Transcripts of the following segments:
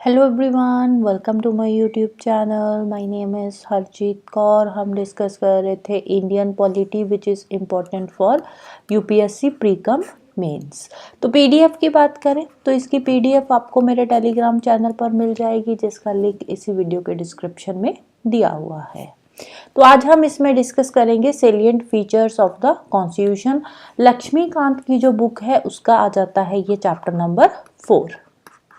Hello everyone, welcome to my YouTube channel. My name is Harjeet Kaur. हम discuss कर रहे थे Indian polity which is important for UPSC pre cum mains. तो PDF की बात करें तो इसकी पीडीएफ आपको मेरे टेलीग्राम चैनल पर मिल जाएगी, जिसका लिंक इसी वीडियो के डिस्क्रिप्शन में दिया हुआ है। तो आज हम इसमें डिस्कस करेंगे salient features of the constitution. Laxmikanth की जो बुक है उसका आ जाता है ये चैप्टर नंबर 4,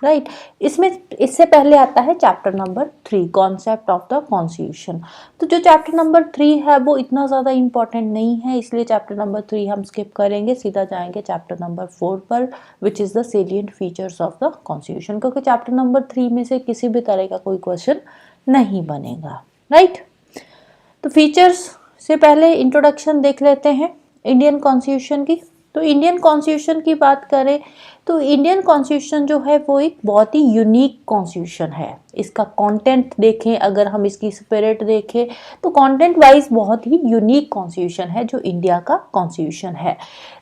राइट। इसमें इससे पहले आता है chapter number 3, concept of the constitution. तो जो चैप्टर नंबर 3 है वो इतना ज़्यादा इंपॉर्टेंट नहीं है, इसलिए चैप्टर नंबर 3 हम स्किप करेंगे, सीधा जाएंगे चैप्टर नंबर 4 पर, which is the salient features of the constitution, क्योंकि चैप्टर नंबर 3 में से किसी भी तरह का कोई क्वेश्चन नहीं बनेगा, राइट। तो फीचर्स से पहले इंट्रोडक्शन देख लेते हैं इंडियन कॉन्स्टिट्यूशन की। तो इंडियन कॉन्स्टिट्यूशन की बात करें तो इंडियन कॉन्स्टिट्यूशन जो है वो एक बहुत ही यूनिक कॉन्स्टिट्यूशन है। इसका कंटेंट देखें, अगर हम इसकी स्पिरिट देखें तो कंटेंट वाइज बहुत ही यूनिक कॉन्स्टिट्यूशन है जो इंडिया का कॉन्स्टिट्यूशन है।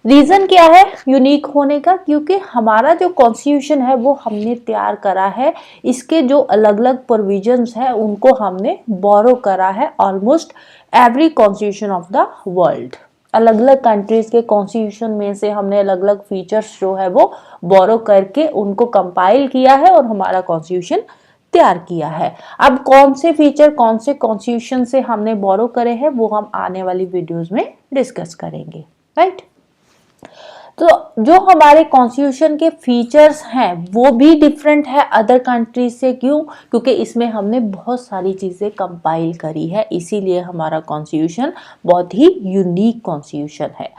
रीज़न क्या है यूनिक होने का? क्योंकि हमारा जो कॉन्स्टिट्यूशन है वो हमने तैयार करा है, इसके जो अलग अलग प्रोविजंस है उनको हमने बोरो करा है almost every constitution of the world. अलग अलग कंट्रीज के कॉन्स्टिट्यूशन में से हमने अलग अलग फीचर्स जो है वो बोरो करके उनको कंपाइल किया है और हमारा कॉन्स्टिट्यूशन तैयार किया है। अब कौन से फीचर कौन से कॉन्स्टिट्यूशन से हमने बोरो करे हैं वो हम आने वाली वीडियोस में डिस्कस करेंगे, राइट। तो जो हमारे कॉन्स्टिट्यूशन के फीचर्स हैं वो भी डिफरेंट है अदर कंट्रीज से। क्यों? क्योंकि इसमें हमने बहुत सारी चीज़ें कंपाइल करी है, इसीलिए हमारा कॉन्स्टिट्यूशन बहुत ही यूनिक कॉन्स्टिट्यूशन है।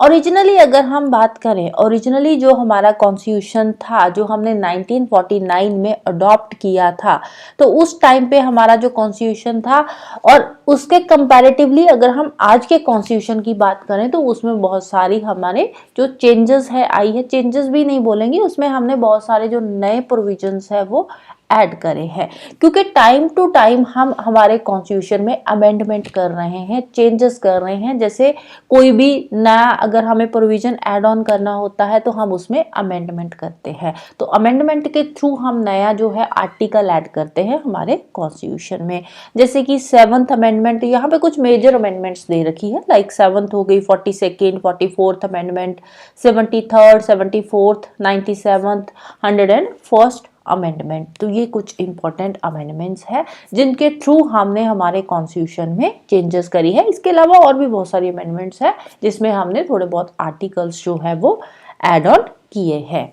ओरिजिनली अगर हम बात करें, ओरिजिनली जो हमारा कॉन्स्टिट्यूशन था जो हमने 1949 में अडॉप्ट किया था, तो उस टाइम पे हमारा जो कॉन्स्टिट्यूशन था और उसके कंपैरेटिवली अगर हम आज के कॉन्स्टिट्यूशन की बात करें तो उसमें बहुत सारी हमारे जो चेंजेस है आई है, चेंजेस भी नहीं बोलेंगे, उसमें हमने बहुत सारे जो नए प्रोविजंस है वो ऐड करे हैं। क्योंकि टाइम टू टाइम हम हमारे कॉन्स्टिट्यूशन में अमेंडमेंट कर रहे हैं, चेंजेस कर रहे हैं। जैसे कोई भी नया अगर हमें प्रोविजन ऐड ऑन करना होता है तो हम उसमें अमेंडमेंट करते हैं, तो अमेंडमेंट के थ्रू हम नया जो है आर्टिकल ऐड करते हैं हमारे कॉन्स्टिट्यूशन में। जैसे कि 7th अमेंडमेंट, यहाँ पे कुछ मेजर अमेंडमेंट्स दे रखी है, लाइक 7th हो गई, 42nd 44th amendment, 73rd 74th 97th 101st amendment. तो ये कुछ इंपॉर्टेंट अमेंडमेंट्स है जिनके थ्रू हमने हमारे कॉन्स्टिट्यूशन में चेंजेस करी है। इसके अलावा और भी बहुत सारी अमेंडमेंट्स है जिसमें हमने थोड़े बहुत आर्टिकल्स जो है वो ऐड ऑन किए हैं।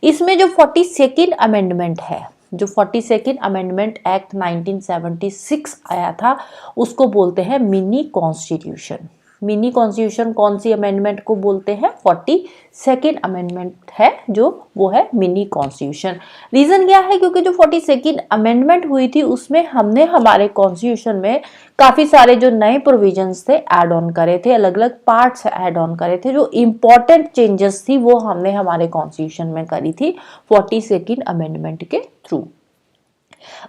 इसमें जो 42nd अमेंडमेंट है, जो 42nd अमेंडमेंट एक्ट 1976 आया था, उसको बोलते हैं मिनी कॉन्स्टिट्यूशन। मिनी कॉन्स्टिट्यूशन कौन सी अमेंडमेंट को बोलते हैं? 42nd अमेंडमेंट है जो वो है मिनी कॉन्स्टिट्यूशन। रीजन क्या है? क्योंकि जो 42nd अमेंडमेंट हुई थी उसमें हमने हमारे कॉन्स्टिट्यूशन में काफी सारे जो नए प्रोविजंस थे ऐड ऑन करे थे, अलग अलग पार्ट्स ऐड ऑन करे थे। जो इंपॉर्टेंट चेंजेस थी वो हमने हमारे कॉन्स्टिट्यूशन में करी थी 42nd अमेंडमेंट के थ्रू।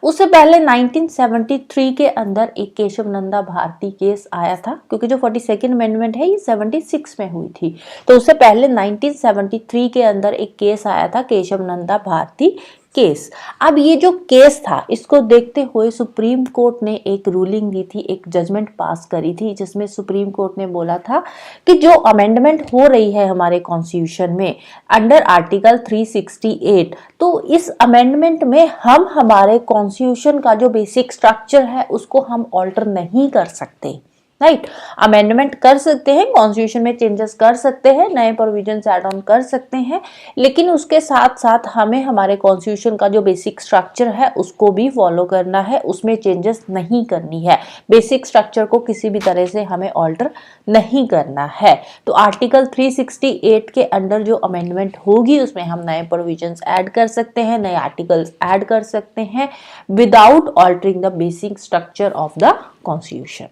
उससे पहले 1973 के अंदर एक केशव नंदा भारती केस आया था, क्योंकि जो 42nd अमेंडमेंट है ये 76 में हुई थी, तो उससे पहले 1973 के अंदर एक केस आया था केशव नंदा भारती केस। अब ये जो केस था इसको देखते हुए सुप्रीम कोर्ट ने एक रूलिंग दी थी, एक जजमेंट पास करी थी, जिसमें सुप्रीम कोर्ट ने बोला था कि जो अमेंडमेंट हो रही है हमारे कॉन्स्टिट्यूशन में अंडर आर्टिकल 368, तो इस अमेंडमेंट में हम हमारे कॉन्स्टिट्यूशन का जो बेसिक स्ट्रक्चर है उसको हम ऑल्टर नहीं कर सकते, राइट। अमेंडमेंट कर सकते हैं, कॉन्स्टिट्यूशन में चेंजेस कर सकते हैं, नए प्रोविजंस ऐड ऑन कर सकते हैं, लेकिन उसके साथ साथ हमें हमारे कॉन्स्टिट्यूशन का जो बेसिक स्ट्रक्चर है उसको भी फॉलो करना है, उसमें चेंजेस नहीं करनी है। बेसिक स्ट्रक्चर को किसी भी तरह से हमें ऑल्टर नहीं करना है। तो आर्टिकल 368 के अंडर जो अमेंडमेंट होगी उसमें हम नए प्रोविजंस ऐड कर सकते हैं, नए आर्टिकल्स ऐड कर सकते हैं without altering the basic structure of the constitution,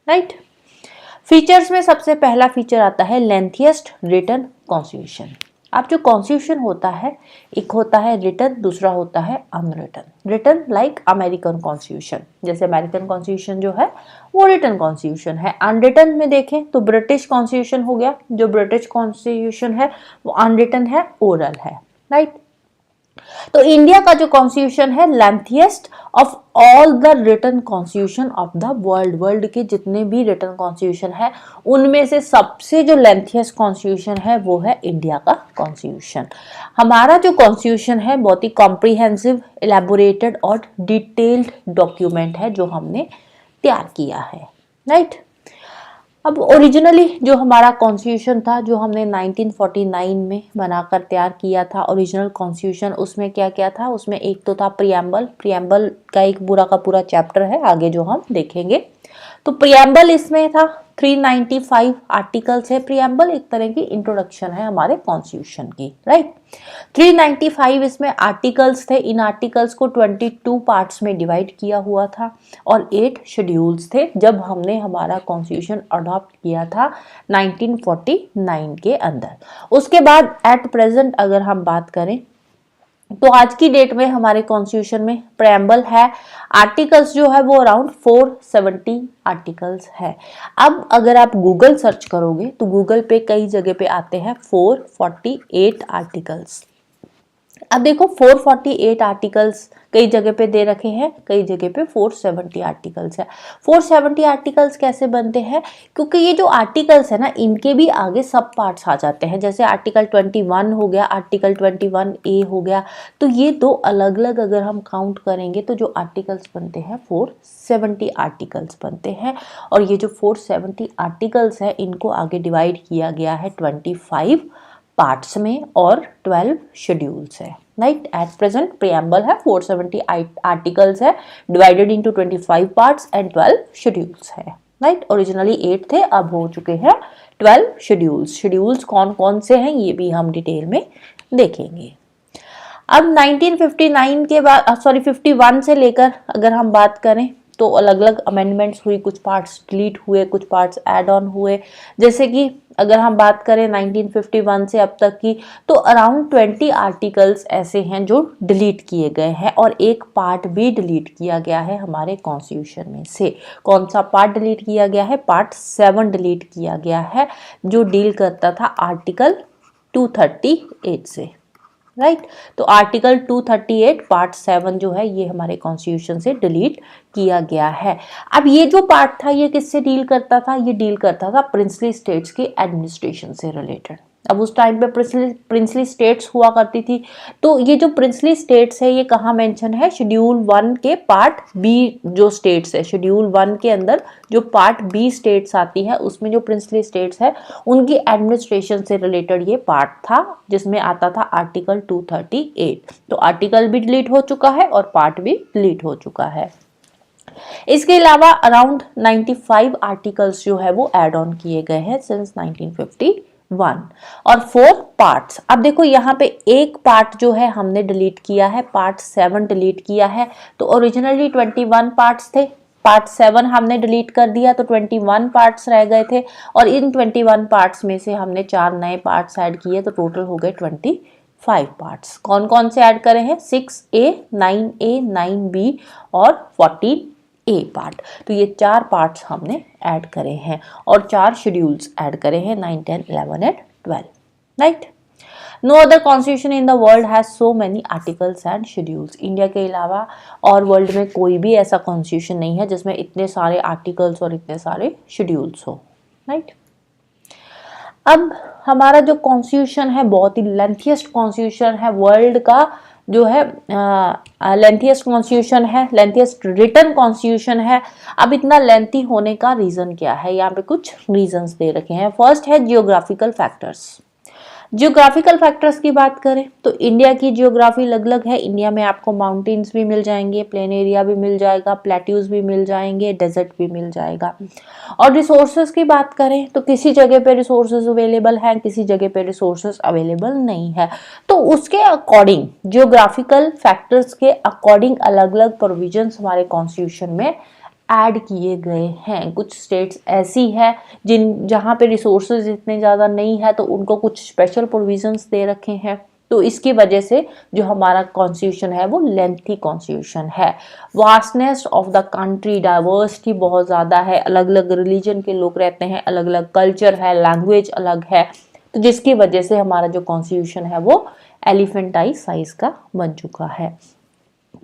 right. Features में सबसे पहला फीचर आता है लेंथिएस्ट रिटन कॉन्स्टिट्यूशन। अब जो कॉन्स्टिट्यूशन होता है, एक होता है रिटन, दूसरा होता है unwritten. Written like American constitution, जैसे अमेरिकन कॉन्स्टिट्यूशन जो है वो रिटन कॉन्स्टिट्यूशन है। अनरिटन में देखें तो ब्रिटिश कॉन्स्टिट्यूशन हो गया, जो ब्रिटिश कॉन्स्टिट्यूशन है वो अनरिटन है, ओरल है, राइट। तो इंडिया का जो कॉन्स्टिट्यूशन है lengthiest of all the written constitution of the world, world के जितने भी रिटन कॉन्स्टिट्यूशन है उनमें से सबसे जो लेंथीएस्ट कॉन्स्टिट्यूशन है वो है इंडिया का कॉन्स्टिट्यूशन। हमारा जो कॉन्स्टिट्यूशन है बहुत ही कॉम्प्रिहेंसिव, इलेबोरेटेड और डिटेल्ड डॉक्यूमेंट है जो हमने तैयार किया है, राइट। अब ओरिजिनली जो हमारा कॉन्स्टिट्यूशन था जो हमने 1949 में बनाकर तैयार किया था ओरिजिनल कॉन्स्टिट्यूशन, उसमें क्या क्या था, उसमें एक तो था प्रियम्बल, प्रियम्बल का एक पूरा का पूरा चैप्टर है आगे जो हम देखेंगे। तो प्रियम्बल इसमें था 395 आर्टिकल्स है। प्रियम्बल एक तरह की इंट्रोडक्शन है हमारे कॉन्स्टिट्यूशन की, राइट। 395 इसमें आर्टिकल्स थे। इन आर्टिकल्स को 22 पार्ट्स में डिवाइड किया हुआ था और 8 शेड्यूल्स थे जब हमने हमारा कॉन्स्टिट्यूशन अडॉप्ट किया था 1949 के अंदर। उसके बाद एट प्रेजेंट अगर हम बात करें तो आज की डेट में हमारे कॉन्स्टिट्यूशन में प्रेम्बल है, आर्टिकल्स जो है वो अराउंड 470 आर्टिकल्स है। अब अगर आप गूगल सर्च करोगे तो गूगल पे कई जगह पे आते हैं 448 आर्टिकल्स। अब देखो 448 आर्टिकल्स कई जगह पे दे रखे हैं, कई जगह पे 470 आर्टिकल्स है। 470 आर्टिकल्स कैसे बनते हैं, क्योंकि ये जो आर्टिकल्स है ना इनके भी आगे सब पार्ट्स आ जाते हैं। जैसे आर्टिकल 21 हो गया, आर्टिकल 21A हो गया, तो ये दो अलग अलग अगर हम काउंट करेंगे तो जो आर्टिकल्स बनते हैं 470 आर्टिकल्स बनते हैं। और ये जो 470 आर्टिकल्स है इनको आगे डिवाइड किया गया है 25 पार्ट्स में और 12 शेड्यूल्स है, राइट। एट प्रेजेंट प्रियम्बल है 470 आर्टिकल्स है divided into 25 parts and 12 schedules है, राइट। ओरिजिनली 8 थे, अब हो चुके हैं 12 शेड्यूल्स। शेड्यूल्स कौन कौन से हैं ये भी हम डिटेल में देखेंगे। अब 1959 के बाद 51 से लेकर अगर हम बात करें तो अलग अलग अमेंडमेंट्स हुई, कुछ पार्ट्स डिलीट हुए, कुछ पार्ट्स ऐड ऑन हुए। जैसे कि अगर हम बात करें 1951 से अब तक की तो अराउंड 20 आर्टिकल्स ऐसे हैं जो डिलीट किए गए हैं और एक पार्ट भी डिलीट किया गया है हमारे कॉन्स्टिट्यूशन में से। कौन सा पार्ट डिलीट किया गया है, पार्ट 7 डिलीट किया गया है जो डील करता था आर्टिकल 238 से, राइट। तो आर्टिकल 238 पार्ट 7 जो है ये हमारे कॉन्स्टिट्यूशन से डिलीट किया गया है। अब ये जो पार्ट था ये किससे डील करता था, ये डील करता था प्रिंसली स्टेट्स के एडमिनिस्ट्रेशन से रिलेटेड। अब उस टाइम पे प्रिंसली स्टेट्स हुआ करती थी, तो ये जो प्रिंसली स्टेट्स है ये कहाँ मेंशन है, शेड्यूल 1 के पार्ट बी जो स्टेट्स है, शेड्यूल 1 के अंदर जो पार्ट बी स्टेट्स आती है उसमें जो प्रिंसली स्टेट्स है उनकी एडमिनिस्ट्रेशन से रिलेटेड ये पार्ट था जिसमें आता था आर्टिकल 238। तो आर्टिकल भी डिलीट हो चुका है और पार्ट भी डिलीट हो चुका है। इसके अलावा अराउंड 95 आर्टिकल्स जो है वो एड ऑन किए गए हैं सिंस 1951 और 4 पार्ट्स। अब देखो यहाँ पे एक पार्ट जो है हमने डिलीट किया है, पार्ट 7 डिलीट किया है। तो ओरिजिनली 21 पार्ट्स थे, पार्ट 7 हमने डिलीट कर दिया तो 21 पार्ट्स रह गए थे और इन 21 पार्ट्स में से हमने 4 नए पार्ट्स ऐड किए तो टोटल हो गए 25 पार्ट्स। कौन कौन से ऐड करे हैं, 6A, 9A, 9B और 14A पार्ट। तो ये 4 पार्ट्स हमने ऐड करे हैं और 4 शेड्यूल्स ऐड करे हैं 9, 10, 11 and 12, right. No other constitution in the world has so many articles and schedules. India के अलावा और वर्ल्ड में कोई भी ऐसा कॉन्स्टिट्यूशन नहीं है जिसमें इतने सारे आर्टिकल्स और इतने सारे शेड्यूल्स हो, राइट। अब हमारा जो कॉन्स्टिट्यूशन है बहुत ही लेंथीएस्ट कॉन्स्टिट्यूशन है वर्ल्ड का, जो है लेंथीएस्ट कॉन्स्टिट्यूशन है, लेंथीएस्ट रिटन कॉन्स्टिट्यूशन है। अब इतना लेंथी होने का रीजन क्या है, यहाँ पे कुछ रीजंस दे रखे हैं। फर्स्ट है जियोग्राफिकल फैक्टर्स। जियोग्राफिकल फैक्टर्स की बात करें तो इंडिया की जियोग्राफी अलग अलग है। इंडिया में आपको माउंटेन्स भी मिल जाएंगे, प्लेन एरिया भी मिल जाएगा, प्लेट्यूज भी मिल जाएंगे, डेजर्ट भी मिल जाएगा। और रिसोर्सेज की बात करें तो किसी जगह पे रिसोर्सेज अवेलेबल हैं, किसी जगह पे रिसोर्सेज अवेलेबल नहीं है। तो उसके अकॉर्डिंग जियोग्राफिकल फैक्टर्स के अकॉर्डिंग अलग अलग प्रोविजंस हमारे कॉन्स्टिट्यूशन में ऐड किए गए हैं। कुछ स्टेट्स ऐसी है जहाँ पे रिसोर्सेज इतने ज़्यादा नहीं है तो उनको कुछ स्पेशल प्रोविजंस दे रखे हैं। तो इसकी वजह से जो हमारा कॉन्स्टिट्यूशन है वो लेंथी कॉन्स्टिट्यूशन है। Vastness of the country, diversity बहुत ज़्यादा है, अलग अलग रिलीजन के लोग रहते हैं, अलग अलग कल्चर है, लैंग्वेज अलग है, तो जिसकी वजह से हमारा जो कॉन्स्टिट्यूशन है वो एलिफेंटाइज साइज का बन चुका है।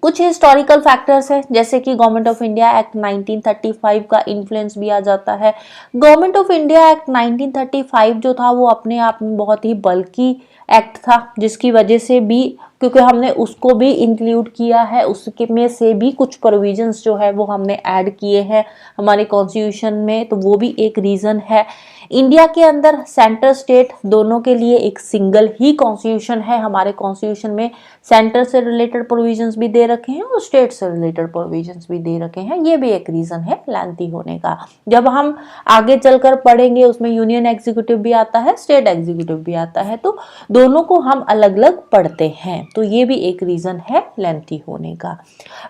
कुछ हिस्टोरिकल फैक्टर्स है जैसे कि गवर्नमेंट ऑफ इंडिया एक्ट 1935 का इन्फ्लुएंस भी आ जाता है। गवर्नमेंट ऑफ इंडिया एक्ट 1935 जो था वो अपने आप में बहुत ही बल्कि एक्ट था, जिसकी वजह से भी, क्योंकि हमने उसको भी इंक्लूड किया है, उसके में से भी कुछ प्रोविजंस जो है वो हमने ऐड किए हैं हमारे कॉन्स्टिट्यूशन में, तो वो भी एक रीज़न है। इंडिया के अंदर सेंटर स्टेट दोनों के लिए एक सिंगल ही कॉन्स्टिट्यूशन है। हमारे कॉन्स्टिट्यूशन में सेंटर से रिलेटेड प्रोविजंस भी दे रखे हैं और स्टेट से रिलेटेड प्रोविजंस भी दे रखे हैं। ये भी एक रीज़न है लेंथी होने का। जब हम आगे चलकर पढ़ेंगे उसमें यूनियन एग्जीक्यूटिव भी आता है, स्टेट एग्जीक्यूटिव भी आता है, तो दोनों को हम अलग अलग पढ़ते हैं, तो ये भी एक रीज़न है लेंथी होने का।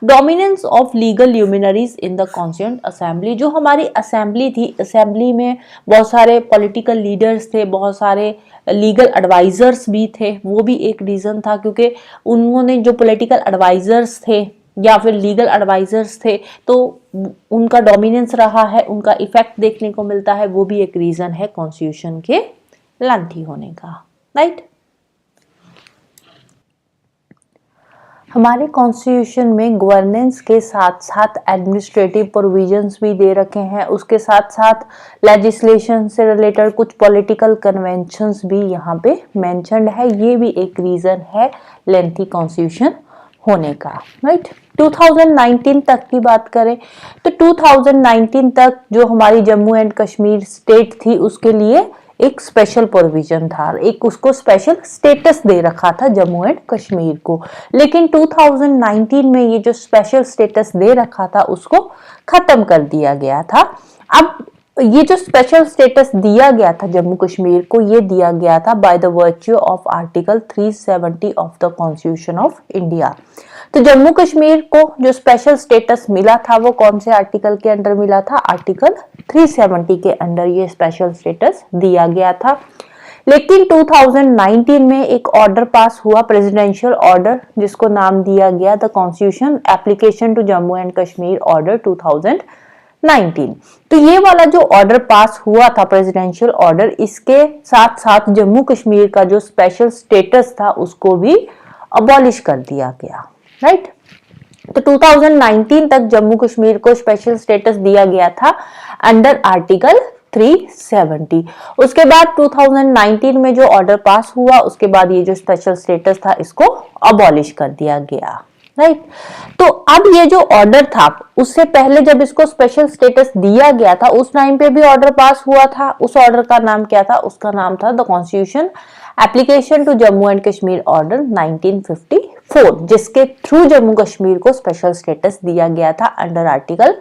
Dominance of legal luminaries in the constituent assembly, जो हमारी असेंबली थी, असेंबली में बहुत सारे पॉलिटिकल लीडर्स थे, बहुत सारे लीगल एडवाइजर्स भी थे, वो भी एक रीज़न था, क्योंकि उन्होंने जो पॉलिटिकल एडवाइजर्स थे या फिर लीगल एडवाइजर्स थे तो उनका डोमिनेंस रहा है, उनका इफेक्ट देखने को मिलता है, वो भी एक रीज़न है कॉन्स्टिट्यूशन के लेंथी होने का, राइट। हमारे कॉन्स्टिट्यूशन में गवर्नेंस के साथ साथ एडमिनिस्ट्रेटिव प्रोविजंस भी दे रखे हैं, उसके साथ साथ लेजिस्लेशन से रिलेटेड कुछ पॉलिटिकल कन्वेंशंस भी यहाँ पे मेंशन्ड है। ये भी एक रीज़न है लेंथी कॉन्स्टिट्यूशन होने का, राइट। 2019 तक की बात करें तो 2019 तक जो हमारी जम्मू एंड कश्मीर स्टेट थी उसके लिए एक स्पेशल प्रोविजन था, एक उसको स्पेशल स्टेटस दे रखा था जम्मू एंड कश्मीर को, लेकिन 2019 में ये जो स्पेशल स्टेटस दे रखा था उसको खत्म कर दिया गया था। अब ये जो स्पेशल स्टेटस दिया गया था जम्मू कश्मीर को, ये दिया गया था by the virtue of article 370 of the constitution of India. तो जम्मू कश्मीर को जो स्पेशल स्टेटस मिला था वो कौन से आर्टिकल के अंडर मिला था? आर्टिकल 370 के अंडर ये स्पेशल स्टेटस दिया गया था। लेकिन 2019 में एक ऑर्डर पास हुआ, प्रेसिडेंशियल ऑर्डर, जिसको नाम दिया गया the constitution application to Jammu and Kashmir order 2019। तो ये वाला जो ऑर्डर पास हुआ था प्रेसिडेंशियल ऑर्डर, इसके साथ साथ जम्मू कश्मीर का जो स्पेशल स्टेटस था उसको भी अबॉलिश कर दिया गया, राइट। तो 2019 तक जम्मू कश्मीर को स्पेशल स्टेटस दिया गया था अंडर आर्टिकल 370। उसके बाद 2019 में जो ऑर्डर पास हुआ उसके बाद ये जो स्पेशल स्टेटस था इसको अबॉलिश कर दिया गया, राइट। तो अब ये जो ऑर्डर था, उससे पहले जब इसको स्पेशल स्टेटस दिया गया था उस टाइम पे भी ऑर्डर पास हुआ था। उस ऑर्डर का नाम क्या था? उसका नाम था the constitution application to Jammu and Kashmir order 1954, जिसके थ्रू जम्मू कश्मीर को स्पेशल स्टेटस दिया गया था अंडर आर्टिकल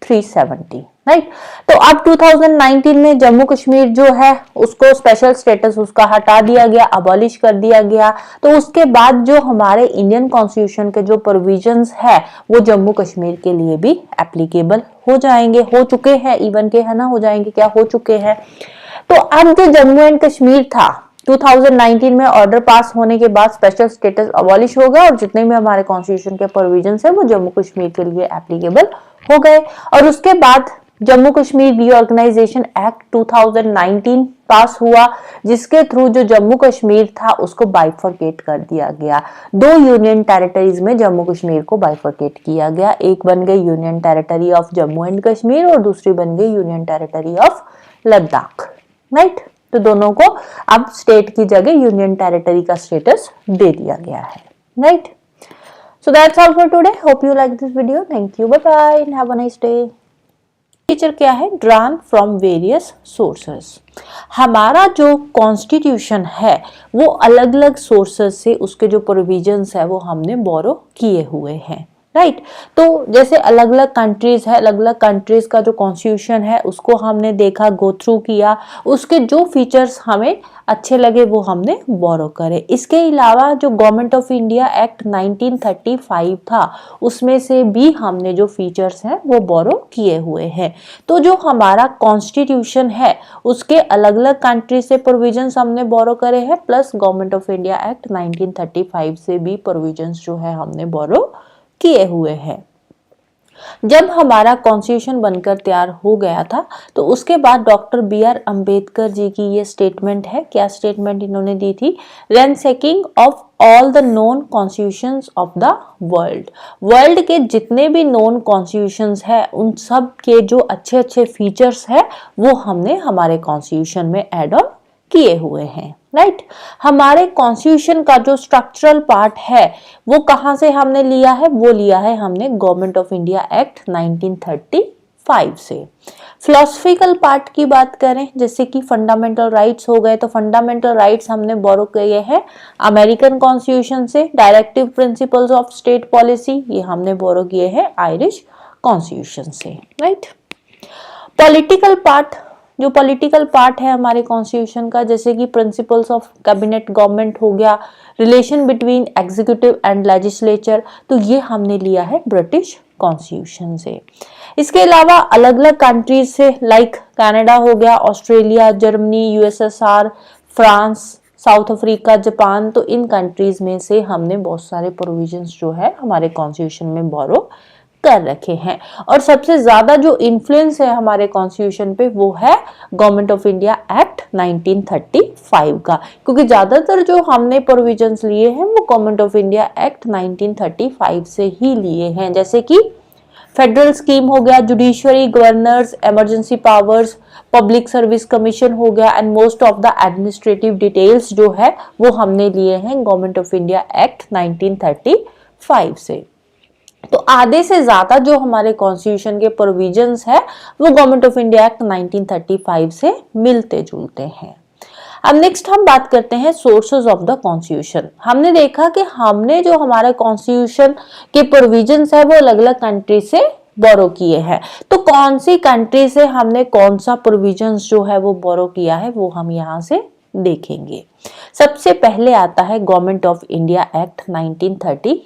370, राइट। तो अब 2019 में जम्मू कश्मीर जो है उसको स्पेशल स्टेटस उसका हटा दिया गया, अबॉलिश कर दिया गया। तो उसके बाद जो हमारे इंडियन कॉन्स्टिट्यूशन के जो प्रोविजंस है वो जम्मू कश्मीर के लिए भी एप्लीकेबल हो जाएंगे, हो चुके हैं, इवन के है ना, हो जाएंगे क्या, हो चुके हैं। तो अब जो जम्मू एंड कश्मीर था 2019 में ऑर्डर पास होने के बाद स्पेशल स्टेटस अबॉलिश हो गया और जितने भी हमारे कॉन्स्टिट्यूशन के प्रोविजंस है वो जम्मू कश्मीर के लिए एप्लीकेबल हो गए। और उसके बाद जम्मू कश्मीर रीऑर्गेनाइजेशन एक्ट 2019 पास हुआ, जिसके थ्रू जो जम्मू कश्मीर था उसको बाइफरकेट कर दिया गया। दो यूनियन टेरिटरीज में जम्मू कश्मीर को बाइफरकेट किया गया, एक बन गई union territory of Jammu and Kashmir और दूसरी बन गई union territory of Ladakh, right. तो दोनों को अब स्टेट की जगह यूनियन टेरिटरी का स्टेटस दे दिया गया है, right. So that's all for today, hope you like this video, thank you, bye bye, have a nice day. Feature क्या है? Drawn from various sources. हमारा जो कॉन्स्टिट्यूशन है वो अलग अलग सोर्सेस से उसके जो प्रोविजंस है वो हमने बोरो किए हुए हैं, राइट। तो जैसे अलग अलग कंट्रीज है, अलग अलग कंट्रीज का जो कॉन्स्टिट्यूशन है उसको हमने देखा, गो थ्रू किया, उसके जो फीचर्स हमें अच्छे लगे वो हमने बोरो करे। इसके अलावा जो गवर्नमेंट ऑफ इंडिया एक्ट 1935 था उसमें से भी हमने जो फीचर्स हैं वो बोरो किए हुए हैं। तो जो हमारा कॉन्स्टिट्यूशन है उसके अलग अलग कंट्री से प्रोविजंस हमने बोरो करे हैं, plus government of India act 1935 से भी प्रोविजंस जो है हमने बोरो किए हुए हैं। जब हमारा कॉन्स्टिट्यूशन बनकर तैयार हो गया था तो उसके बाद doctor B R Ambedkar ji की ये स्टेटमेंट है। क्या स्टेटमेंट इन्होंने दी थी? Ransacking of all the known constitutions of the world. World के जितने भी नोन कॉन्स्टिट्यूशंस है उन सब के जो अच्छे अच्छे फीचर्स है वो हमने हमारे कॉन्स्टिट्यूशन में एड ऑन किए हुए हैं। राइट, हमारे कॉन्स्टिट्यूशन का जो स्ट्रक्चरल पार्ट है वो कहां से हमने लिया है? वो लिया है हमने गवर्नमेंट ऑफ इंडिया एक्ट 1935 से। फिलोसफिकल पार्ट की बात करें जैसे कि फंडामेंटल राइट्स हो गए, तो फंडामेंटल राइट्स हमने बोरो किए हैं अमेरिकन कॉन्स्टिट्यूशन से। Directive principles of state policy ये हमने बोरो किए हैं आयरिश कॉन्स्टिट्यूशन से। राइट, पॉलिटिकल पार्ट, जो पॉलिटिकल पार्ट है हमारे कॉन्स्टिट्यूशन का, जैसे कि प्रिंसिपल्स ऑफ कैबिनेट गवर्नमेंट हो गया, relation between executive and legislature, तो ये हमने लिया है ब्रिटिश कॉन्स्टिट्यूशन से। इसके अलावा अलग अलग कंट्रीज से लाइक कनाडा हो गया, Australia, Germany, USSR, France, south Africa, Japan, तो इन कंट्रीज में से हमने बहुत सारे प्रोविजंस जो है हमारे कॉन्स्टिट्यूशन में बोरो कर रखे हैं। और सबसे ज्यादा जो इन्फ्लुएंस है हमारे कॉन्स्टिट्यूशन पे वो है गवर्नमेंट ऑफ इंडिया एक्ट 1935 का, क्योंकि ज्यादातर जो हमने प्रोविजंस लिए हैं वो गवर्नमेंट ऑफ इंडिया एक्ट 1935 से ही लिए हैं। जैसे कि फेडरल स्कीम हो गया, judiciary, governors, emergency powers, public service commission हो गया, and most of the administrative details जो है वो हमने लिए हैं गवर्नमेंट ऑफ इंडिया एक्ट 1935 से। तो आधे से ज्यादा जो हमारे कॉन्स्टिट्यूशन के प्रोविजंस है वो गवर्नमेंट ऑफ इंडिया एक्ट 1935 से मिलते जुलते हैं। अब नेक्स्ट हम बात करते हैं सोर्सेज ऑफ द कॉन्स्टिट्यूशन। हमने देखा कि हमने जो हमारे कॉन्स्टिट्यूशन के प्रोविजंस है वो अलग अलग कंट्री से बोरो किए हैं। तो कौन सी कंट्री से हमने कौन सा प्रोविजंस जो है वो बोरो किया है वो हम यहाँ से देखेंगे। सबसे पहले आता है गवर्नमेंट ऑफ इंडिया एक्ट 1935।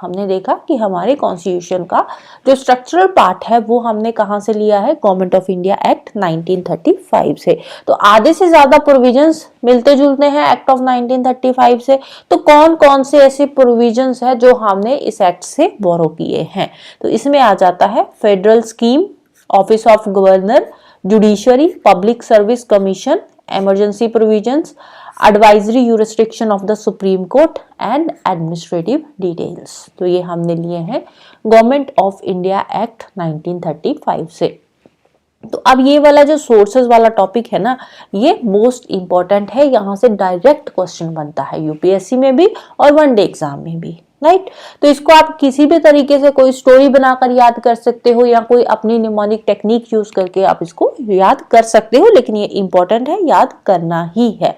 हमने देखा कि हमारे कॉन्स्टिट्यूशन का जो स्ट्रक्चरल पार्ट है वो हमने कहां से लिया है? गवर्नमेंट ऑफ इंडिया एक्ट 1935 से। तो आधे से ज्यादा प्रोविजंस मिलते जुलते हैं एक्ट ऑफ 1935 से। तो कौन कौन से ऐसे प्रोविजंस है जो हमने इस एक्ट से बोरो किए हैं? तो इसमें आ जाता है federal scheme, office of governor, judiciary, public service commission, emergency provisions, advisory jurisdiction of the Supreme Court and administrative details। तो ये हमने लिए हैं गवर्नमेंट ऑफ इंडिया एक्ट 1935 से। तो अब ये वाला जो सोर्सेज वाला टॉपिक है ना ये मोस्ट इंपॉर्टेंट है, यहाँ से डायरेक्ट क्वेश्चन बनता है यूपीएससी में भी और वनडे एग्जाम में भी। राइट, तो इसको आप किसी भी तरीके से कोई स्टोरी बनाकर याद कर सकते हो या कोई अपनी निमोनिक टेक्निक यूज करके आप इसको याद कर सकते हो, लेकिन ये इंपॉर्टेंट है, याद करना ही है।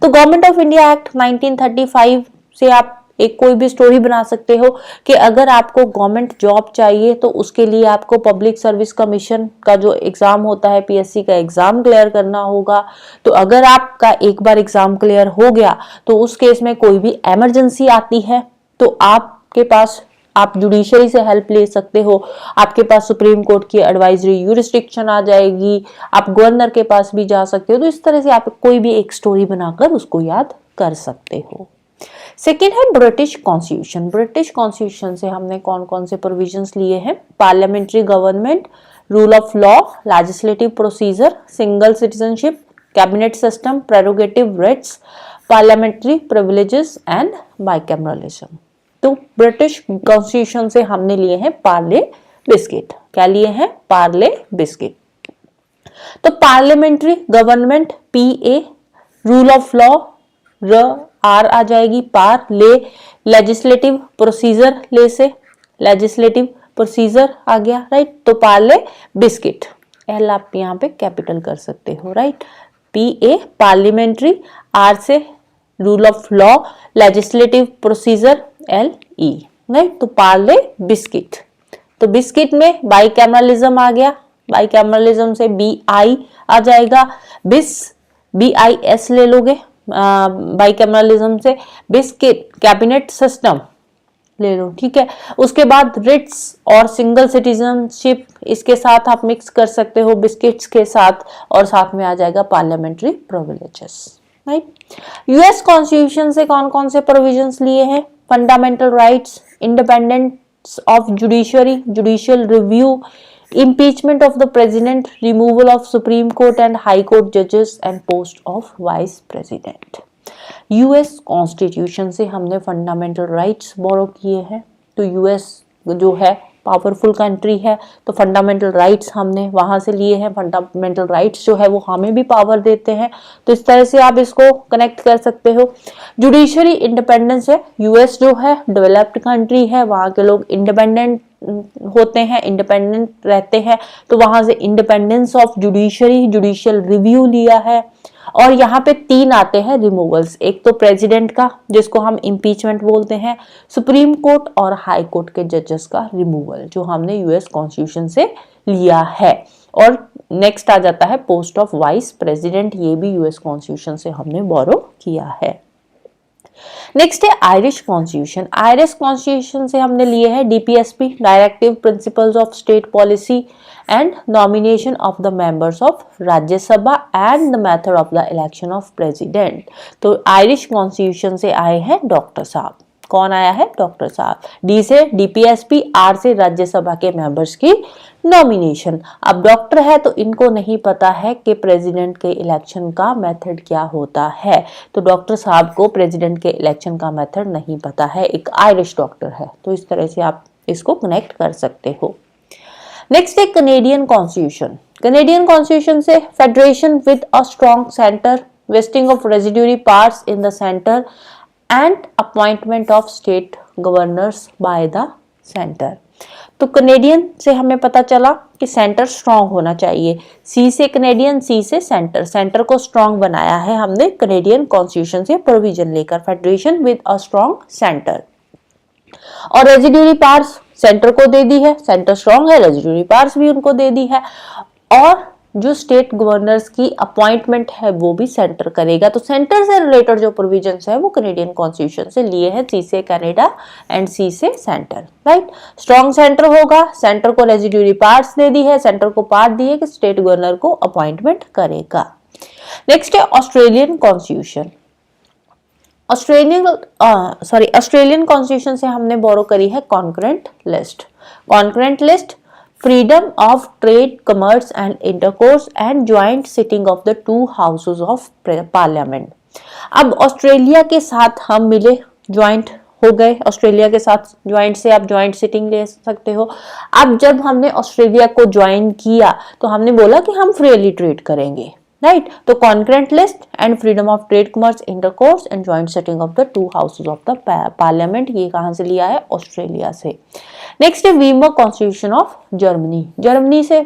तो गवर्नमेंट ऑफ इंडिया एक्ट 1935 से आप एक कोई भी स्टोरी बना सकते हो कि अगर आपको गवर्नमेंट जॉब चाहिए तो उसके लिए आपको पब्लिक सर्विस कमीशन का जो एग्जाम होता है पीएससी का एग्जाम क्लियर करना होगा। तो अगर आपका एक बार एग्जाम क्लियर हो गया तो उस केस में कोई भी इमरजेंसी आती है तो आपके पास आप जुडिशरी से हेल्प ले सकते हो, आपके पास सुप्रीम कोर्ट की एडवाइजरी यूरिस्डिक्शन आ जाएगी, आप गवर्नर के पास भी जा सकते हो। तो इस तरह से आप कोई भी एक स्टोरी बनाकर उसको याद कर सकते हो। सेकेंड है ब्रिटिश कॉन्स्टिट्यूशन। ब्रिटिश कॉन्स्टिट्यूशन से हमने कौन कौन से प्रोविजंस लिए हैं? Parliamentary government, rule of law, legislative procedure, single citizenship, cabinet system, prerogative rights, parliamentary privileges and bicameralism. तो ब्रिटिश कॉन्स्टिट्यूशन से हमने लिए हैं पार्ले बिस्किट। क्या लिए हैं? पार्ले बिस्किट। तो parliamentary government PA, rule of law R आ जाएगी, पार, ले, लेजिस्लेटिव प्रोसीजर, ले से लेजिस्लेटिव प्रोसीजर आ गया। राइट, तो पार्ले बिस्किट, L आप यहाँ पे कैपिटल कर सकते हो। राइट, PA पार्लियामेंट्री, R से rule of law, legislative procedure LE। Right, तो पार्ले बिस्किट। तो बिस्किट में बाइकैमरलिज्म आ गया, बाइकैमरलिज्म से BI आ जाएगा, BIS ले लोगे बाइकैमरलिज्म से, बिस्किट कैबिनेट सिस्टम ले लो। ठीक है, उसके बाद रिट्स और सिंगल सिटीजनशिप इसके साथ आप मिक्स कर सकते हो बिस्किट्स के साथ, और साथ में आ जाएगा parliamentary privileges. Right, US constitution से कौन कौन से प्रोविजंस लिए हैं? Fundamental rights, independent posts of judiciary, judicial review, impeachment of the president, removal of Supreme Court and High Court judges and post of vice president. US constitution से हमने fundamental rights बोरो किए हैं। तो यूएस जो है powerful country है, तो fundamental rights हमने वहां से लिए हैं। फंडामेंटल राइट्स जो है वो हमें भी पावर देते हैं, तो इस तरह से आप इसको कनेक्ट कर सकते हो। जुडिशरी इंडिपेंडेंस है, यूएस जो है डेवलप्ड कंट्री है, वहां के लोग इंडिपेंडेंट होते हैं, इंडिपेंडेंट रहते हैं, तो वहां से independence of judiciary, judicial review लिया है। और यहाँ पे 3 आते हैं रिमूवल्स, एक तो प्रेसिडेंट का जिसको हम इम्पीचमेंट बोलते हैं, सुप्रीम कोर्ट और हाई कोर्ट के जजेस का रिमूवल जो हमने यूएस कॉन्स्टिट्यूशन से लिया है। और नेक्स्ट आ जाता है पोस्ट ऑफ वाइस प्रेसिडेंट, ये भी यूएस कॉन्स्टिट्यूशन से हमने बोरो किया है। नेक्स्ट है आयरिश कॉन्स्टिट्यूशन। आयरिश कॉन्स्टिट्यूशन से हमने लिए है DPSP, directive principles of state policy and nomination of the members of Rajya Sabha and the method of the election of president. तो आयरिश कॉन्स्टिट्यूशन से आए हैं डॉक्टर साहब। कौन आया है? डॉक्टर साहब। डी से डीपीएसपी, आर से राज्यसभा के मेंबर्स की नॉमिनेशन। अब डॉक्टर है तो इनको नहीं पता है कि प्रेसिडेंट के इलेक्शन का मेथड क्या होता है, तो डॉक्टर साहब को प्रेसिडेंट के इलेक्शन का मेथड नहीं पता है, एक आयरिश डॉक्टर है। तो इस तरह से आप इसको कनेक्ट कर सकते हो। नेक्स्ट है कनेडियन कॉन्स्टिट्यूशन। कनेडियन कॉन्स्टिट्यूशन से federation with a strong centre, wasting of residuary powers in the centre and appointment of state governors by the centre. तो कनेडियन से हमें पता चला कि सेंटर स्ट्रांग होना चाहिए। सी से कनेडियन, सी से सेंटर, सेंटर को स्ट्रांग बनाया है हमने कनेडियन कॉन्स्टिट्यूशन से प्रोविजन लेकर, federation with a strong centre. और रेजिड्यूरी पावर्स सेंटर को दे दी है, सेंटर स्ट्रांग है, रेजिड्यूरी पावर्स भी उनको दे दी है। और जो स्टेट गवर्नर्स की अपॉइंटमेंट है वो भी सेंटर करेगा। तो सेंटर से रिलेटेड जो प्रोविजंस है वो कनेडियन कॉन्स्टिट्यूशन से लिए हैं, सी से कनाडा एंड सी से सेंटर, राइट। स्ट्रॉन्ग सेंटर होगा, सेंटर को रेजिड्यूरी पावर्स दे दी है, सेंटर को पावर दी है कि स्टेट गवर्नर को अपॉइंटमेंट करेगा। नेक्स्ट है ऑस्ट्रेलियन कॉन्स्टिट्यूशन। ऑस्ट्रेलियन कॉन्स्टिट्यूशन से हमने बोरो करी है concurrent list. Concurrent list, freedom of trade, commerce and intercourse and joint sitting of the 2 houses of parliament। अब ऑस्ट्रेलिया के साथ हम मिले, ज्वाइंट हो गए, ऑस्ट्रेलिया के साथ ज्वाइंट से आप ज्वाइंट सिटिंग ले सकते हो। अब जब हमने ऑस्ट्रेलिया को ज्वाइन किया तो हमने बोला कि हम फ्रीली ट्रेड करेंगे, राइट। तो concurrent list and freedom of trade, commerce, intercourse and joint setting of the 2 houses of the parliament, ये कहां से लिया है? ऑस्ट्रेलिया से। नेक्स्ट है Weimar constitution of Germany. Germany से,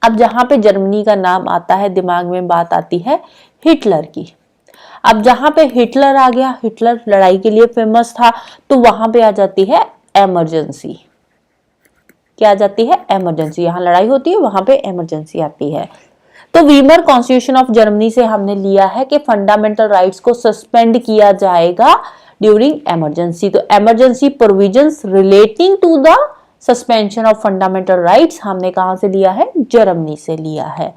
अब जहां पे जर्मनी का नाम आता है दिमाग में बात आती है हिटलर की। अब जहां पे हिटलर आ गया, हिटलर लड़ाई के लिए फेमस था, तो वहां पे आ जाती है इमरजेंसी। क्या आ जाती है? इमरजेंसी। यहाँ लड़ाई होती है, वहां पे इमरजेंसी आती है। तो वीमर कॉन्स्टिट्यूशन ऑफ जर्मनी से हमने लिया है कि फंडामेंटल राइट्स को सस्पेंड किया जाएगा ड्यूरिंग इमरजेंसी। तो emergency provisions relating to the suspension of fundamental rights हमने कहां से लिया है? जर्मनी से लिया है।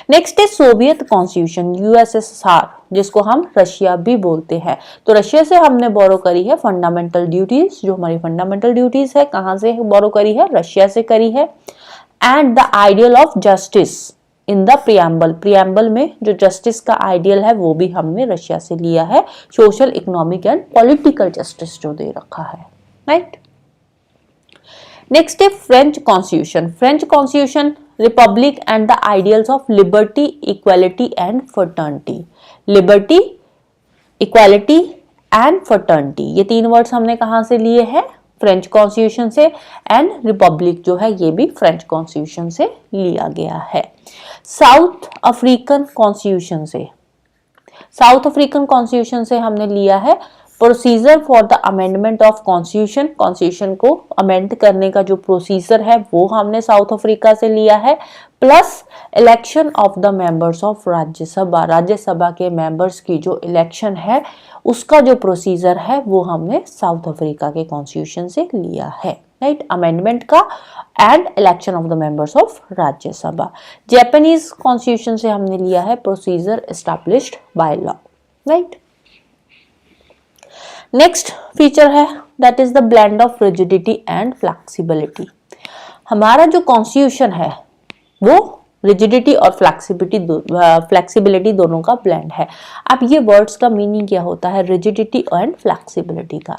नेक्स्ट है सोवियत कॉन्स्टिट्यूशन, यूएसएसआर, जिसको हम रशिया भी बोलते हैं। तो रशिया से हमने बोरो करी है फंडामेंटल ड्यूटीज, जो हमारी फंडामेंटल ड्यूटीज है, कहां से बोरो करी है? रशिया से करी है। And the ideal of justice in the preamble, preamble में जो जस्टिस का आइडियल है वो भी हमने रशिया से लिया है। Social, economic and political justice जो दे रखा है, राइट। नेक्स्ट है French constitution. French constitution, Republic and the ideals of liberty, equality and fraternity. Liberty, equality and fraternity, ये 3 वर्ड्स हमने कहां से लिए हैं? फ्रेंच कॉन्स्टिट्यूशन से। एंड रिपब्लिक जो है ये भी फ्रेंच कॉन्स्टिट्यूशन से लिया गया है। साउथ अफ्रीकन कॉन्स्टिट्यूशन से, साउथ अफ्रीकन कॉन्स्टिट्यूशन से हमने लिया है procedure for the amendment of constitution. Constitution को अमेंड करने का जो प्रोसीजर है वो हमने साउथ अफ्रीका से लिया है, plus election of the members of Rajya Sabha, Rajya Sabha के मेंबर्स की जो इलेक्शन है उसका जो प्रोसीजर है वो हमने साउथ अफ्रीका के कॉन्स्टिट्यूशन से लिया है, राइट। अमेंडमेंट का and election of the members of Rajya Sabha. Japanese constitution से हमने लिया है procedure established by law, right. Next feature है that is the blend of rigidity and flexibility. हमारा जो कॉन्स्टिट्यूशन है वो रिजिडिटी और फ्लेक्सिबिलिटी दोनों का ब्लेंड है। अब ये वर्ड्स का मीनिंग क्या होता है रिजिडिटी एंड फ्लेक्सिबिलिटी का?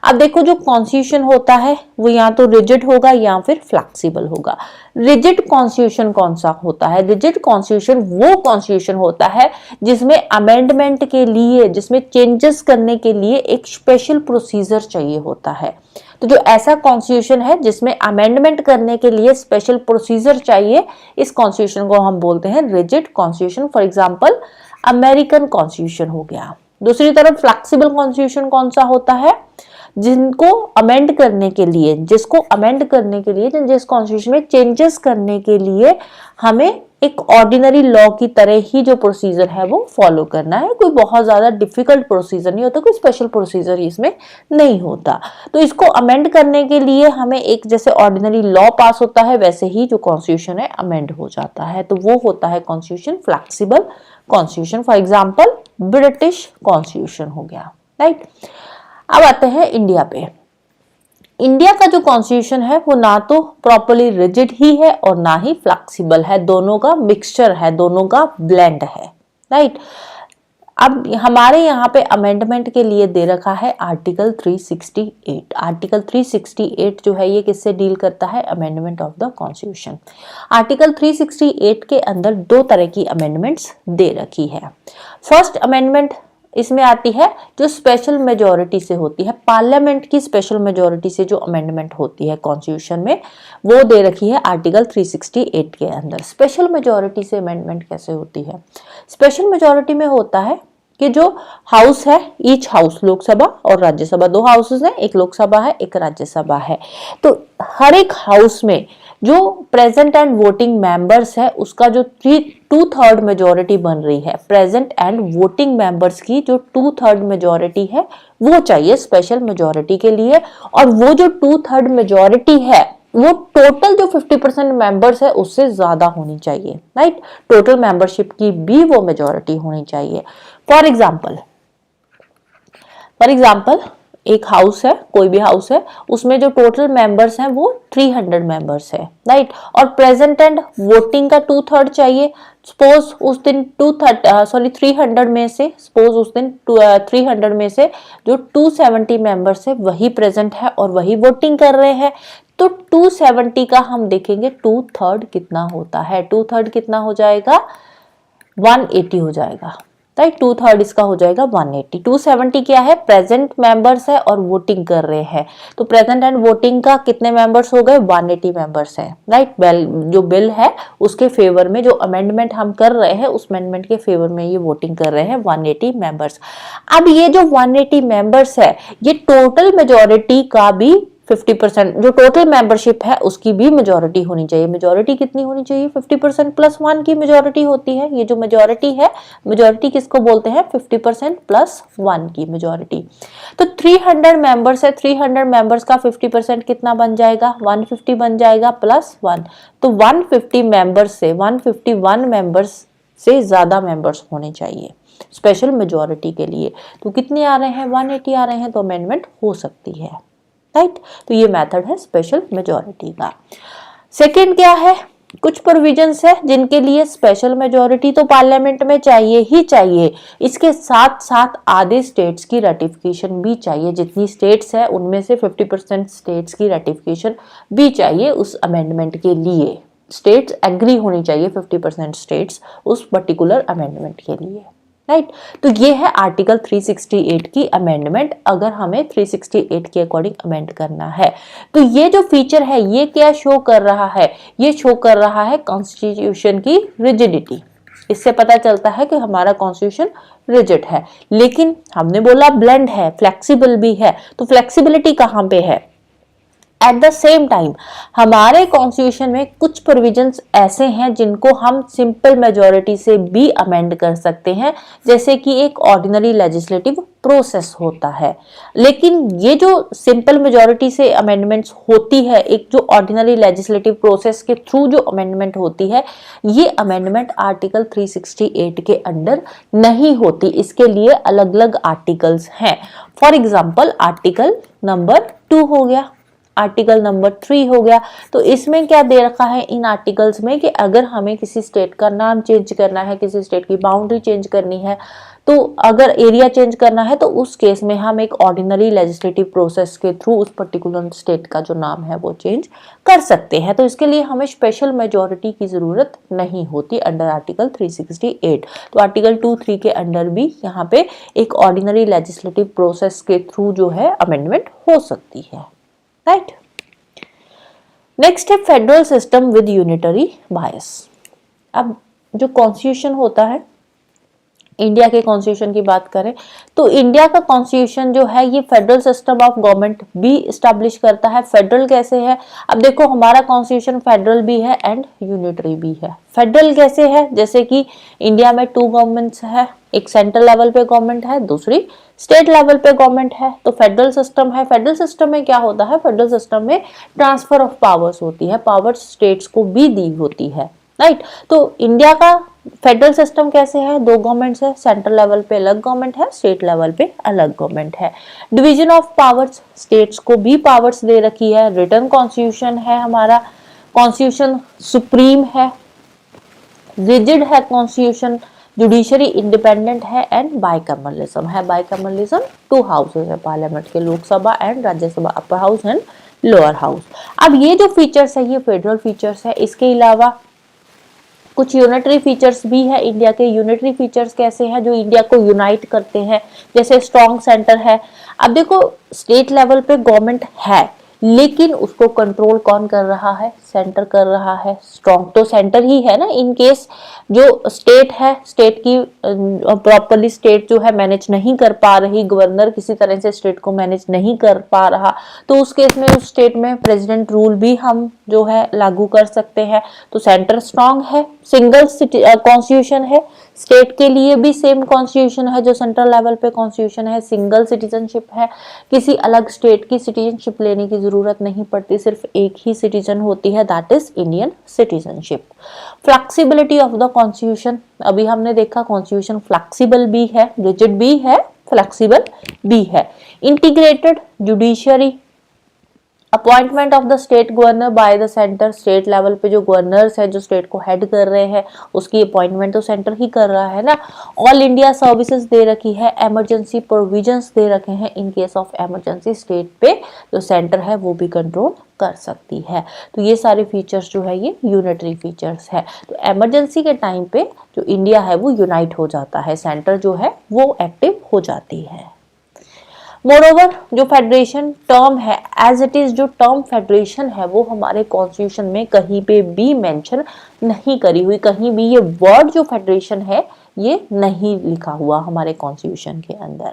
अब देखो जो कॉन्स्टिट्यूशन होता है वो या तो रिजिड होगा या फिर फ्लेक्सिबल होगा। रिजिड कॉन्स्टिट्यूशन कौन सा होता है? रिजिड कॉन्स्टिट्यूशन वो कॉन्स्टिट्यूशन होता है जिसमें अमेंडमेंट के लिए, जिसमें चेंजेस करने के लिए एक स्पेशल प्रोसीजर चाहिए होता है। तो जो ऐसा कॉन्स्टिट्यूशन है जिसमें अमेंडमेंट करने के लिए स्पेशल प्रोसीजर चाहिए, इस कॉन्स्टिट्यूशन को हम बोलते हैं rigid constitution. For example American constitution हो गया। दूसरी तरफ फ्लेक्सिबल कॉन्स्टिट्यूशन कौन सा होता है? जिनको अमेंड करने के लिए, जिसको अमेंड करने के लिए, जिस कॉन्स्टिट्यूशन में चेंजेस करने के लिए हमें एक ऑर्डिनरी लॉ की तरह ही जो प्रोसीजर है वो फॉलो करना है। कोई बहुत ज्यादा डिफिकल्ट प्रोसीजर नहीं होता, कोई स्पेशल प्रोसीजर इसमें नहीं होता। तो इसको अमेंड करने के लिए हमें एक जैसे ऑर्डिनरी लॉ पास होता है वैसे ही जो कॉन्स्टिट्यूशन है अमेंड हो जाता है। तो वो होता है constitution flexible constitution. For example British constitution हो गया, राइट। अब आते हैं इंडिया पे। इंडिया का जो कॉन्स्टिट्यूशन है वो ना तो प्रॉपर्ली रिजिड ही है और ना ही फ्लेक्सिबल है, दोनों का मिक्सचर है, दोनों का ब्लेंड है, राइट। अब हमारे यहाँ पे अमेंडमेंट के लिए दे रखा है आर्टिकल 368। आर्टिकल 368 जो है ये किससे डील करता है? Amendment of the constitution. Article 368 के अंदर दो तरह की अमेंडमेंट्स दे रखी है। फर्स्ट अमेंडमेंट इसमें आती है जो स्पेशल मेजॉरिटी से होती है, पार्लियामेंट की स्पेशल मेजॉरिटी से जो अमेंडमेंट होती है कॉन्स्टिट्यूशन में, वो दे रखी है आर्टिकल 368 के अंदर। स्पेशल मेजॉरिटी से अमेंडमेंट कैसे होती है? स्पेशल मेजॉरिटी में होता है कि जो हाउस है, ईच हाउस, लोकसभा और राज्यसभा, दो हाउसेस हैं, एक लोकसभा है एक राज्यसभा है, तो हर एक हाउस में जो प्रेजेंट एंड वोटिंग मेंबर्स है उसका जो 2/3 मेजॉरिटी बन रही है, प्रेजेंट एंड वोटिंग मेंबर्स की जो 2/3 मेजॉरिटी है वो चाहिए स्पेशल मेजॉरिटी के लिए। और वो जो 2/3 मेजॉरिटी है वो टोटल जो 50% मेंबर्स है उससे ज्यादा होनी चाहिए, राइट। टोटल मेंबरशिप की भी वो मेजॉरिटी होनी चाहिए। फॉर एग्जाम्पल एक हाउस है, कोई भी हाउस है, उसमें जो टोटल मेंबर्स हैं वो 300 मेंबर्स है, राइट। और प्रेजेंट एंड वोटिंग का 2/3 चाहिए। सपोज उस दिन 300 में से, सपोज उस दिन 300 में से जो 270 मेंबर्स है वही प्रेजेंट है और वही वोटिंग कर रहे हैं। तो 270 का हम देखेंगे 2/3 कितना होता है। 2/3 कितना हो जाएगा? 180 हो जाएगा, राइट। 2/3 इसका हो जाएगा 180। 270 क्या है? प्रेजेंट मेंबर्स है और वोटिंग कर रहे हैं। तो प्रेजेंट एंड वोटिंग का कितने मेंबर्स हो गए? 180 मेंबर्स है, राइट। जो बिल है उसके फेवर में, जो अमेंडमेंट हम कर रहे हैं उस अमेंडमेंट के फेवर में ये वोटिंग कर रहे हैं 180 मेंबर्स। अब ये जो 180 मेंबर्स है ये टोटल मेजॉरिटी का भी 50%, जो टोटल मेंबरशिप है उसकी भी मेजॉरिटी होनी चाहिए। मेजॉरिटी कितनी होनी चाहिए? 50% प्लस 1 की मेजॉरिटी होती है। ये जो मेजॉरिटी है, मेजॉरिटी किसको बोलते हैं? 50% प्लस 1 की मेजॉरिटी। तो 300 मेंबर्स है, 300 मेंबर्स का 50% कितना बन जाएगा? 150 बन जाएगा प्लस 1। तो 150 मेंबर्स से 151 मेंबर्स से ज्यादा मेंबर्स होने चाहिए स्पेशल मेजॉरिटी के लिए। तो कितने आ रहे हैं? 180 आ रहे हैं, तो अमेंडमेंट हो सकती है, राइट। तो ये मेथड है स्पेशल मेजॉरिटी का। सेकंड क्या है? कुछ प्रोविजंस है जिनके लिए स्पेशल मेजॉरिटी तो पार्लियामेंट में चाहिए ही चाहिए, इसके साथ साथ आधे स्टेट्स की रेटिफिकेशन भी चाहिए। जितनी स्टेट्स है उनमें से 50% स्टेट्स की रेटिफिकेशन भी चाहिए उस अमेंडमेंट के लिए। स्टेट्स एग्री होनी चाहिए, 50% स्टेट्स उस पर्टिकुलर अमेंडमेंट के लिए, राइट। तो ये है आर्टिकल 368 की अमेंडमेंट। अगर हमें 368 के अकॉर्डिंग अमेंड करना है तो ये जो फीचर है ये क्या शो कर रहा है? ये शो कर रहा है कॉन्स्टिट्यूशन की रिजिडिटी। इससे पता चलता है कि हमारा कॉन्स्टिट्यूशन रिजिड है। लेकिन हमने बोला ब्लेंड है, फ्लेक्सिबल भी है, तो फ्लेक्सिबिलिटी कहाँ पे है? एट द सेम टाइम हमारे कॉन्स्टिट्यूशन में कुछ प्रोविजंस ऐसे हैं जिनको हम सिंपल मेजॉरिटी से भी अमेंड कर सकते हैं, जैसे कि एक ऑर्डिनरी लेजिस्लेटिव प्रोसेस होता है। लेकिन ये जो सिंपल मेजॉरिटी से अमेंडमेंट्स होती है, एक जो ऑर्डिनरी लेजिस्लेटिव प्रोसेस के थ्रू जो अमेंडमेंट होती है, ये अमेंडमेंट आर्टिकल 368 के अंडर नहीं होती। इसके लिए अलग अलग आर्टिकल्स हैं। फॉर एग्जाम्पल आर्टिकल नंबर 2 हो गया, आर्टिकल नंबर 3 हो गया। तो इसमें क्या दे रखा है इन आर्टिकल्स में कि अगर हमें किसी स्टेट का नाम चेंज करना है, किसी स्टेट की बाउंड्री चेंज करनी है, तो अगर एरिया चेंज करना है, तो उस केस में हम एक ऑर्डिनरी लेजिस्लेटिव प्रोसेस के थ्रू उस पर्टिकुलर स्टेट का जो नाम है वो चेंज कर सकते हैं। तो इसके लिए हमें स्पेशल मेजॉरिटी की जरूरत नहीं होती अंडर आर्टिकल 368। तो आर्टिकल 2-3 के अंडर भी यहाँ पे एक ऑर्डिनरी लेजिस्लेटिव प्रोसेस के थ्रू जो है अमेंडमेंट हो सकती है, राइट। नेक्स्ट है फेडरल सिस्टम विद यूनिटरी बायस। अब जो कॉन्स्टिट्यूशन होता है, इंडिया के कॉन्स्टिट्यूशन की बात करें तो इंडिया का कॉन्स्टिट्यूशन जो है ये फेडरल सिस्टम ऑफ गवर्नमेंट भी स्टैब्लिश करता है। फेडरल कैसे है, अब देखो हमारा कॉन्स्टिट्यूशन फेडरल भी है एंड यूनिटरी भी है। फेडरल कैसे है, जैसे कि इंडिया में 2 गवर्नमेंट्स है, एक सेंट्रल लेवल पे गवर्नमेंट है, दूसरी स्टेट लेवल पे गवर्नमेंट है। तो फेडरल सिस्टम है। फेडरल सिस्टम में क्या होता है, फेडरल सिस्टम में ट्रांसफर ऑफ पावर्स होती है, पावर्स स्टेट्स को भी दी होती है, राइट। तो इंडिया का फेडरल सिस्टम कैसे है, 2 गवर्नमेंट्स है, सेंट्रल लेवल पे अलग गवर्नमेंट है, स्टेट लेवल पे अलग गवर्नमेंट है। डिवीजन ऑफ पावर्स, स्टेट्स को भी पावर्स दे रखी है। रिटन कॉन्स्टिट्यूशन है हमारा, कॉन्स्टिट्यूशन सुप्रीम है, रिजिड है कॉन्स्टिट्यूशन, जुडिशरी इंडिपेंडेंट है एंड बाइकैमरलिज्म है। बाइकैमरलिज्म 2 हाउसेस है पार्लियामेंट के, Lok Sabha and Rajya Sabha, upper house and lower house. अब ये जो फीचर्स है ये फेडरल फीचर्स है। इसके अलावा कुछ यूनिटरी फीचर्स भी है इंडिया के। यूनिटरी फीचर्स कैसे हैं, जो इंडिया को यूनाइट करते हैं, जैसे स्ट्रॉन्ग सेंटर है। अब देखो स्टेट लेवल पे गवर्नमेंट है, लेकिन उसको कंट्रोल कौन कर रहा है, सेंटर कर रहा है। स्ट्रॉन्ग तो सेंटर ही है ना। इन केस जो स्टेट है, स्टेट की प्रॉपरली स्टेट जो है मैनेज नहीं कर पा रही, गवर्नर किसी तरह से स्टेट को मैनेज नहीं कर पा रहा, तो उस केस में उस स्टेट में प्रेसिडेंट रूल भी हम जो है लागू कर सकते हैं। तो सेंटर स्ट्रॉन्ग है, सिंगल कॉन्स्टिट्यूशन है, स्टेट के लिए भी सेम कॉन्स्टिट्यूशन है जो सेंट्रल लेवल पे कॉन्स्टिट्यूशन है, सिंगल सिटीजनशिप है, किसी अलग स्टेट की सिटीजनशिप लेने की जरूरत नहीं पड़ती, सिर्फ एक ही सिटीजन होती है, that is Indian citizenship. Flexibility of the constitution, अभी हमने देखा कॉन्स्टिट्यूशन फ्लेक्सिबल भी है, रिजिड भी है, फ्लेक्सिबल भी है। Integrated judiciary, appointment of the state governor by the centre, state level पे जो गवर्नर्स है जो स्टेट को हेड कर रहे हैं उसकी अपॉइंटमेंट तो सेंटर ही कर रहा है ना। ऑल इंडिया सर्विसेज दे रखी है, इमरजेंसी प्रोविजंस दे रखे हैं, in case of emergency state पे जो सेंटर है वो भी कंट्रोल कर सकती है। तो ये सारे फीचर्स जो है ये यूनिटरी फीचर्स है। तो इमरजेंसी के टाइम पे जो इंडिया है वो यूनाइट हो जाता है, सेंटर जो है वो एक्टिव हो जाती है। मोरओवर जो फेडरेशन टर्म है एज इट इज, जो टर्म फेडरेशन है वो हमारे कॉन्स्टिट्यूशन में कहीं पे भी मेंशन नहीं करी हुई, कहीं भी ये वर्ड जो फेडरेशन है ये नहीं लिखा हुआ हमारे कॉन्स्टिट्यूशन के अंदर।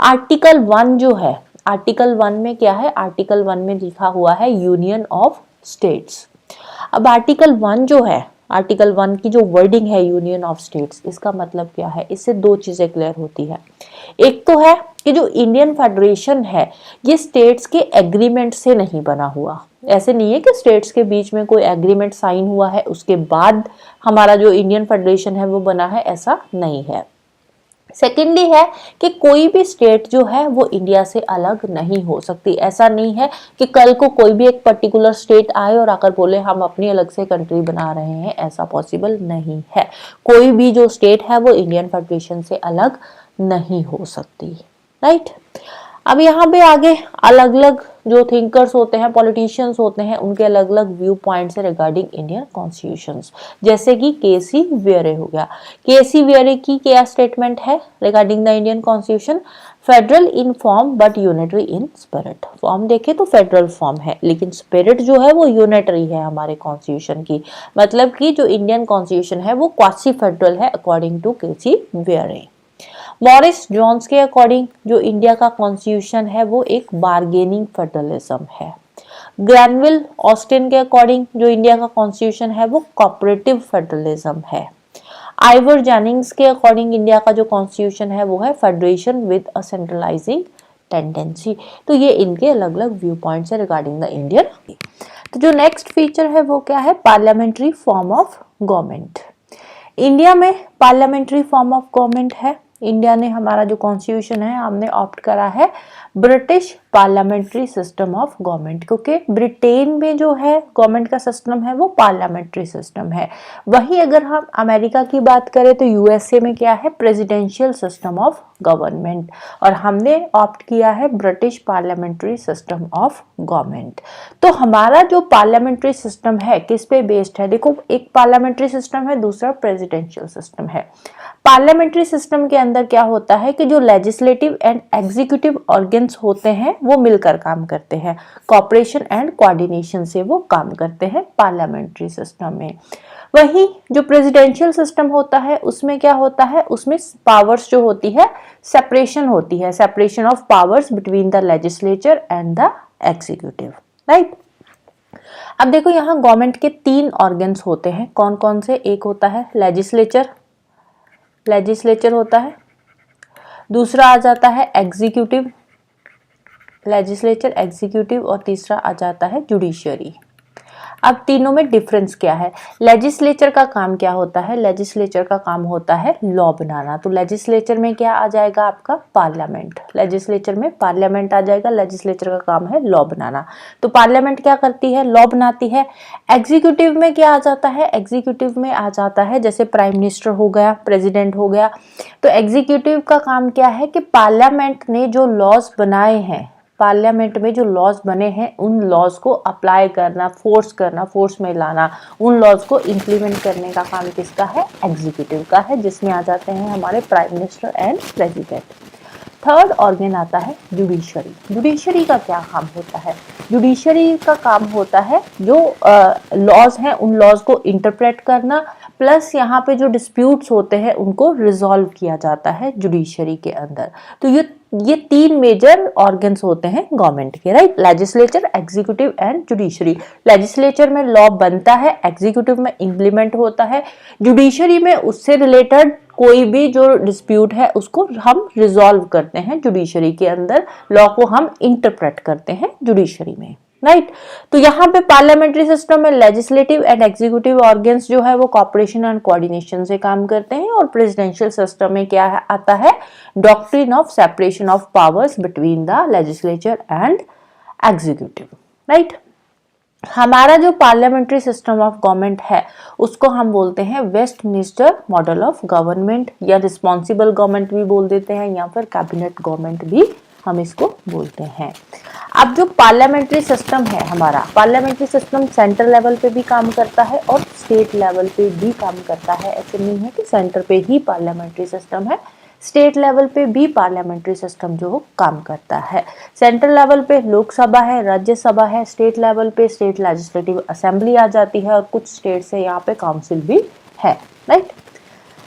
आर्टिकल 1 जो है, आर्टिकल 1 में क्या है, आर्टिकल 1 में लिखा हुआ है यूनियन ऑफ स्टेट्स। अब आर्टिकल 1 जो है, आर्टिकल 1 की जो वर्डिंग है यूनियन ऑफ स्टेट्स, इसका मतलब क्या है, इससे 2 चीजें क्लियर होती है। एक तो है कि जो इंडियन फेडरेशन है ये स्टेट्स के एग्रीमेंट से नहीं बना हुआ, ऐसे नहीं है कि स्टेट्स के बीच में कोई एग्रीमेंट साइन हुआ है उसके बाद हमारा जो इंडियन फेडरेशन है वो बना है, ऐसा नहीं है। सेकेंडली है कि कोई भी स्टेट जो है वो इंडिया से अलग नहीं हो सकती। ऐसा नहीं है कि कल को कोई भी एक पर्टिकुलर स्टेट आए और आकर बोले हम अपनी अलग से कंट्री बना रहे हैं, ऐसा पॉसिबल नहीं है। कोई भी जो स्टेट है वो इंडियन फेडरेशन से अलग नहीं हो सकती, राइट। अब यहाँ पे आगे अलग अलग जो थिंकर्स होते हैं, पॉलिटिशियंस होते हैं, उनके अलग अलग व्यू पॉइंट्स है रिगार्डिंग इंडियन कॉन्स्टिट्यूशंस, जैसे कि केसी वेरे हो गया। केसी वेरे की क्या स्टेटमेंट है regarding the Indian constitution, federal in form but unitary in spirit. Form देखे तो फेडरल फॉर्म है लेकिन स्पिरिट जो है वो यूनिटरी है हमारे कॉन्स्टिट्यूशन की, मतलब कि जो इंडियन कॉन्स्टिट्यूशन है वो क्वासी फेडरल है according to K C Wheare. Morris Jones के अकॉर्डिंग जो इंडिया का कॉन्स्टिट्यूशन है वो एक बार्गेनिंग फेडरलिज्म है, ग्रैनविल ऑस्टिन के अकॉर्डिंग जो इंडिया का कॉन्स्टिट्यूशन है वो कोऑपरेटिव फेडरलिज्म है। आइवर जेनिंग्स के अकॉर्डिंग इंडिया का जो कॉन्स्टिट्यूशन है वो है federation with a centralising tendency. तो ये इनके अलग अलग व्यू पॉइंट्स है रिगार्डिंग द इंडियन। तो जो नेक्स्ट फीचर है वो क्या है, parliamentary form of government. India में पार्लियामेंट्री फॉर्म ऑफ गवर्नमेंट है। इंडिया ने हमारा जो कॉन्स्टिट्यूशन है हमने ऑप्ट करा है British parliamentary system of government, क्योंकि ब्रिटेन में जो है गवर्नमेंट का सिस्टम है वो पार्लियामेंट्री सिस्टम है। वहीं अगर हम अमेरिका की बात करें तो यूएसए में क्या है, प्रेसिडेंशियल सिस्टम ऑफ गवर्नमेंट, और हमने ऑप्ट किया है British parliamentary system of government. तो हमारा जो पार्लियामेंट्री सिस्टम है किस पे बेस्ड है, देखो एक पार्लियामेंट्री सिस्टम है, दूसरा प्रेसिडेंशियल सिस्टम है। पार्लियामेंट्री सिस्टम के अंदर क्या होता है कि जो लेजिस्लेटिव एंड एग्जीक्यूटिव ऑर्गन्स होते हैं वो मिलकर काम करते हैं, कोऑपरेशन एंड कोऑर्डिनेशन से वो काम करते हैं पार्लियामेंट्री सिस्टम में। वहीं जो प्रेसिडेंशियल सिस्टम होता है उसमें क्या होता है, उसमें पावर्स जो होती है सेपरेशन होती है, separation of powers between the legislature and the executive, right. अब देखो यहाँ गवर्नमेंट के 3 ऑर्गन्स होते हैं, कौन कौन से, एक होता है लेजिस्लेचर होता है, दूसरा आ जाता है एग्जीक्यूटिव, लेजिस्लेचर एग्जीक्यूटिव, और तीसरा आ जाता है जुडिशियरी। अब तीनों में डिफरेंस क्या है, लेजिस्लेचर का काम क्या होता है, लेजिस्लेचर का काम होता है लॉ बनाना। तो लेजिस्लेचर में क्या आ जाएगा आपका, पार्लियामेंट, लेजिस्लेचर में पार्लियामेंट आ जाएगा, लेजिस्लेचर का काम है लॉ बनाना। तो पार्लियामेंट क्या करती है, लॉ बनाती है। एग्जीक्यूटिव में क्या आ जाता है, एग्जीक्यूटिव में आ जाता है जैसे प्राइम मिनिस्टर हो गया, प्रेसिडेंट हो गया। तो एग्जीक्यूटिव का काम क्या है कि पार्लियामेंट ने जो लॉज बनाए हैं, पार्लियामेंट में जो लॉज बने हैं उन लॉज को अप्लाई करना, फोर्स में लाना, उन लॉज को इंप्लीमेंट करने का काम किसका है, एग्जीक्यूटिव का है, जिसमें आ जाते हैं हमारे prime minister and president. Third organ आता है जुडिशरी। जुडिशरी का क्या काम होता है, जुडिशरी का काम होता है जो लॉज हैं उन लॉज को इंटरप्रेट करना, प्लस यहाँ पे जो डिस्प्यूट्स होते हैं उनको रिजॉल्व किया जाता है जुडिशरी के अंदर। तो ये 3 मेजर ऑर्गन्स होते हैं गवर्नमेंट के, right, legislature, executive and judiciary. Legislature में लॉ बनता है, एग्जीक्यूटिव में इंप्लीमेंट होता है, जुडिशरी में उससे रिलेटेड कोई भी जो डिस्प्यूट है उसको हम रिजॉल्व करते हैं जुडिशरी के अंदर, लॉ को हम इंटरप्रेट करते हैं जुडिशरी में, राइट। तो यहाँ पे पार्लियामेंट्री सिस्टम में लेजिस्लेटिव एंड एग्जीक्यूटिव ऑर्गन्स जो है वो कोऑपरेशन एंड कोऑर्डिनेशन से काम करते हैं, और प्रेसिडेंशियल सिस्टम में क्या है, आता है doctrine of separation of powers between the legislature and executive, right. हमारा जो पार्लियामेंट्री सिस्टम ऑफ गवर्नमेंट है उसको हम बोलते हैं वेस्टमिनिस्टर मॉडल ऑफ गवर्नमेंट, या रिस्पॉन्सिबल गवर्नमेंट भी बोल देते हैं, या फिर कैबिनेट गवर्नमेंट भी हम इसको बोलते हैं। अब जो पार्लियामेंट्री सिस्टम है हमारा, पार्लियामेंट्री सिस्टम सेंटर लेवल पे भी काम करता है और स्टेट लेवल पे भी काम करता है। ऐसे नहीं है कि सेंटर पे ही पार्लियामेंट्री सिस्टम है, स्टेट लेवल पे भी पार्लियामेंट्री सिस्टम जो काम करता है। सेंट्रल लेवल पे लोकसभा है, राज्यसभा है, स्टेट लेवल पे स्टेट लेजिस्लेटिव असेंबली आ जाती है, और कुछ स्टेट से यहाँ पे काउंसिल भी है, राइट।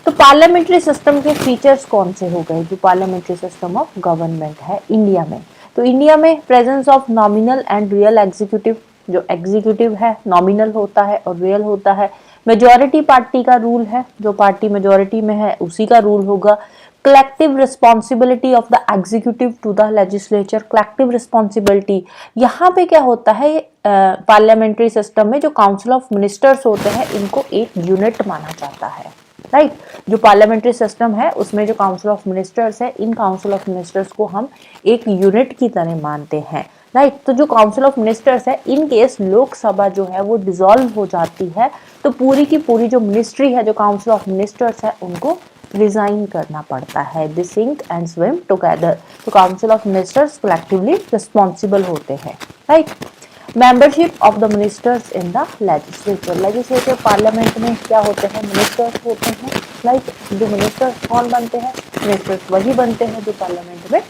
तो पार्लियामेंट्री सिस्टम के फीचर्स कौन से हो गए, जो पार्लियामेंट्री सिस्टम ऑफ गवर्नमेंट है इंडिया में। तो इंडिया में presence of nominal and real executive, जो एग्जीक्यूटिव है नॉमिनल होता है और रियल होता है। मेजॉरिटी पार्टी का रूल है, जो पार्टी मेजॉरिटी में है उसी का रूल होगा। Collective responsibility of the executive to the legislature, collective responsibility, यहाँ पे क्या होता है पार्लियामेंट्री सिस्टम में जो काउंसिल ऑफ मिनिस्टर्स होते हैं इनको एक यूनिट माना जाता है, राइट। जो पार्लियामेंट्री सिस्टम है उसमें जो काउंसिल ऑफ मिनिस्टर्स है, इन काउंसिल ऑफ मिनिस्टर्स को हम एक यूनिट की तरह मानते हैं, राइट। तो जो काउंसिल ऑफ मिनिस्टर्स है, इन केस लोकसभा जो है वो डिसॉल्व हो जाती है तो पूरी की पूरी जो मिनिस्ट्री है, जो काउंसिल ऑफ मिनिस्टर्स है, उनको रिजाइन करना पड़ता है, they sink and swim together. तो council of ministers collectively responsible होते हैं, right. Membership of the ministers in the legislature, legislature parliament में क्या होते हैं, मिनिस्टर्स होते हैं, राइट। जो मिनिस्टर्स कौन बनते हैं, मिनिस्टर्स वही बनते हैं जो पार्लियामेंट में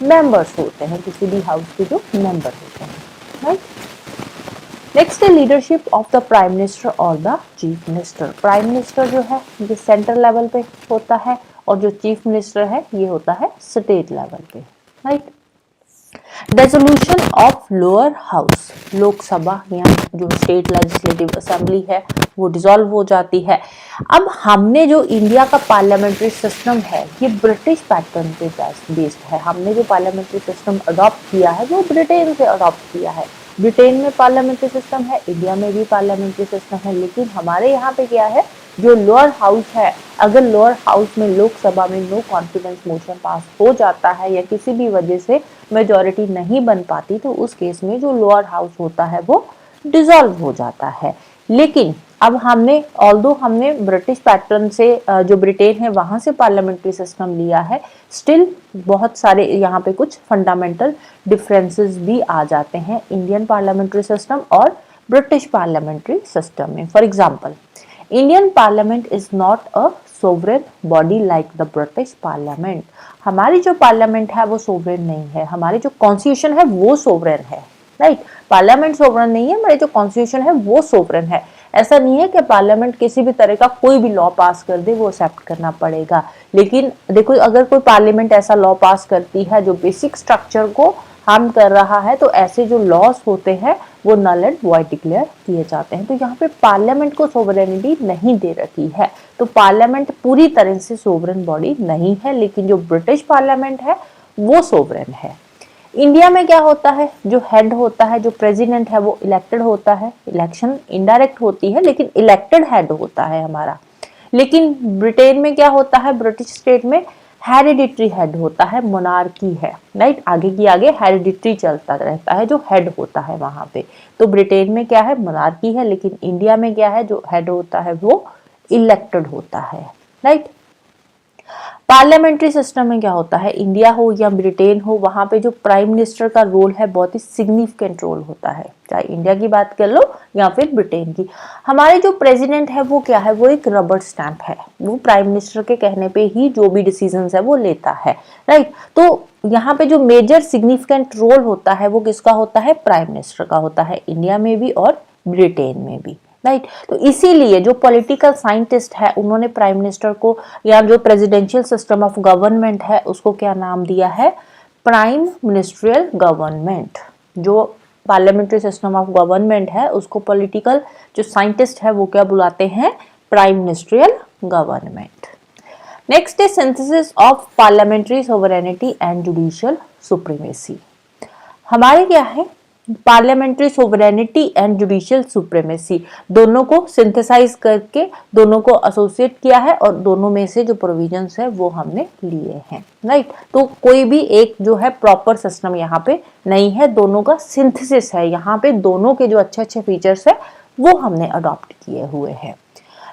मेंबर्स होते हैं, किसी भी हाउस के जो मेंबर होते हैं, राइट। नेक्स्ट है leadership of the prime minister और the chief minister. Prime minister जो है ये सेंट्रल लेवल पे होता है, और जो चीफ मिनिस्टर है ये होता है स्टेट लेवल पे, right. Resolution of lower house, Lok Sabha या जो स्टेट लेजिस्लेटिव असेंबली है वो डिसॉल्व हो जाती है। अब हमने जो इंडिया का पार्लियामेंट्री सिस्टम है ये ब्रिटिश पैटर्न पे बेस्ड है। हमने जो पार्लियामेंट्री सिस्टम अडॉप्ट किया है वो ब्रिटेन से अडॉप्ट किया है। ब्रिटेन में पार्लियामेंट्री सिस्टम है, इंडिया में भी पार्लियामेंट्री सिस्टम है, लेकिन हमारे यहाँ पे क्या है, जो लोअर हाउस है, अगर लोअर हाउस में लोकसभा में नो कॉन्फिडेंस मोशन पास हो जाता है या किसी भी वजह से मेजॉरिटी नहीं बन पाती तो उस केस में जो लोअर हाउस होता है वो डिसॉल्व हो जाता है। लेकिन अब हमने ऑल्दो हमने ब्रिटिश पैटर्न से जो ब्रिटेन है वहां से पार्लियामेंट्री सिस्टम लिया है, स्टिल बहुत सारे यहाँ पे कुछ फंडामेंटल डिफरेंसेस भी आ जाते हैं इंडियन पार्लियामेंट्री सिस्टम और ब्रिटिश पार्लियामेंट्री सिस्टम में। For example, Indian parliament is not a sovereign body like the British parliament. हमारी जो पार्लियामेंट है वो सोवरेन नहीं है, हमारी जो कॉन्स्टिट्यूशन है वो सोवरेन है, राइट। पार्लियामेंट सोवरेन नहीं है, हमारी जो कॉन्स्टिट्यूशन है वो सोवरेन है। ऐसा नहीं है कि पार्लियामेंट किसी भी तरह का कोई भी लॉ पास कर दे वो एक्सेप्ट करना पड़ेगा। लेकिन देखो, अगर कोई पार्लियामेंट ऐसा लॉ पास करती है जो बेसिक स्ट्रक्चर को हार्म कर रहा है तो ऐसे जो लॉस होते हैं वो नल एंड वॉइड डिक्लेयर किए जाते हैं। तो यहाँ पे पार्लियामेंट को सोवरेनिटी नहीं दे रखी है, तो पार्लियामेंट पूरी तरह से सोवरेन बॉडी नहीं है, लेकिन जो ब्रिटिश पार्लियामेंट है वो सोवरेन है। इंडिया में क्या होता है, जो हेड होता है, जो प्रेसिडेंट है वो इलेक्टेड होता है, इलेक्शन इनडायरेक्ट होती है लेकिन इलेक्टेड हेड होता है हमारा। लेकिन ब्रिटेन में क्या होता है, ब्रिटिश स्टेट में हेरिडिटरी हेड होता है, मोनार्की है, राइट। आगे की आगे हेरिडिटरी चलता रहता है, जो हेड होता है वहां पे। तो ब्रिटेन में क्या है, मोनार्की है, लेकिन इंडिया में क्या है, जो हेड होता है वो इलेक्टेड होता है, राइट। पार्लियामेंट्री सिस्टम में क्या होता है, इंडिया हो या ब्रिटेन हो, वहां पे जो प्राइम मिनिस्टर का रोल है बहुत ही सिग्निफिकेंट रोल होता है, चाहे इंडिया की बात कर लो या फिर ब्रिटेन की। हमारे जो प्रेसिडेंट है वो क्या है, वो एक रबर स्टैंप है, वो प्राइम मिनिस्टर के कहने पे ही जो भी डिसीजंस है वो लेता है, राइट। तो यहाँ पे जो मेजर सिग्निफिकेंट रोल होता है वो किसका होता है, प्राइम मिनिस्टर का होता है, इंडिया में भी और ब्रिटेन में भी, राइट। तो इसीलिए जो पॉलिटिकल साइंटिस्ट है उन्होंने प्राइम मिनिस्टर को या जो प्रेसिडेंशियल सिस्टम ऑफ गवर्नमेंट है उसको क्या नाम दिया है, प्राइम मिनिस्ट्रियल गवर्नमेंट। जो पार्लियामेंट्री सिस्टम ऑफ गवर्नमेंट है उसको पॉलिटिकल जो साइंटिस्ट है वो क्या बुलाते हैं, प्राइम मिनिस्ट्रियल गवर्नमेंट। नेक्स्ट है synthesis of parliamentary sovereignty and judicial supremacy. हमारे क्या है, parliamentary sovereignty and judicial supremacy, दोनों को सिंथेसाइज करके दोनों को एसोसिएट किया है और दोनों में से जो प्रोविजंस है वो हमने लिए हैं, राइट। तो कोई भी एक जो है प्रॉपर सिस्टम यहाँ पे नहीं है, दोनों का सिंथेसिस है, यहाँ पे दोनों के जो अच्छे अच्छे फीचर्स है वो हमने अडॉप्ट किए हुए हैं।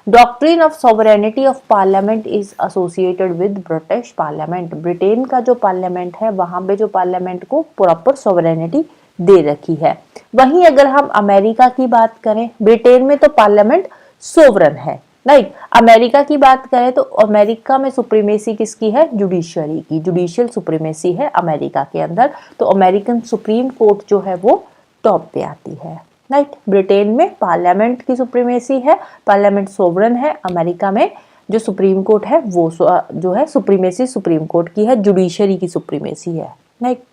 Doctrine of sovereignty of parliament is associated with British parliament. Britain का जो पार्लियामेंट है वहां पे जो पार्लियामेंट को प्रॉपर सॉवरेनिटी दे रखी है। वहीं अगर हम अमेरिका की बात करें, ब्रिटेन में तो पार्लियामेंट सोवरेन है, राइट। अमेरिका की बात करें तो अमेरिका में सुप्रीमेसी किसकी है, जुडिशियरी की, जुडिशियल सुप्रीमेसी है अमेरिका के अंदर। तो अमेरिकन सुप्रीम कोर्ट जो है वो टॉप पे आती है, राइट। ब्रिटेन में पार्लियामेंट की सुप्रीमेसी है, पार्लियामेंट सोवरेन है। अमेरिका में जो सुप्रीम कोर्ट है वो जो है सुप्रीमेसी सुप्रीम कोर्ट की है, जुडिशियरी की सुप्रीमेसी है, राइट।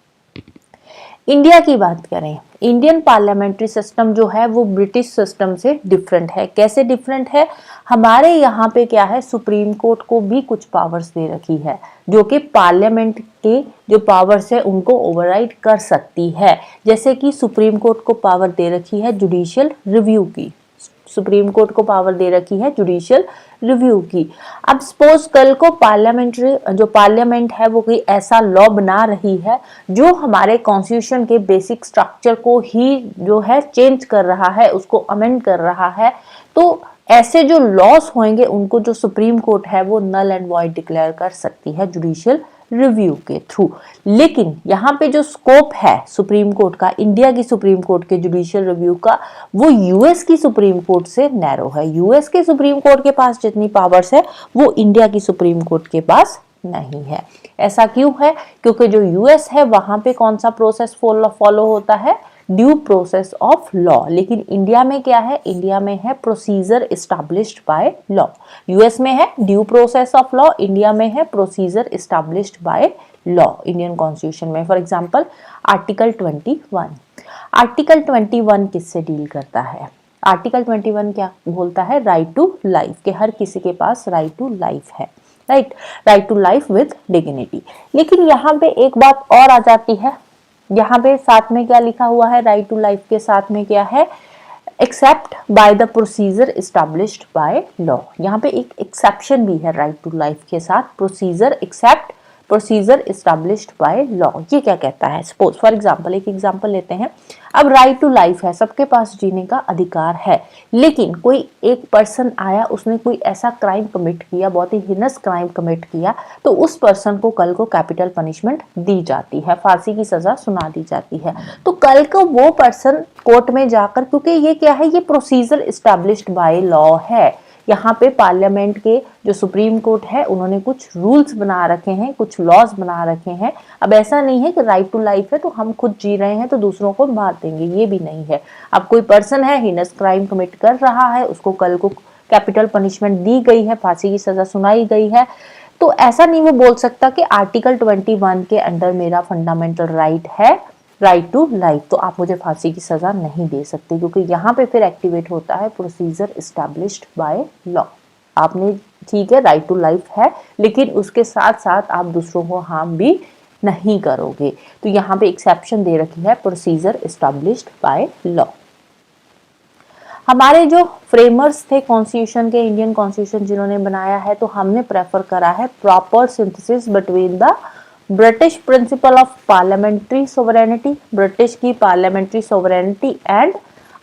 इंडिया की बात करें, इंडियन पार्लियामेंट्री सिस्टम जो है वो ब्रिटिश सिस्टम से डिफरेंट है। कैसे डिफरेंट है, हमारे यहाँ पे क्या है, सुप्रीम कोर्ट को भी कुछ पावर्स दे रखी है जो कि पार्लियामेंट के जो पावर्स है उनको ओवरराइड कर सकती है। जैसे कि सुप्रीम कोर्ट को पावर दे रखी है जुडिशियल रिव्यू की, सुप्रीम कोर्ट को पावर दे रखी है जुडिशियल रिव्यू की। अब सपोज कल को पार्लियामेंट्री जो पार्लियामेंट है वो कोई ऐसा लॉ बना रही है जो हमारे कॉन्स्टिट्यूशन के बेसिक स्ट्रक्चर को ही जो है चेंज कर रहा है, उसको अमेंड कर रहा है, तो ऐसे जो लॉस होंगे उनको जो सुप्रीम कोर्ट है वो नल एंड वॉइड डिक्लेयर कर सकती है जुडिशियल रिव्यू के थ्रू। लेकिन यहाँ पे जो स्कोप है सुप्रीम कोर्ट का, इंडिया की सुप्रीम कोर्ट के जुडिशियल रिव्यू का, वो यूएस की सुप्रीम कोर्ट से नैरो है। यूएस के सुप्रीम कोर्ट के पास जितनी पावर्स है वो इंडिया की सुप्रीम कोर्ट के पास नहीं है। ऐसा क्यों है, क्योंकि जो यूएस है वहां पे कौन सा प्रोसेस फॉलो होता है, ड्यू प्रोसेस ऑफ लॉ। लेकिन इंडिया में क्या है, इंडिया में है procedure established by law. US में है due process of law, India में है procedure established by law Indian constitution में। For example article 21। आर्टिकल 21 किससे डील करता है? आर्टिकल 21 क्या बोलता है? राइट टू लाइफ, के हर किसी के पास राइट टू लाइफ है, right, right to life with dignity. लेकिन यहाँ पे एक बात और आ जाती है, यहाँ पे साथ में क्या लिखा हुआ है? राइट टू लाइफ के साथ में क्या है? Except by the procedure established by law. यहाँ पे एक एक्सेप्शन भी है राइट टू लाइफ के साथ, procedure except procedure established by law. ये क्या कहता है? सपोज फॉर एग्जांपल, एक एग्जांपल लेते हैं। अब राइट टू लाइफ है, सबके पास जीने का अधिकार है, लेकिन कोई एक पर्सन आया, उसने कोई ऐसा क्राइम कमिट किया, बहुत ही हिनस क्राइम कमिट किया, तो उस पर्सन को कल को कैपिटल पनिशमेंट दी जाती है, फांसी की सजा सुना दी जाती है। तो कल को वो पर्सन कोर्ट में जाकर, क्योंकि ये क्या है, ये प्रोसीजर एस्टैब्लिश्ड बाय लॉ है, यहाँ पे पार्लियामेंट के जो सुप्रीम कोर्ट है उन्होंने कुछ रूल्स बना रखे हैं, कुछ लॉज बना रखे हैं। अब ऐसा नहीं है कि राइट टू लाइफ है तो हम खुद जी रहे हैं तो दूसरों को मार देंगे, ये भी नहीं है। अब कोई पर्सन है, हिनस क्राइम कमिट कर रहा है, उसको कल को कैपिटल पनिशमेंट दी गई है, फांसी की सजा सुनाई गई है, तो ऐसा नहीं वो बोल सकता कि आर्टिकल 21 के अंडर मेरा फंडामेंटल राइट है राइट टू लाइफ, तो आप मुझे फांसी की सजा नहीं दे सकते, क्योंकि यहाँ पे फिर एक्टिवेट होता है प्रोसीजर एस्टैब्लिश्ड बाय लॉ। आपने ठीक है राइट टू लाइफ है, लेकिन उसके साथ साथ आप दूसरों को हार्म भी नहीं करोगे, तो यहाँ पे एक्सेप्शन दे रखी है प्रोसीजर एस्टैब्लिश्ड बाय लॉ। हमारे जो फ्रेमर्स थे कॉन्स्टिट्यूशन के, इंडियन कॉन्स्टिट्यूशन जिन्होंने बनाया है, तो हमने प्रेफर करा है proper synthesis between the British principle of parliamentary sovereignty, British की parliamentary sovereignty and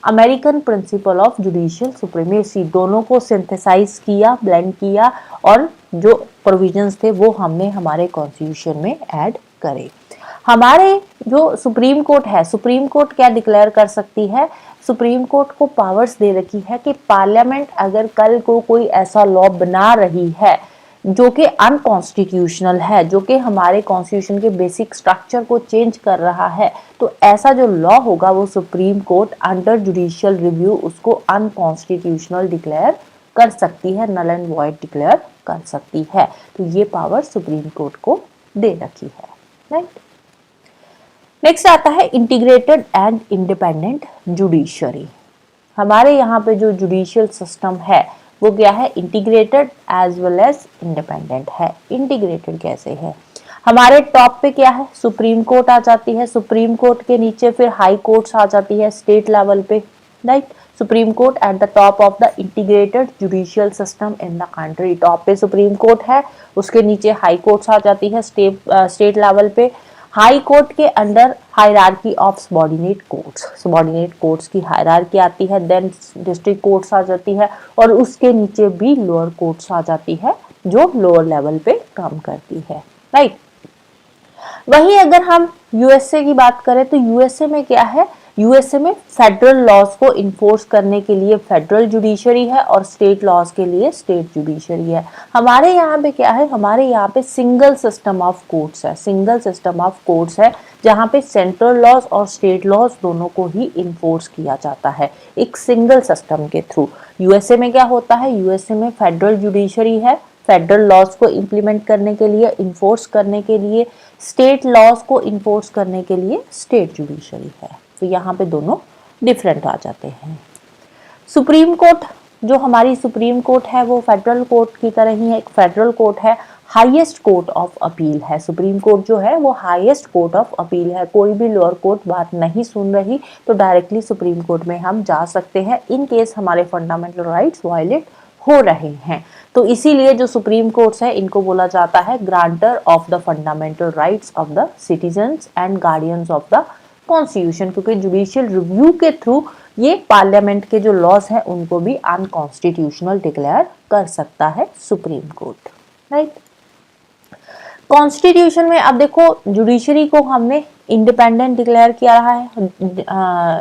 American principle of judicial supremacy, दोनों को सिंथेसाइज किया, ब्लेंड किया, और जो प्रोविजंस थे वो हमने हमारे कॉन्स्टिट्यूशन में ऐड करे। हमारे जो सुप्रीम कोर्ट है, सुप्रीम कोर्ट क्या डिक्लेयर कर सकती है? सुप्रीम कोर्ट को पावर्स दे रखी है कि पार्लियामेंट अगर कल को कोई ऐसा लॉ बना रही है जो कि अनकॉन्स्टिट्यूशनल है, जो कि हमारे कॉन्स्टिट्यूशन के बेसिक स्ट्रक्चर को चेंज कर रहा है, तो ऐसा जो लॉ होगा वो supreme court under judicial review उसको अनकॉन्स्टिट्यूशनल डिक्लेयर कर सकती है, नल एंड वॉइड डिक्लेयर कर सकती है। तो ये पावर सुप्रीम कोर्ट को दे रखी है, राइट। नेक्स्ट आता है इंटीग्रेटेड एंड इंडिपेंडेंट जुडिशरी। हमारे यहाँ पे जो जुडिशियल सिस्टम है वो क्या है? Integrated as well as independent है। इंटीग्रेटेड कैसे है? हमारे टॉप पे क्या है? सुप्रीम कोर्ट आ जाती है, सुप्रीम कोर्ट के नीचे फिर हाई कोर्ट्स आ जाती है स्टेट लेवल पे, right. Supreme court at the top of the integrated judicial system in the country. Top पे सुप्रीम कोर्ट है, उसके नीचे हाई कोर्ट्स आ जाती है स्टेट लेवल पे। हाई कोर्ट के under hierarchy of subordinate courts, subordinate courts की हायरार्की आती है, देन डिस्ट्रिक्ट कोर्ट्स आ जाती है, और उसके नीचे भी लोअर कोर्ट्स आ जाती है जो लोअर लेवल पे काम करती है, राइट। वहीं अगर हम यूएसए की बात करें तो यूएसए में क्या है? यूएसए में फेडरल लॉज को इन्फोर्स करने के लिए फेडरल जुडिशरी है और स्टेट लॉज के लिए स्टेट जुडिशरी है। हमारे यहाँ पे क्या है? हमारे यहाँ पे सिंगल सिस्टम ऑफ कोर्ट्स है, सिंगल सिस्टम ऑफ कोर्ट्स है, जहाँ पे सेंट्रल लॉज और स्टेट लॉज दोनों को ही इन्फोर्स किया जाता है एक सिंगल सिस्टम के थ्रू। यूएसए में क्या होता है? यूएसए में फेडरल जुडिशरी है, फेडरल लॉज को इम्प्लीमेंट करने के लिए, इन्फोर्स करने के लिए, स्टेट लॉज को इन्फोर्स करने के लिए स्टेट जुडिशरी है। तो यहाँ पे दोनों डिफरेंट आ जाते हैं। सुप्रीम कोर्ट, जो हमारी सुप्रीम कोर्ट है वो फेडरल कोर्ट की तरह ही है, एक फेडरल कोर्ट है, हाईएस्ट कोर्ट ऑफ अपील है। सुप्रीम कोर्ट जो है वो हाईएस्ट कोर्ट ऑफ अपील है। कोई भी लोअर कोर्ट बात नहीं सुन रही तो डायरेक्टली सुप्रीम कोर्ट में हम जा सकते हैं इन केस हमारे फंडामेंटल राइट्स वायलेट हो रहे हैं। तो इसीलिए जो सुप्रीम कोर्ट्स है इनको बोला जाता है grantor of the fundamental rights of the citizens and guardians of the constitution, क्योंकि जुडिशियल रिव्यू के थ्रू ये पार्लियामेंट के जो लॉज हैं उनको भी अनकॉन्स्टिट्यूशनल डिक्लेयर कर सकता है सुप्रीम कोर्ट, राइट। कॉन्स्टिट्यूशन में अब देखो जुडिशरी को हमने इंडिपेंडेंट डिक्लेयर किया है,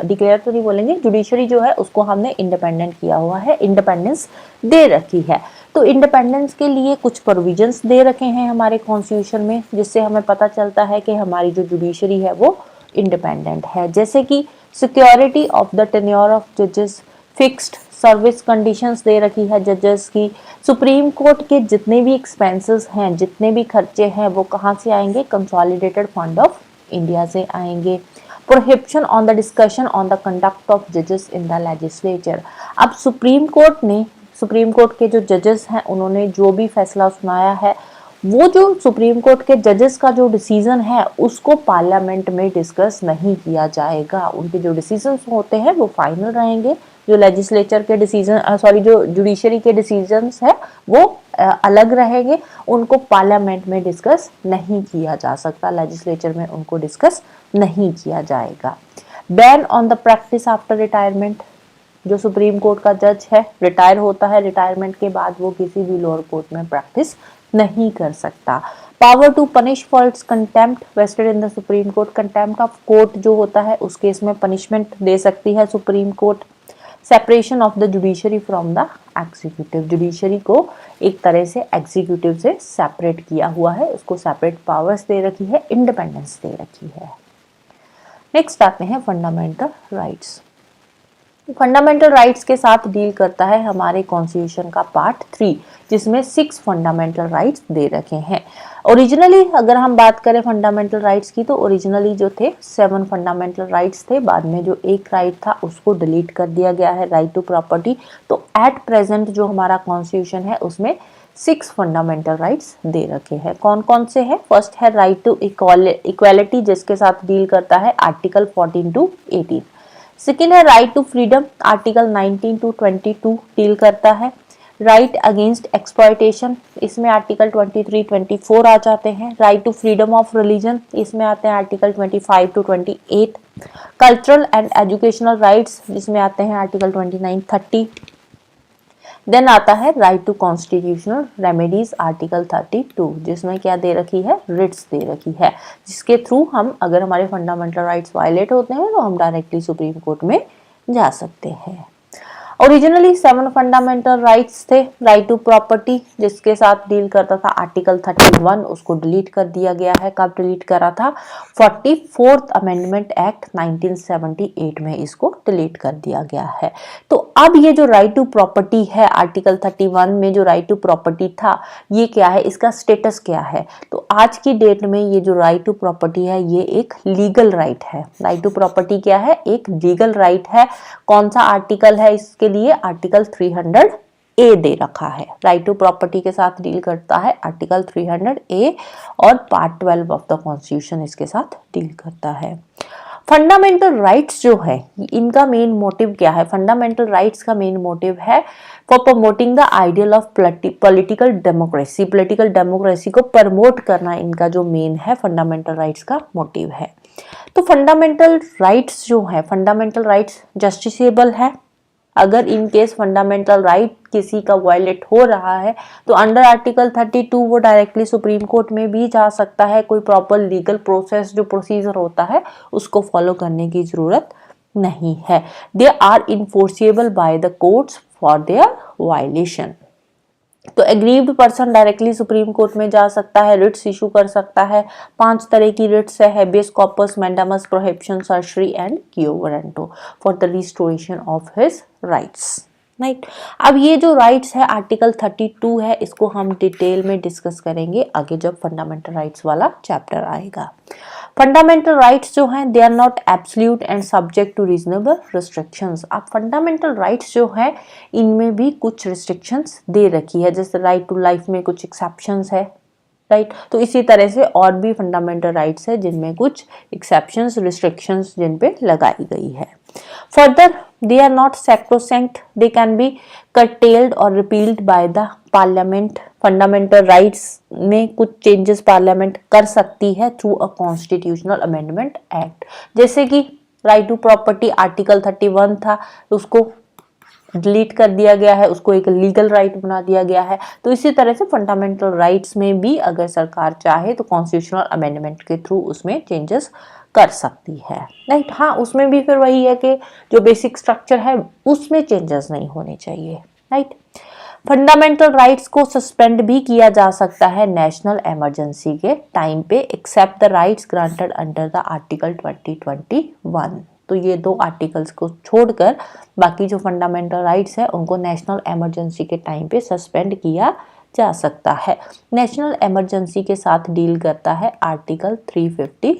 डिक्लेयर तो नहीं बोलेंगे, जुडिशरी जो है उसको हमने इंडिपेंडेंट किया हुआ है, इंडिपेंडेंस दे रखी है। तो इंडिपेंडेंस के लिए कुछ प्रोविजंस दे रखे हैं हमारे कॉन्स्टिट्यूशन में, जिससे हमें पता चलता है कि हमारी जो जुडिशरी है वो इंडिपेंडेंट है। जैसे कि security of the tenure of जजेस, फिक्स्ड सर्विस कंडीशंस दे रखी है जजेस की। सुप्रीम कोर्ट के जितने भी एक्सपेंसेस हैं, जितने भी खर्चे हैं, वो कहाँ से आएंगे? कंसोलिडेटेड फंड ऑफ इंडिया से आएंगे। Prohibition on the discussion on the conduct of जजेस इन द लेजिस्लेचर। अब सुप्रीम कोर्ट के जो जजेस हैं, उन्होंने जो भी फैसला सुनाया है, वो जो सुप्रीम कोर्ट के जजेस का जो डिसीजन है, उसको पार्लियामेंट में डिस्कस नहीं किया जाएगा। उनके जो डिसीजंस होते हैं वो फाइनल रहेंगे। जो लेजिस्लेचर के डिसीजन जो जुडिशरी के डिसीजंस है वो अलग रहेंगे। उनको पार्लियामेंट में डिस्कस नहीं किया जा सकता, लेजिस्लेचर में उनको डिस्कस नहीं किया जाएगा। Ban on the practice after retirement. जो सुप्रीम कोर्ट का जज है, रिटायर होता है, रिटायरमेंट के बाद वो किसी भी लोअर कोर्ट में प्रैक्टिस नहीं कर सकता। Power to punish for its contempt vested in the supreme court. Contempt of court जो होता है, उस केस में पनिशमेंट दे सकती है supreme court. Separation of the judiciary from the executive. Judiciary को एक तरह से एग्जीक्यूटिव से सेपरेट किया हुआ है, उसको सेपरेट पावर्स दे रखी है, इंडिपेंडेंस दे रखी है। नेक्स्ट आते हैं फंडामेंटल राइट्स। फंडामेंटल राइट्स के साथ डील करता है हमारे कॉन्स्टिट्यूशन का पार्ट 3, जिसमें 6 फंडामेंटल राइट्स दे रखे हैं। ओरिजिनली अगर हम बात करें फंडामेंटल राइट्स की, तो ओरिजिनली जो थे 7 फंडामेंटल राइट्स थे। बाद में जो एक राइट था उसको डिलीट कर दिया गया है, राइट टू प्रॉपर्टी। तो एट प्रेजेंट जो हमारा कॉन्स्टिट्यूशन है उसमें 6 फंडामेंटल राइट्स दे रखे हैं। कौन कौन से हैं? फर्स्ट है राइट टू इक्वालिटी, जिसके साथ डील करता है आर्टिकल 14 टू 18। सेकेंड है right to freedom, article 19 to 22 deal करता है। राइट अगेंस्ट एक्सप्लॉयटेशन, इसमें आर्टिकल 23, 24 आ जाते हैं। Right to freedom of religion, इसमें आते हैं article 25 to 28। Cultural and educational rights, जिसमें आते हैं आर्टिकल 29, 30। देन आता है right to constitutional remedies, article 32, जिसमें क्या दे रखी है? रिट्स दे रखी है, जिसके थ्रू हम, अगर हमारे फंडामेंटल राइट्स वायलेट होते हैं, तो हम डायरेक्टली सुप्रीम कोर्ट में जा सकते हैं। ओरिजिनली 7 फंडामेंटल राइट्स थे। राइट टू प्रॉपर्टी, जिसके साथ डील करता था आर्टिकल 31, उसको डिलीट कर दिया गया है। कब डिलीट करा था? 44th अमेंडमेंट एक्ट 1978 में इसको डिलीट कर दिया गया है। तो अब ये जो राइट टू प्रॉपर्टी है, आर्टिकल 31 में जो राइट टू प्रॉपर्टी था, ये क्या है? इसका स्टेटस क्या है? तो आज की डेट में ये जो राइट टू प्रॉपर्टी है, ये एक लीगल राइट है। राइट टू प्रॉपर्टी क्या है? एक लीगल राइट है। कौन सा आर्टिकल है इसके लिए? आर्टिकल 300A दे रखा है। राइट टू प्रॉपर्टी के साथ डील करता है आर्टिकल 300A, और पार्ट 12 ऑफ द कॉन्स्टिट्यूशन इसके साथ डील करता है। फंडामेंटल राइट्स जो है, इनका मेन मोटिव क्या है? फंडामेंटल राइट्स का मेन मोटिव है for promoting the ideal of political democracy. Political democracy को प्रमोट करना इनका जो मेन है, फंडामेंटल राइट्स का मोटिव है। तो फंडामेंटल राइट्स जो है, फंडामेंटल राइट्स जस्टिसेबल है। अगर इन केस फंडामेंटल राइट किसी का वायलेट हो रहा है, तो अंडर आर्टिकल 32 वो डायरेक्टली सुप्रीम कोर्ट में भी जा सकता है। कोई प्रॉपर लीगल प्रोसेस, जो प्रोसीजर होता है, उसको फॉलो करने की जरूरत नहीं है। They are enforceable by the courts for their violation. तो aggrieved person directly supreme court में जा सकता है, रिट्स इशू कर सकता है। 5 तरह की रिट्स है: habeas corpus, mandamus, prohibition, surgery and क्यो warranto for the restoration of his rights. Right, अब ये जो राइट्स है आर्टिकल 32 है, इसको हम डिटेल में डिस्कस करेंगे आगे जब फंडामेंटल राइट्स वाला चैप्टर आएगा। फंडामेंटल राइट्स जो हैं, they are not absolute and subject to reasonable restrictions. अब फंडामेंटल राइट्स जो है, इनमें भी कुछ रिस्ट्रिक्शंस दे रखी है, जैसे राइट टू लाइफ में कुछ एक्सेप्शंस है। राइट, तो इसी तरह से और भी फंडामेंटल राइट्स है जिनमें कुछ एक्सेप्शंस, रिस्ट्रिक्शंस जिन पे लगाई गई है। Further, they are not sacrosanct, they can be curtailed or repealed by the parliament. Fundamental rights में कुछ चेंजेस पार्लियामेंट कर सकती है through a constitutional amendment act. जैसे कि राइट टू प्रॉपर्टी आर्टिकल 31 था, उसको डिलीट कर दिया गया है, उसको एक लीगल राइट बना दिया गया है। तो इसी तरह से फंडामेंटल राइट्स में भी अगर सरकार चाहे तो कॉन्स्टिट्यूशनल अमेंडमेंट के थ्रू उसमें चेंजेस कर सकती है। राइट, हाँ, उसमें भी फिर वही है कि जो बेसिक स्ट्रक्चर है उसमें चेंजेस नहीं होने चाहिए। राइट, फंडामेंटल राइट्स को सस्पेंड भी किया जा सकता है नेशनल इमरजेंसी के टाइम पे, except the rights granted under the article 2021। तो ये 2 आर्टिकल्स को छोड़कर बाकी जो फंडामेंटल राइट्स है उनको नेशनल इमरजेंसी के टाइम पे सस्पेंड किया जा सकता है। नेशनल इमरजेंसी के साथ डील करता है आर्टिकल 352।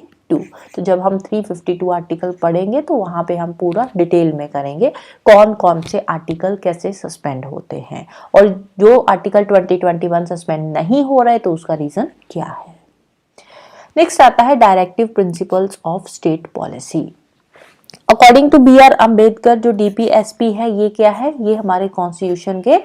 तो जब हम 352 आर्टिकल पढ़ेंगे तो वहाँ पे हम पूरा डिटेल में करेंगे कौन कौन से आर्टिकल कैसे सस्पेंड होते हैं, और जो आर्टिकल 2021 सस्पेंड नहीं हो रहा है तो उसका रीज़न क्या है। नेक्स्ट आता है directive principles of state policy. According to B R Ambedkar जो डीपीएसपी है ये क्या है, ये हमारे कॉन्स्टिट्यूशन के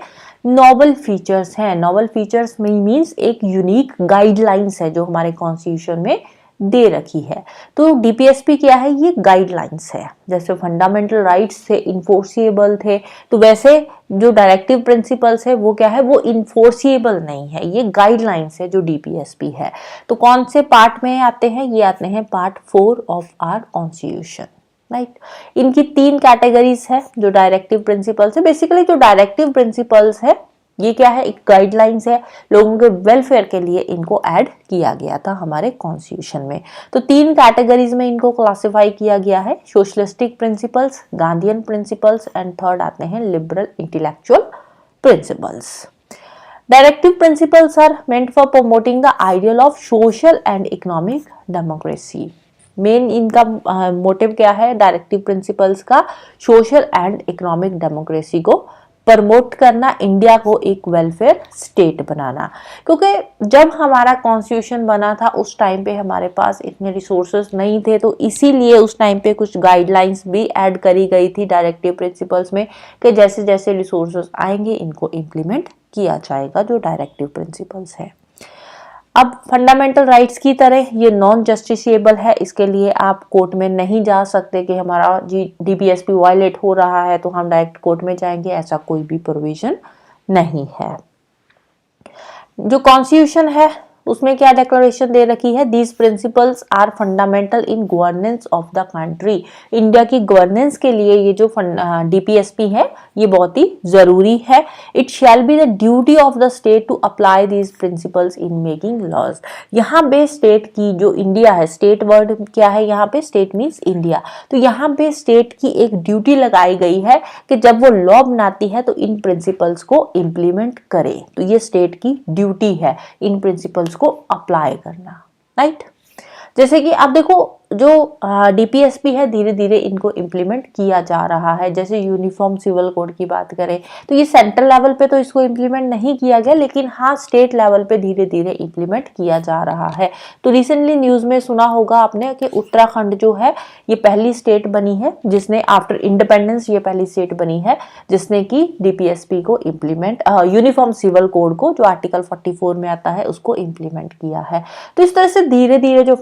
नॉवल फीचर्स हैं। नॉवल फीचर्स मीन्स एक यूनिक गाइडलाइंस है जो हमारे कॉन्स्टिट्यूशन में दे रखी है। तो डीपीएसपी क्या है, ये गाइडलाइंस है। जैसे फंडामेंटल राइट्स थे इन्फोर्सिएबल थे, तो वैसे जो डायरेक्टिव प्रिंसिपल्स है वो क्या है, वो इन्फोर्सिएबल नहीं है, ये गाइडलाइंस है जो डीपीएसपी है। तो कौन से पार्ट में आते हैं, ये आते हैं part 4 of our constitution, right. इनकी 3 कैटेगरीज है जो डायरेक्टिव प्रिंसिपल्स है। बेसिकली जो डायरेक्टिव प्रिंसिपल्स है ये क्या है, एक गाइडलाइंस है, लोगों के वेलफेयर के लिए इनको ऐड किया गया था हमारे कॉन्स्टिट्यूशन में। तो 3 कैटेगरीज में इनको क्लासिफाई किया गया है, socialistic principles, Gandhian principles and third आते हैं liberal intellectual principles. Directive principles are meant for promoting the ideal of social and economic democracy. Main इनका मोटिव क्या है डायरेक्टिव प्रिंसिपल्स का, सोशल एंड इकोनॉमिक डेमोक्रेसी को प्रमोट करना, India को एक वेलफेयर स्टेट बनाना। क्योंकि जब हमारा कॉन्स्टिट्यूशन बना था उस टाइम पे हमारे पास इतने रिसोर्सेज नहीं थे, तो इसीलिए उस टाइम पे कुछ गाइडलाइंस भी ऐड करी गई थी डायरेक्टिव प्रिंसिपल्स में कि जैसे जैसे रिसोर्सेज आएंगे इनको इम्प्लीमेंट किया जाएगा, जो डायरेक्टिव प्रिंसिपल्स है। अब फंडामेंटल राइट्स की तरह ये नॉन जस्टिसेबल है, इसके लिए आप कोर्ट में नहीं जा सकते कि हमारा डीपीएसपी वायलेट हो रहा है तो हम डायरेक्ट कोर्ट में जाएंगे, ऐसा कोई भी प्रोविजन नहीं है। जो कॉन्स्टिट्यूशन है उसमें क्या डिक्लेरेशन दे रखी है, these principles are fundamental in governance of the country. India की गवर्नेंस के लिए ये जो डीपीएसपी है ये बहुत ही जरूरी है। It shall be the duty of the state to apply these principles in making laws. यहाँ पे स्टेट की जो इंडिया है, स्टेट वर्ड क्या है यहाँ पे, स्टेट मीन्स इंडिया, तो यहाँ पे स्टेट की एक ड्यूटी लगाई गई है कि जब वो लॉ बनाती है तो इन प्रिंसिपल्स को इम्प्लीमेंट करे। तो ये स्टेट की ड्यूटी है इन प्रिंसिपल्स को अप्लाई करना, राइट। जैसे कि आप देखो जो डीपीएसपी है धीरे धीरे इनको इम्प्लीमेंट किया जा रहा है। जैसे यूनिफॉर्म सिविल कोड की बात करें तो ये सेंट्रल लेवल पे तो इसको इम्प्लीमेंट नहीं किया गया, लेकिन हाँ स्टेट लेवल पे धीरे धीरे इम्प्लीमेंट किया जा रहा है। तो रिसेंटली न्यूज़ में सुना होगा आपने कि उत्तराखंड जो है ये पहली स्टेट बनी है जिसने आफ्टर इंडिपेंडेंस, ये पहली स्टेट बनी है जिसने की डीपीएसपी को इम्प्लीमेंट, यूनिफॉर्म सिविल कोड को जो आर्टिकल 44 में आता है उसको इम्प्लीमेंट किया है। तो इस तरह से धीरे धीरे जो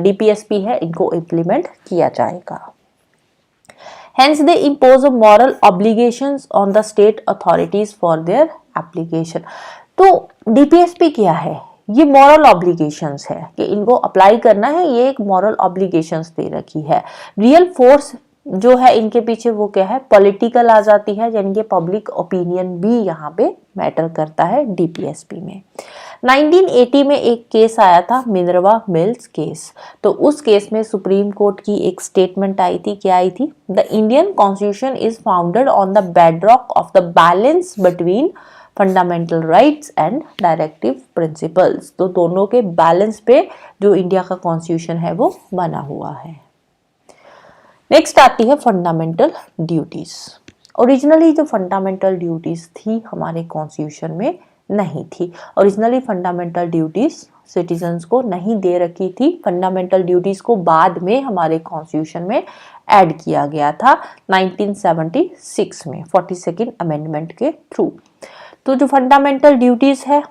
डीपीएसपी है इनको इम्प्लीमेंट किया जाएगा। Hence they impose a moral obligations on the state authorities for their application. तो डीपीएसपी क्या है, ये मॉरल ऑब्लिगेशंस है कि इनको अप्लाई करना है, ये एक मॉरल ऑब्लिगेशंस दे रखी है। रियल फोर्स जो है इनके पीछे वो क्या है, पॉलिटिकल आ जाती है, यानी कि पब्लिक ओपिनियन भी यहाँ पे मैटर करता है डीपीएसपी में। 1980 में एक केस आया था मिनर्वा मिल्स केस। तो उस केस में सुप्रीम कोर्ट की एक स्टेटमेंट आई थी, क्या आई थी, the Indian constitution is founded on the bedrock of the balance between fundamental rights and directive principles. तो दोनों के बैलेंस पे जो इंडिया का कॉन्स्टिट्यूशन है वो बना हुआ है। नेक्स्ट आती है फंडामेंटल ड्यूटीज। ओरिजिनली जो फंडामेंटल ड्यूटीज थी हमारे कॉन्स्टिट्यूशन में नहीं थी। ओरिजिनली फंडामेंटल ड्यूटीज सिटीजन्स को नहीं दे रखी थी। फंडामेंटल ड्यूटीज को बाद में हमारे कॉन्स्टिट्यूशन में ऐड किया गया था 1976 में 42nd अमेंडमेंट के थ्रू। तो जो फंडामेंटल ड्यूटीज है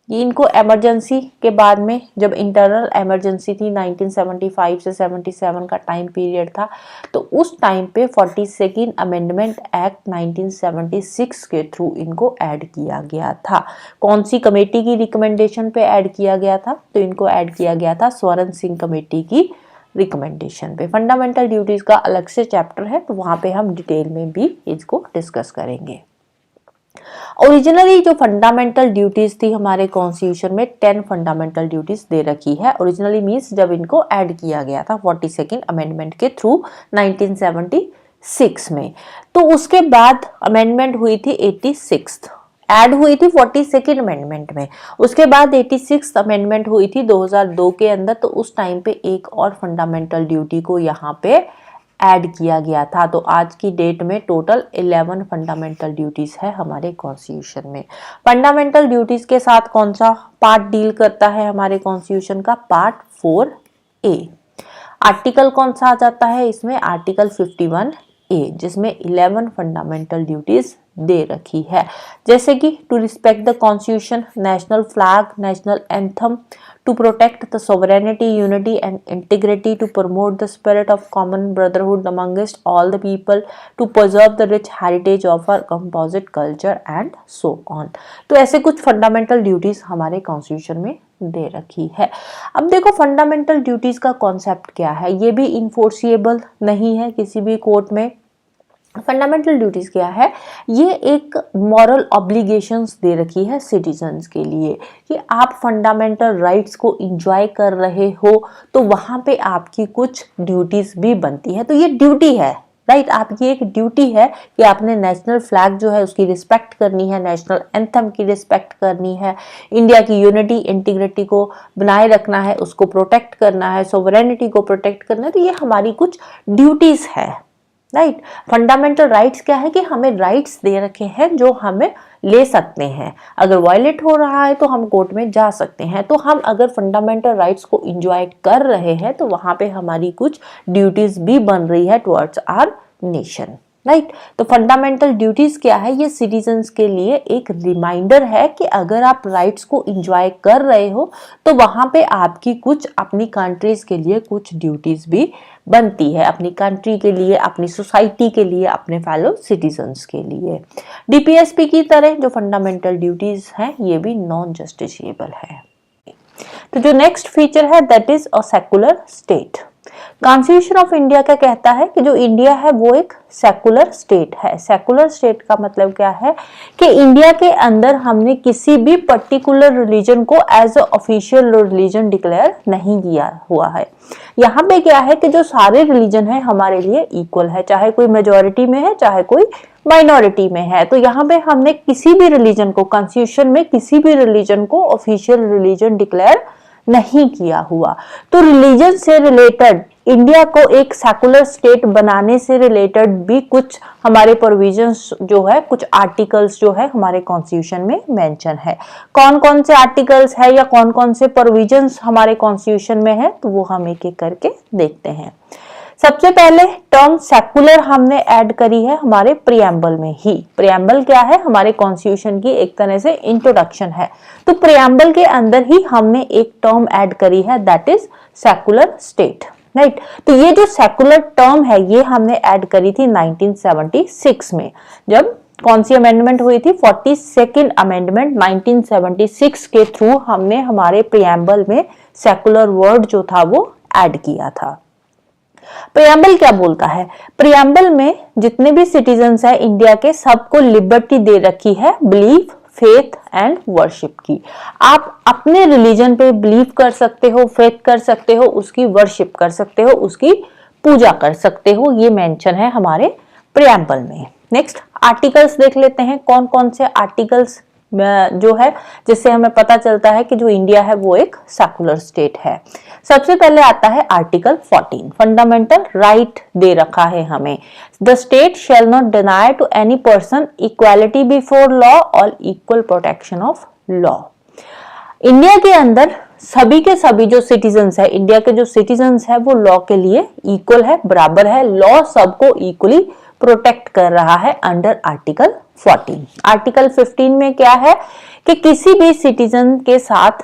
ये इनको इमरजेंसी के बाद में, जब इंटरनल इमरजेंसी थी 1975 से 77 का टाइम पीरियड था, तो उस टाइम पे 42nd अमेंडमेंट एक्ट 1976 के थ्रू इनको ऐड किया गया था। कौन सी कमेटी की रिकमेंडेशन पे ऐड किया गया था, तो इनको ऐड किया गया था स्वर्ण सिंह कमेटी की रिकमेंडेशन पे। फंडामेंटल ड्यूटीज का अलग से चैप्टर है तो वहाँ पे हम डिटेल में भी इसको डिस्कस करेंगे। ओरिजिनली जो फंडामेंटल ड्यूटीज थी हमारे कॉन्स्टिट्यूशन में 10 फंडामेंटल ड्यूटीज दे रखी है। ओरिजिनली मीन्स जब इनको ऐड किया गया था 42nd अमेंडमेंट के थ्रू 1976 में। तो उसके बाद अमेंडमेंट हुई थी 86th, ऐड हुई थी 42nd अमेंडमेंट में। उसके बाद 86th अमेंडमेंट हुई थी 2002 के अंदर। तो उस टाइम पे एक और फंडामेंटल ड्यूटी को यहाँ पे ऐड किया गया था। तो आज की डेट में टोटल 11 फंडामेंटल ड्यूटीज है हमारे कॉन्स्टिट्यूशन में। फंडामेंटल ड्यूटीज के साथ कौन सा पार्ट डील करता है हमारे कॉन्स्टिट्यूशन का? Part 4A। आर्टिकल कौन सा आ जाता है इसमें? आर्टिकल 51A, जिसमें 11 फंडामेंटल ड्यूटीज दे रखी है, जैसे कि to respect the constitution, national flag, national anthem, to protect the sovereignty, unity and integrity, to promote the spirit of common brotherhood amongst all the people, to preserve the rich heritage of our composite culture and so on। तो ऐसे कुछ fundamental duties हमारे constitution में दे रखी है। अब देखो fundamental duties का कॉन्सेप्ट क्या है, ये भी इन्फोर्सिएबल नहीं है किसी भी कोर्ट में। फंडामेंटल ड्यूटीज क्या है? ये एक मॉरल ऑब्लिगेशंस दे रखी है सिटीजन्स के लिए कि आप फंडामेंटल राइट्स को एंजॉय कर रहे हो तो वहाँ पे आपकी कुछ ड्यूटीज भी बनती है। तो ये ड्यूटी है, राइट, आपकी एक ड्यूटी है कि आपने नेशनल फ्लैग जो है उसकी रिस्पेक्ट करनी है, नेशनल एंथम की रिस्पेक्ट करनी है, इंडिया की यूनिटी इंटीग्रिटी को बनाए रखना है, उसको प्रोटेक्ट करना है, सोवरेनिटी को प्रोटेक्ट करना है। तो ये हमारी कुछ ड्यूटीज है, राइट। फंडामेंटल राइट्स क्या है कि हमें राइट्स दे रखे हैं जो हमें ले सकते हैं, अगर वायलेट हो रहा है तो हम कोर्ट में जा सकते हैं। तो हम अगर फंडामेंटल राइट्स को एंजॉय कर रहे हैं तो वहां पे हमारी कुछ ड्यूटीज भी बन रही है टुवर्ड्स आवर नेशन, राइट। तो फंडामेंटल ड्यूटीज क्या है? ये सिटीजन्स के लिए एक रिमाइंडर है कि अगर आप राइट्स को एंजॉय कर रहे हो तो वहां पे आपकी कुछ अपनी कंट्रीज के लिए कुछ ड्यूटीज भी बनती है, अपनी कंट्री के लिए, अपनी सोसाइटी के लिए, अपने फेलो सिटीजन्स के लिए। डीपीएसपी की तरह जो फंडामेंटल ड्यूटीज हैं ये भी नॉन जस्टिसेबल है। तो जो नेक्स्ट फीचर है that is a secular state. Constitution of India क्या कहता है कि जो इंडिया है वो एक सेकुलर स्टेट है। सेकुलर स्टेट का मतलब क्या है कि इंडिया के अंदर हमने किसी भी पर्टिकुलर रिलीजन को as a official religion declare नहीं किया हुआ है। यहाँ पे क्या है कि जो सारे रिलीजन है हमारे लिए इक्वल है, चाहे कोई मेजोरिटी में है चाहे कोई माइनॉरिटी में है। तो यहाँ पे हमने किसी भी रिलीजन को, कॉन्स्टिट्यूशन में किसी भी रिलीजन को ऑफिशियल रिलीजन डिक्लेयर नहीं किया हुआ। तो रिलीजन से रिलेटेड इंडिया को एक सेकुलर स्टेट बनाने से रिलेटेड भी कुछ हमारे प्रोविजंस जो है, कुछ आर्टिकल्स जो है हमारे कॉन्स्टिट्यूशन में मेंशन है। कौन कौन से आर्टिकल्स है या कौन कौन से प्रोविजंस हमारे कॉन्स्टिट्यूशन में है तो वो हम एक एक करके देखते हैं। सबसे पहले टर्म सेकुलर हमने ऐड करी है हमारे प्रियम्बल में ही। प्रियम्बल क्या है? हमारे कॉन्स्टिट्यूशन की एक तरह से इंट्रोडक्शन है। तो प्रियम्बल के अंदर ही हमने एक टर्म ऐड करी है that is secular state, right. तो ये जो सेकुलर टर्म है ये हमने ऐड करी थी 1976 में, जब कौन सी अमेंडमेंट हुई थी? 42nd अमेंडमेंट 1976 के थ्रू हमने हमारे प्रियम्बल में सेकुलर वर्ड जो था वो ऐड किया था। प्रियम्बल क्या बोलता है? प्रियम्बल में जितने भी सिटीजन्स हैं इंडिया के, सबको लिबर्टी दे रखी है बिलीफ, फेथ एंड वर्शिप की। आप अपने रिलीजन पे बिलीव कर सकते हो, फेथ कर सकते हो, उसकी वर्शिप कर सकते हो, उसकी पूजा कर सकते हो। ये मेंशन है हमारे प्रियम्बल में। नेक्स्ट आर्टिकल्स देख लेते हैं, कौन कौन से आर्टिकल्स जो है जिससे हमें पता चलता है कि जो इंडिया है वो एक सेकुलर स्टेट है। सबसे पहले आता है आर्टिकल 14, फंडामेंटल राइट दे रखा है हमें। The state shall not deny to any person equality before law और equal protection of law. India के अंदर सभी के सभी जो सिटीजन्स है, इंडिया के जो सिटीजन्स है वो लॉ के लिए इक्वल है, बराबर है। लॉ सबको इक्वली प्रोटेक्ट कर रहा है अंडर आर्टिकल 14। आर्टिकल 15 में क्या है कि किसी भी सिटीजन के साथ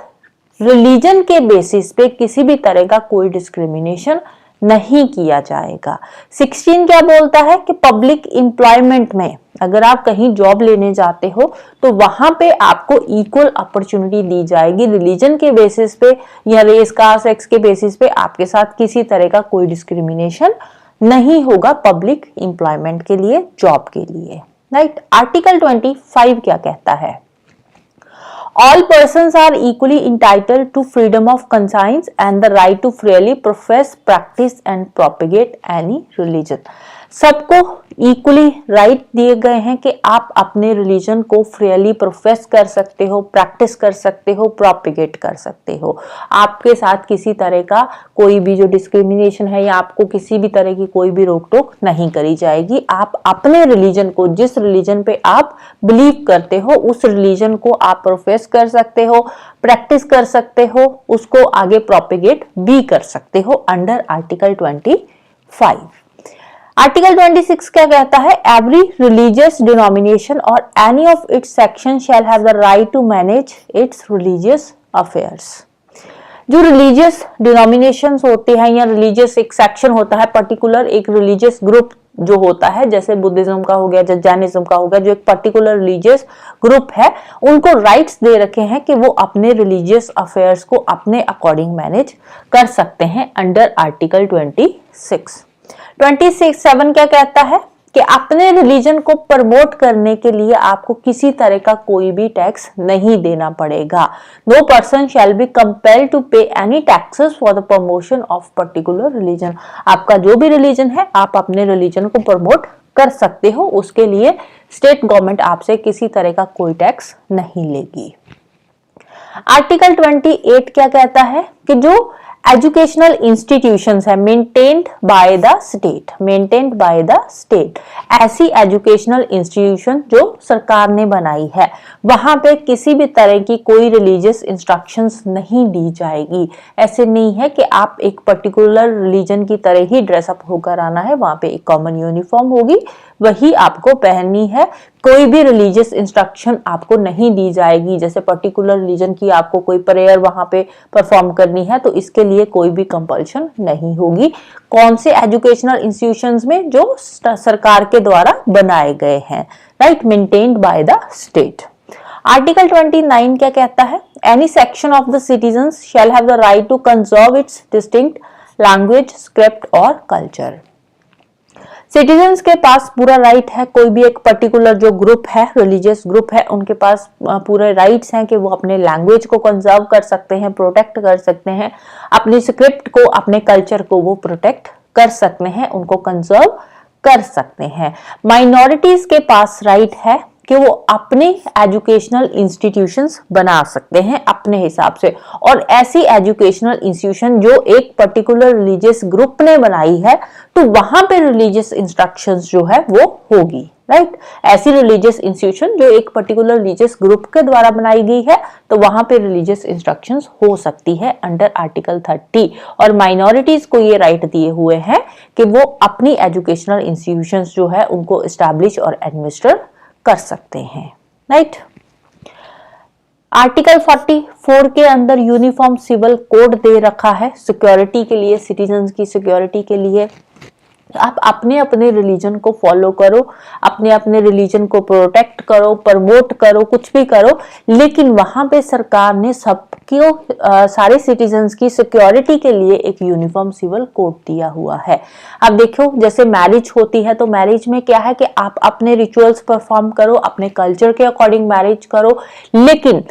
रिलीजन के बेसिस पे किसी भी तरह का कोई डिस्क्रिमिनेशन नहीं किया जाएगा। 16 क्या बोलता है कि पब्लिक एम्प्लॉयमेंट में अगर आप कहीं जॉब लेने जाते हो तो वहां पे आपको इक्वल अपॉर्चुनिटी दी जाएगी। रिलीजन के बेसिस पे या रेस कास्ट सेक्स के बेसिस पे आपके साथ किसी तरह का कोई डिस्क्रिमिनेशन नहीं होगा पब्लिक एम्प्लॉयमेंट के लिए, जॉब के लिए। राइट। आर्टिकल 25 क्या कहता है? All persons are equally entitled to freedom of conscience and the right to freely profess, practice and propagate any religion. सबको इक्वली राइट दिए गए हैं कि आप अपने रिलीजन को फ्रीली प्रोफेस कर सकते हो, प्रैक्टिस कर सकते हो, प्रोपिगेट कर सकते हो। आपके साथ किसी तरह का कोई भी जो डिस्क्रिमिनेशन है या आपको किसी भी तरह की कोई भी रोक टोक नहीं करी जाएगी। आप अपने रिलीजन को, जिस रिलीजन पे आप बिलीव करते हो, उस रिलीजन को आप प्रोफेस कर सकते हो, प्रैक्टिस कर सकते हो, उसको आगे प्रोपिगेट भी कर सकते हो अंडर आर्टिकल 25। आर्टिकल 26 क्या कहता है? एवरी रिलीजियस डिनोमिनेशन और any of its section shall have the right to manage its religious affairs. जो रिलीजियस डिनोमिनेशंस होते हैं या रिलीजियस एक सेक्शन होता है, पर्टिकुलर एक रिलीजियस ग्रुप जो होता है, जैसे बुद्धिज्म का हो गया, जैनिज्म का हो गया, जो एक पर्टिकुलर रिलीजियस ग्रुप है, उनको राइट्स दे रखे हैं कि वो अपने रिलीजियस अफेयर्स को अपने अकॉर्डिंग मैनेज कर सकते हैं अंडर आर्टिकल 26। 27 क्या कहता है कि अपने रिलीजन को प्रमोट करने के लिए आपको किसी तरह का कोई भी टैक्स नहीं देना पड़ेगा। No person shall be compelled to pay any taxes for the promotion of particular religion. आपका जो भी रिलीजन है, आप अपने रिलीजन को प्रमोट कर सकते हो, उसके लिए स्टेट गवर्नमेंट आपसे किसी तरह का कोई टैक्स नहीं लेगी। आर्टिकल 28 क्या कहता है कि जो एजुकेशनल इंस्टीट्यूशंस है maintained by the state, maintained by the state, ऐसी एजुकेशनल इंस्टीट्यूशन जो सरकार ने बनाई है, वहां पे किसी भी तरह की कोई रिलीजियस इंस्ट्रक्शंस नहीं दी जाएगी। ऐसे नहीं है कि आप एक पर्टिकुलर रिलीजन की तरह ही ड्रेसअप होकर आना है, वहां पे एक कॉमन यूनिफॉर्म होगी, वही आपको पहननी है। कोई भी रिलीजियस इंस्ट्रक्शन आपको नहीं दी जाएगी, जैसे पर्टिकुलर रिलीजन की आपको कोई प्रेयर वहां पे परफॉर्म करनी है तो इसके लिए कोई भी कंपल्शन नहीं होगी। कौन से एजुकेशनल इंस्टीट्यूशंस में? जो सरकार के द्वारा बनाए गए हैं, right, maintained by the state. Article 29 क्या कहता है? Any section of the citizens shall have the right to conserve its distinct language, script और कल्चर। सिटीजन्स के पास पूरा राइट है, कोई भी एक पर्टिकुलर जो ग्रुप है, रिलीजियस ग्रुप है, उनके पास पूरे राइट्स हैं कि वो अपने लैंग्वेज को कंजर्व कर सकते हैं, प्रोटेक्ट कर सकते हैं, अपनी स्क्रिप्ट को, अपने कल्चर को वो प्रोटेक्ट कर सकते हैं, उनको कंजर्व कर सकते हैं। माइनॉरिटीज के पास राइट है कि वो अपने एजुकेशनल इंस्टीट्यूशंस बना सकते हैं अपने हिसाब से, और ऐसी एजुकेशनल इंस्टीट्यूशन जो एक पर्टिकुलर रिलीजियस ग्रुप ने बनाई है तो वहां पे रिलीजियस इंस्ट्रक्शंस जो है वो होगी, राइट। ऐसी रिलीजियस इंस्टीट्यूशन जो एक पर्टिकुलर रिलीजियस ग्रुप के द्वारा बनाई गई है तो वहां पे रिलीजियस इंस्ट्रक्शंस हो सकती है अंडर आर्टिकल 30। और माइनॉरिटीज को ये राइट दिए हुए हैं कि वो अपनी एजुकेशनल इंस्टीट्यूशंस जो है उनको एस्टैब्लिश और एडमिनिस्टर कर सकते हैं, राइट। आर्टिकल 44 के अंदर यूनिफॉर्म सिविल कोड दे रखा है सिक्योरिटी के लिए, सिटीजन्स की सिक्योरिटी के लिए। आप अपने अपने रिलीजन को फॉलो करो, अपने अपने रिलीजन को प्रोटेक्ट करो, प्रमोट करो, कुछ भी करो, लेकिन वहां पे सरकार ने सबको सारे सिटीजन्स की सिक्योरिटी के लिए एक यूनिफॉर्म सिविल कोड दिया हुआ है। अब देखो, जैसे मैरिज होती है तो मैरिज में क्या है कि आप अपने रिचुअल्स परफॉर्म करो, अपने कल्चर के अकॉर्डिंग मैरिज करो, लेकिन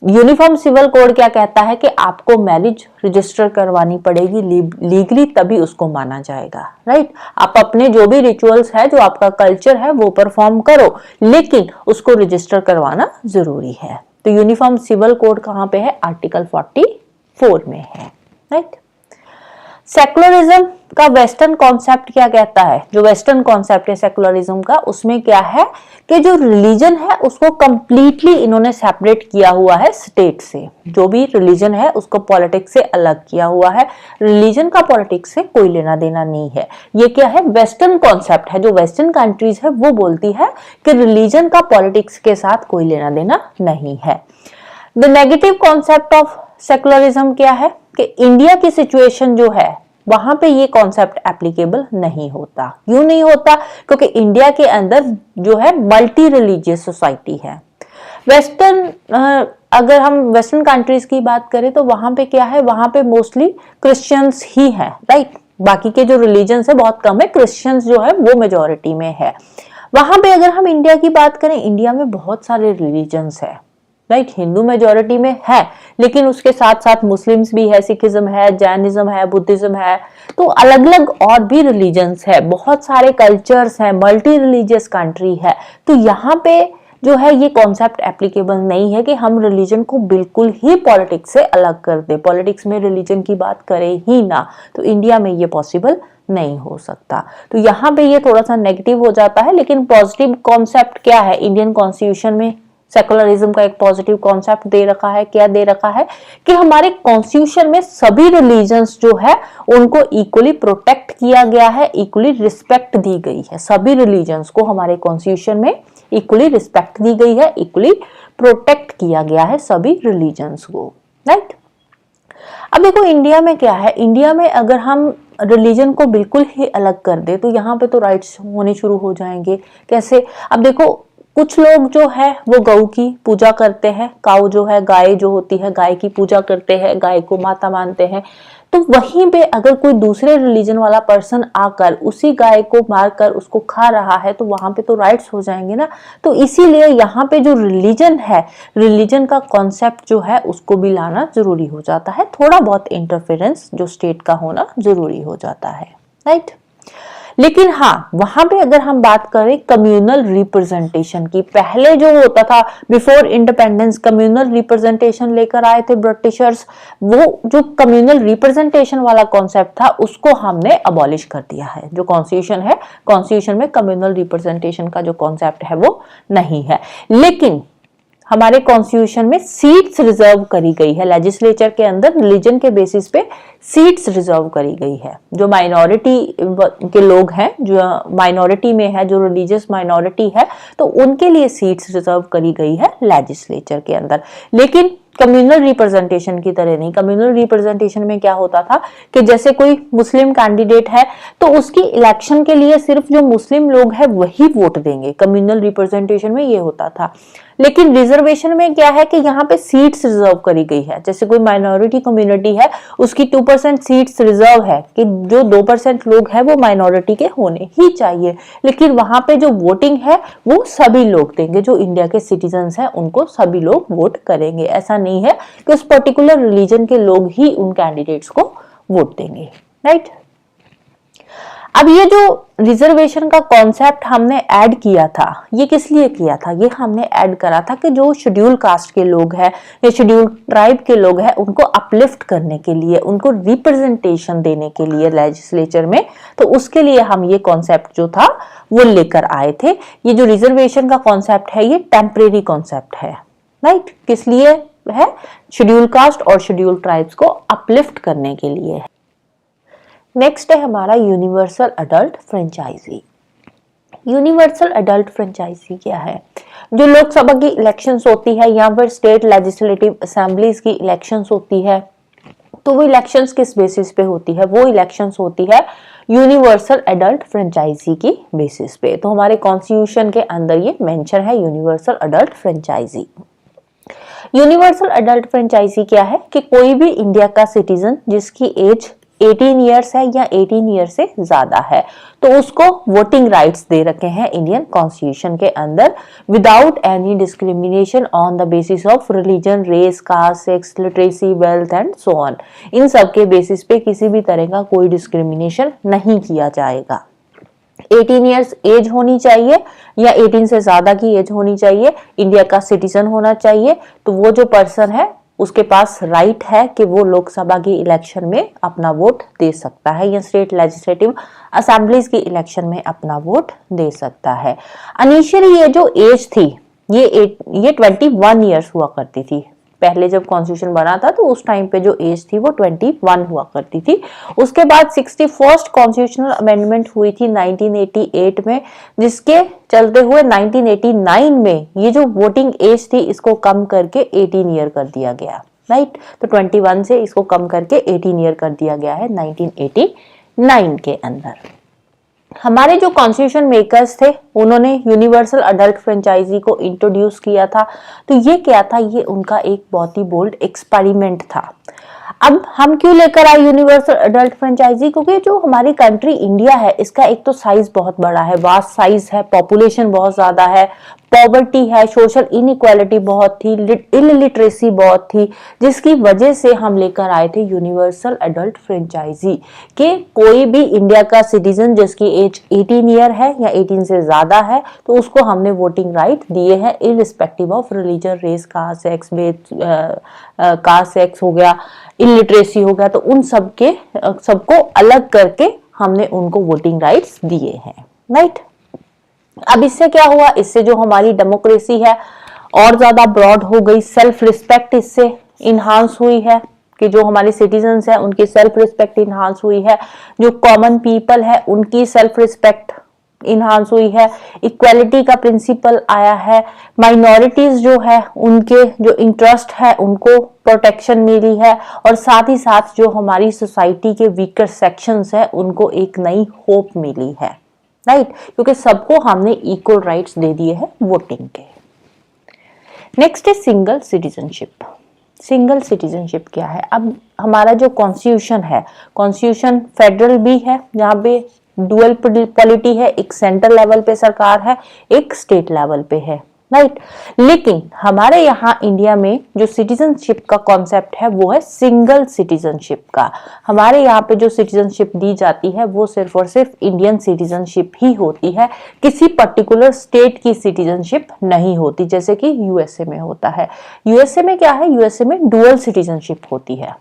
यूनिफॉर्म सिविल कोड क्या कहता है कि आपको मैरिज रजिस्टर करवानी पड़ेगी लीगली, तभी उसको माना जाएगा, राइट। आप अपने जो भी रिचुअल्स है, जो आपका कल्चर है वो परफॉर्म करो, लेकिन उसको रजिस्टर करवाना जरूरी है। तो यूनिफॉर्म सिविल कोड कहां पे है? आर्टिकल 44 में है, राइट। सेकुलरिज्म का वेस्टर्न कॉन्सेप्ट क्या कहता है? जो वेस्टर्न कॉन्सेप्ट है सेकुलरिज्म का, उसमें क्या है कि जो रिलीजन है उसको कंप्लीटली इन्होंने सेपरेट किया हुआ है स्टेट से। जो भी रिलीजन है उसको पॉलिटिक्स से अलग किया हुआ है, रिलीजन का पॉलिटिक्स से कोई लेना देना नहीं है। ये क्या है? वेस्टर्न कॉन्सेप्ट है। जो वेस्टर्न कंट्रीज है वो बोलती है कि रिलीजन का पॉलिटिक्स के साथ कोई लेना देना नहीं है। The negative concept of secularism क्या है कि इंडिया की सिचुएशन जो है वहां पे ये कॉन्सेप्ट एप्लीकेबल नहीं होता। क्यों नहीं होता? क्योंकि इंडिया के अंदर जो है मल्टी रिलीजियस सोसाइटी है। वेस्टर्न अगर हम वेस्टर्न कंट्रीज की बात करें तो वहां पे क्या है? वहां पे मोस्टली क्रिश्चियंस ही है, राइट। बाकी के जो रिलीजन्स है बहुत कम है, क्रिश्चियंस जो है वो मेजोरिटी में है। वहां पे अगर हम इंडिया की बात करें, इंडिया में बहुत सारे रिलीजन्स है, राइट। हिंदू मेजोरिटी में है, लेकिन उसके साथ साथ मुस्लिम्स भी है, सिखिज्म है, जैनिज्म है, बुद्धिज्म है, तो अलग अलग और भी रिलीजन्स है, बहुत सारे कल्चर्स है, मल्टी रिलीजियस कंट्री है। तो यहाँ पे जो है ये कॉन्सेप्ट एप्लीकेबल नहीं है कि हम रिलीजन को बिल्कुल ही पॉलिटिक्स से अलग कर दे, पॉलिटिक्स में रिलीजन की बात करें ही ना। तो इंडिया में ये पॉसिबल नहीं हो सकता। तो यहाँ पे ये थोड़ा सा नेगेटिव हो जाता है, लेकिन पॉजिटिव कॉन्सेप्ट क्या है इंडियन कॉन्स्टिट्यूशन में? सेकुलरिज्म का एक पॉजिटिव कॉन्सेप्ट दे रखा है। क्या दे रखा है? कि हमारे कॉन्स्टिट्यूशन में सभी रिलीजन्स जो है उनको इक्वली प्रोटेक्ट किया गया है, इक्वली रिस्पेक्ट दी गई है। सभी रिलीजन्स को हमारे कॉन्स्टिट्यूशन में इक्वली रिस्पेक्ट दी गई है, इक्वली प्रोटेक्ट किया गया है सभी रिलीजन्स को, राइट। अब देखो इंडिया में क्या है, इंडिया में अगर हम रिलीजन को बिल्कुल ही अलग कर दे तो यहाँ पे तो राइट्स होने शुरू हो जाएंगे। कैसे? अब देखो कुछ लोग जो है वो गौ की पूजा करते हैं, काऊ जो है, गाय जो होती है, गाय की पूजा करते हैं, गाय को माता मानते हैं। तो वहीं पे अगर कोई दूसरे रिलीजन वाला पर्सन आकर उसी गाय को मारकर उसको खा रहा है तो वहां पे तो राइट्स हो जाएंगे ना। तो इसीलिए यहाँ पे जो रिलीजन है, रिलीजन का कॉन्सेप्ट जो है उसको भी लाना जरूरी हो जाता है। थोड़ा बहुत इंटरफेरेंस जो स्टेट का होना जरूरी हो जाता है, राइट। लेकिन हाँ, वहां पे अगर हम बात करें कम्युनल रिप्रेजेंटेशन की, पहले जो होता था बिफोर इंडिपेंडेंस कम्युनल रिप्रेजेंटेशन लेकर आए थे ब्रिटिशर्स, वो जो कम्युनल रिप्रेजेंटेशन वाला कॉन्सेप्ट था उसको हमने अबॉलिश कर दिया है। जो कॉन्स्टिट्यूशन है, कॉन्स्टिट्यूशन में कम्युनल रिप्रेजेंटेशन का जो कॉन्सेप्ट है वो नहीं है। लेकिन हमारे कॉन्स्टिट्यूशन में सीट्स रिजर्व करी गई है, लेजिस्लेचर के अंदर रिलीजन के बेसिस पे सीट्स रिजर्व करी गई है। जो माइनॉरिटी के लोग हैं, जो माइनॉरिटी में है, जो रिलीजियस माइनॉरिटी है, तो उनके लिए सीट्स रिजर्व करी गई है लेजिस्लेचर के अंदर। लेकिन कम्युनल रिप्रेजेंटेशन की तरह नहीं। कम्युनल रिप्रेजेंटेशन में क्या होता था कि जैसे कोई मुस्लिम कैंडिडेट है तो उसकी इलेक्शन के लिए सिर्फ जो मुस्लिम लोग हैं वही वोट देंगे। कम्युनल रिप्रेजेंटेशन में ये होता था। लेकिन रिजर्वेशन में क्या है कि यहाँ पे सीट्स रिजर्व करी गई है। जैसे कोई माइनॉरिटी कम्युनिटी है, उसकी 2% सीट्स रिजर्व है कि जो 2% लोग हैं वो माइनॉरिटी के होने ही चाहिए। लेकिन वहां पे जो वोटिंग है वो सभी लोग देंगे, जो इंडिया के सिटीजन्स हैं उनको सभी लोग वोट करेंगे। ऐसा नहीं है कि उस पर्टिकुलर रिलीजन के लोग ही उन कैंडिडेट्स को वोट देंगे, राइट। अब ये जो रिजर्वेशन का कॉन्सेप्ट हमने ऐड किया था, ये किस लिए किया था? ये हमने ऐड करा था कि जो शेड्यूल कास्ट के लोग हैं या शेड्यूल ट्राइब के लोग हैं उनको अपलिफ्ट करने के लिए, उनको रिप्रेजेंटेशन देने के लिए लेजिस्लेचर में। तो उसके लिए हम ये कॉन्सेप्ट जो था वो लेकर आए थे। ये जो रिजर्वेशन का कॉन्सेप्ट है ये टेम्परेरी कॉन्सेप्ट है, राइट। किस लिए है? शेड्यूल कास्ट और शेड्यूल ट्राइब्स को अपलिफ्ट करने के लिए है। नेक्स्ट है हमारा universal adult franchise. Universal adult franchise क्या है? जो लोकसभा की इलेक्शंस होती है या फिर स्टेट लेजिस्लेटिव असेंबलीज की इलेक्शंस होती है, तो वो इलेक्शंस किस बेसिस पे होती है? वो इलेक्शंस होती है यूनिवर्सल अडल्ट फ्रेंचाइजी की बेसिस पे। तो हमारे कॉन्स्टिट्यूशन के अंदर ये मेंशन है universal adult franchise. Universal adult franchise क्या है कि कोई भी इंडिया का सिटीजन जिसकी एज 18 ईयर्स है या 18 ईयर से ज्यादा है तो उसको वोटिंग राइट्स दे रखे हैं इंडियन कॉन्स्टिट्यूशन के अंदर, without any discrimination on the basis of religion, race, caste, sex, literacy, wealth and so on. इन सब के बेसिस पे किसी भी तरह का कोई डिस्क्रिमिनेशन नहीं किया जाएगा। 18 ईयर्स एज होनी चाहिए या 18 से ज्यादा की एज होनी चाहिए, इंडिया का सिटीजन होना चाहिए। तो वो जो पर्सन है उसके पास राइट है कि वो लोकसभा की इलेक्शन में अपना वोट दे सकता है या स्टेट लेजिस्लेटिव असेंबलीज की इलेक्शन में अपना वोट दे सकता है। इनिशियली ये जो एज थी ये 21 ईयर्स हुआ करती थी। पहले जब कॉन्स्टिट्यूशन बना था तो उस टाइम पे जो एज थी वो 21 हुआ करती थी। उसके बाद 61st कॉन्स्टिट्यूशनल अमेंडमेंट हुई थी 1988 में, जिसके चलते हुए 1989 में ये जो वोटिंग एज थी इसको कम करके 18 ईयर कर दिया गया, राइट। तो 21 से इसको कम करके 18 ईयर कर दिया गया है 1989 के अंदर। हमारे जो कॉन्स्टिट्यूशन मेकर्स थे उन्होंने यूनिवर्सल अडल्ट फ्रेंचाइजी को इंट्रोड्यूस किया था। तो ये क्या था? ये उनका एक बहुत ही बोल्ड एक्सपेरिमेंट था। अब हम क्यों लेकर आए यूनिवर्सल अडल्ट फ्रेंचाइजी, क्योंकि जो हमारी कंट्री इंडिया है इसका एक तो साइज बहुत बड़ा है, वास्ट साइज है, पॉपुलेशन बहुत ज्यादा है, पॉवर्टी है, सोशल इनइक्वालिटी बहुत थी, इलिटरेसी बहुत थी, जिसकी वजह से हम लेकर आए थे यूनिवर्सल एडल्ट फ्रेंचाइजी कि कोई भी इंडिया का सिटीजन जिसकी एज 18 ईयर है या 18 से ज्यादा है तो उसको हमने वोटिंग राइट दिए हैं, irrespective of religion, race, caste, sex, caste, sex हो गया, इलिटरेसी हो गया, तो उन सबको अलग करके हमने उनको वोटिंग राइट्स दिए हैं, राइट। अब इससे क्या हुआ, इससे जो हमारी डेमोक्रेसी है और ज्यादा ब्रॉड हो गई, सेल्फ रिस्पेक्ट इससे इनहांस हुई है कि जो हमारे सिटीजन्स हैं उनकी सेल्फ रिस्पेक्ट इनहांस हुई है, जो कॉमन पीपल है उनकी सेल्फ रिस्पेक्ट इनहांस हुई है, इक्वालिटी का प्रिंसिपल आया है, माइनॉरिटीज जो है उनके जो इंटरेस्ट है उनको प्रोटेक्शन मिली है, और साथ ही साथ जो हमारी सोसाइटी के वीकर सेक्शंस है उनको एक नई होप मिली है, राइट, क्योंकि सबको हमने इक्वल राइट्स दे दिए हैं वोटिंग के। नेक्स्ट है सिंगल सिटीजनशिप। सिंगल सिटीजनशिप क्या है? अब हमारा जो कॉन्स्टिट्यूशन है, कॉन्स्टिट्यूशन फेडरल भी है, जहाँ पे डुअल पॉलिटी है, एक सेंट्रल लेवल पे सरकार है, एक स्टेट लेवल पे है, राइट। लेकिन हमारे यहाँ इंडिया में जो सिटीजनशिप का कॉन्सेप्ट है वो है सिंगल सिटीजनशिप का। हमारे यहाँ पे जो सिटीजनशिप दी जाती है वो सिर्फ और सिर्फ इंडियन सिटीजनशिप ही होती है, किसी पर्टिकुलर स्टेट की सिटीजनशिप नहीं होती, जैसे कि यूएसए में होता है। यूएसए में क्या है? यूएसए में डुअल सिटीजनशिप होती है।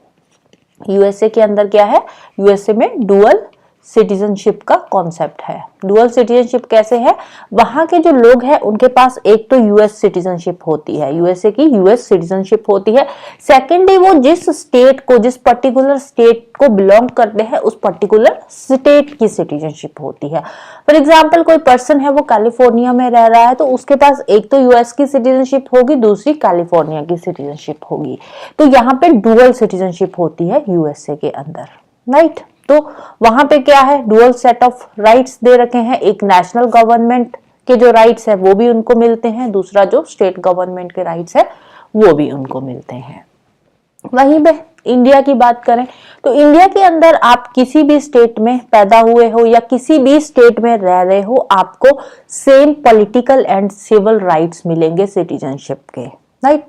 यूएसए के अंदर क्या है? यूएसए में डुअल सिटीजनशिप का कॉन्सेप्ट है। डुअल सिटीजनशिप कैसे है? वहां के जो लोग हैं उनके पास एक तो यूएस सिटीजनशिप होती है, यूएसए की यूएस सिटीजनशिप होती है। सेकेंडली वो जिस स्टेट को, जिस पर्टिकुलर स्टेट को बिलोंग करते हैं उस पर्टिकुलर स्टेट की सिटीजनशिप होती है। फॉर एग्जाम्पल कोई पर्सन है वो कैलिफोर्निया में रह रहा है तो उसके पास एक तो यूएस की सिटीजनशिप होगी, दूसरी कैलिफोर्निया की सिटीजनशिप होगी। तो यहाँ पे डुअल सिटीजनशिप होती है यूएसए के अंदर, राइट। तो वहां पे क्या है? डुअल सेट ऑफ राइट्स दे रखे हैं, एक नेशनल गवर्नमेंट के जो राइट्स है वो भी उनको मिलते हैं, दूसरा जो स्टेट गवर्नमेंट के राइट्स है वो भी उनको मिलते हैं। वहीं पे इंडिया की बात करें तो इंडिया के अंदर आप किसी भी स्टेट में पैदा हुए हो या किसी भी स्टेट में रह रहे हो, आपको same political and civil rights मिलेंगे सिटीजनशिप के, राइट,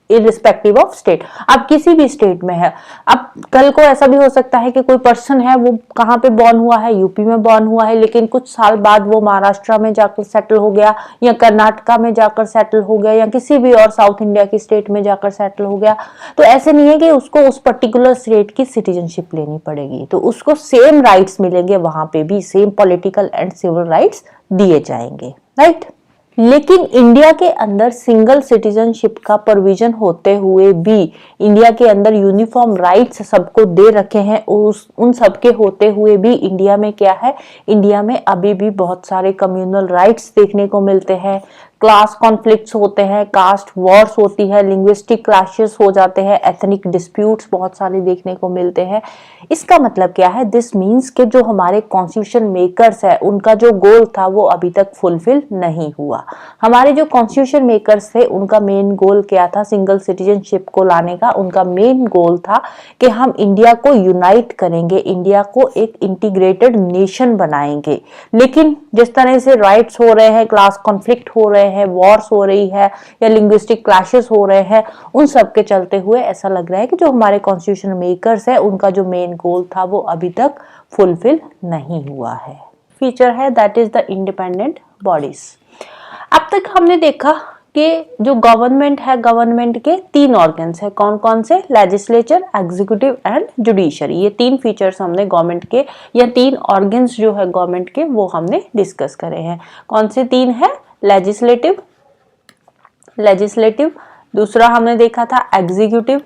इररिस्पेक्टिव ऑफ स्टेट। आप किसी भी स्टेट में है, अब कल को ऐसा भी हो सकता है कि कोई पर्सन है वो कहाँ पे बॉर्न हुआ है, यूपी में बॉर्न हुआ है, लेकिन कुछ साल बाद वो महाराष्ट्र में जाकर सेटल हो गया या कर्नाटका में जाकर सेटल हो गया या किसी भी और साउथ इंडिया की स्टेट में जाकर सेटल हो गया। तो ऐसे नहीं है कि उसको उस पर्टिकुलर स्टेट की सिटीजनशिप लेनी पड़ेगी, तो उसको सेम राइट्स मिलेंगे, वहां पे भी same political and civil rights दिए जाएंगे, राइट। लेकिन इंडिया के अंदर सिंगल सिटीजनशिप का प्रोविजन होते हुए भी इंडिया के अंदर यूनिफॉर्म राइट्स सबको दे रखे हैं, उन सबके होते हुए भी इंडिया में क्या है? इंडिया में अभी भी बहुत सारे कम्युनल राइट्स देखने को मिलते हैं, क्लास कॉन्फ्लिक्ट्स होते हैं, कास्ट वॉर्स होती है, लिंग्विस्टिक क्लैशेस हो जाते हैं, एथनिक डिस्प्यूट्स बहुत सारे देखने को मिलते हैं। इसका मतलब क्या है? दिस मीन्स कि जो हमारे कॉन्स्टिट्यूशन मेकर्स है उनका जो गोल था वो अभी तक फुलफिल नहीं हुआ। हमारे जो कॉन्स्टिट्यूशन मेकर्स थे उनका मेन गोल क्या था? सिंगल सिटीजनशिप को लाने का उनका मेन गोल था कि हम इंडिया को यूनाइट करेंगे, इंडिया को एक इंटीग्रेटेड नेशन बनाएंगे। लेकिन जिस तरह से राइट्स हो रहे हैं, क्लास कॉन्फ्लिक्ट हो रहे हैं, वॉर्स हो रही है या लिंग्विस्टिक क्लैशेस हो रहे हैं, उन सब के चलते हुए ऐसा लग रहा है कि जो हमारे कॉन्स्टिट्यूशन मेकर्स है उनका जो मेन गोल था वो अभी तक फुलफिल नहीं हुआ है। फीचर है that is the independent bodies. अब तक हमने देखा कि जो गवर्नमेंट है, गवर्नमेंट के 3 ऑर्गन्स है, कौन कौन से? Legislature, executive and judiciary. ये 3 फीचर्स हमने गवर्नमेंट के या 3 ऑर्गन्स जो है गवर्नमेंट के वो हमने डिस्कस करे हैं। कौन से 3 है? लेजिस्लेटिव, दूसरा हमने देखा था एग्जीक्यूटिव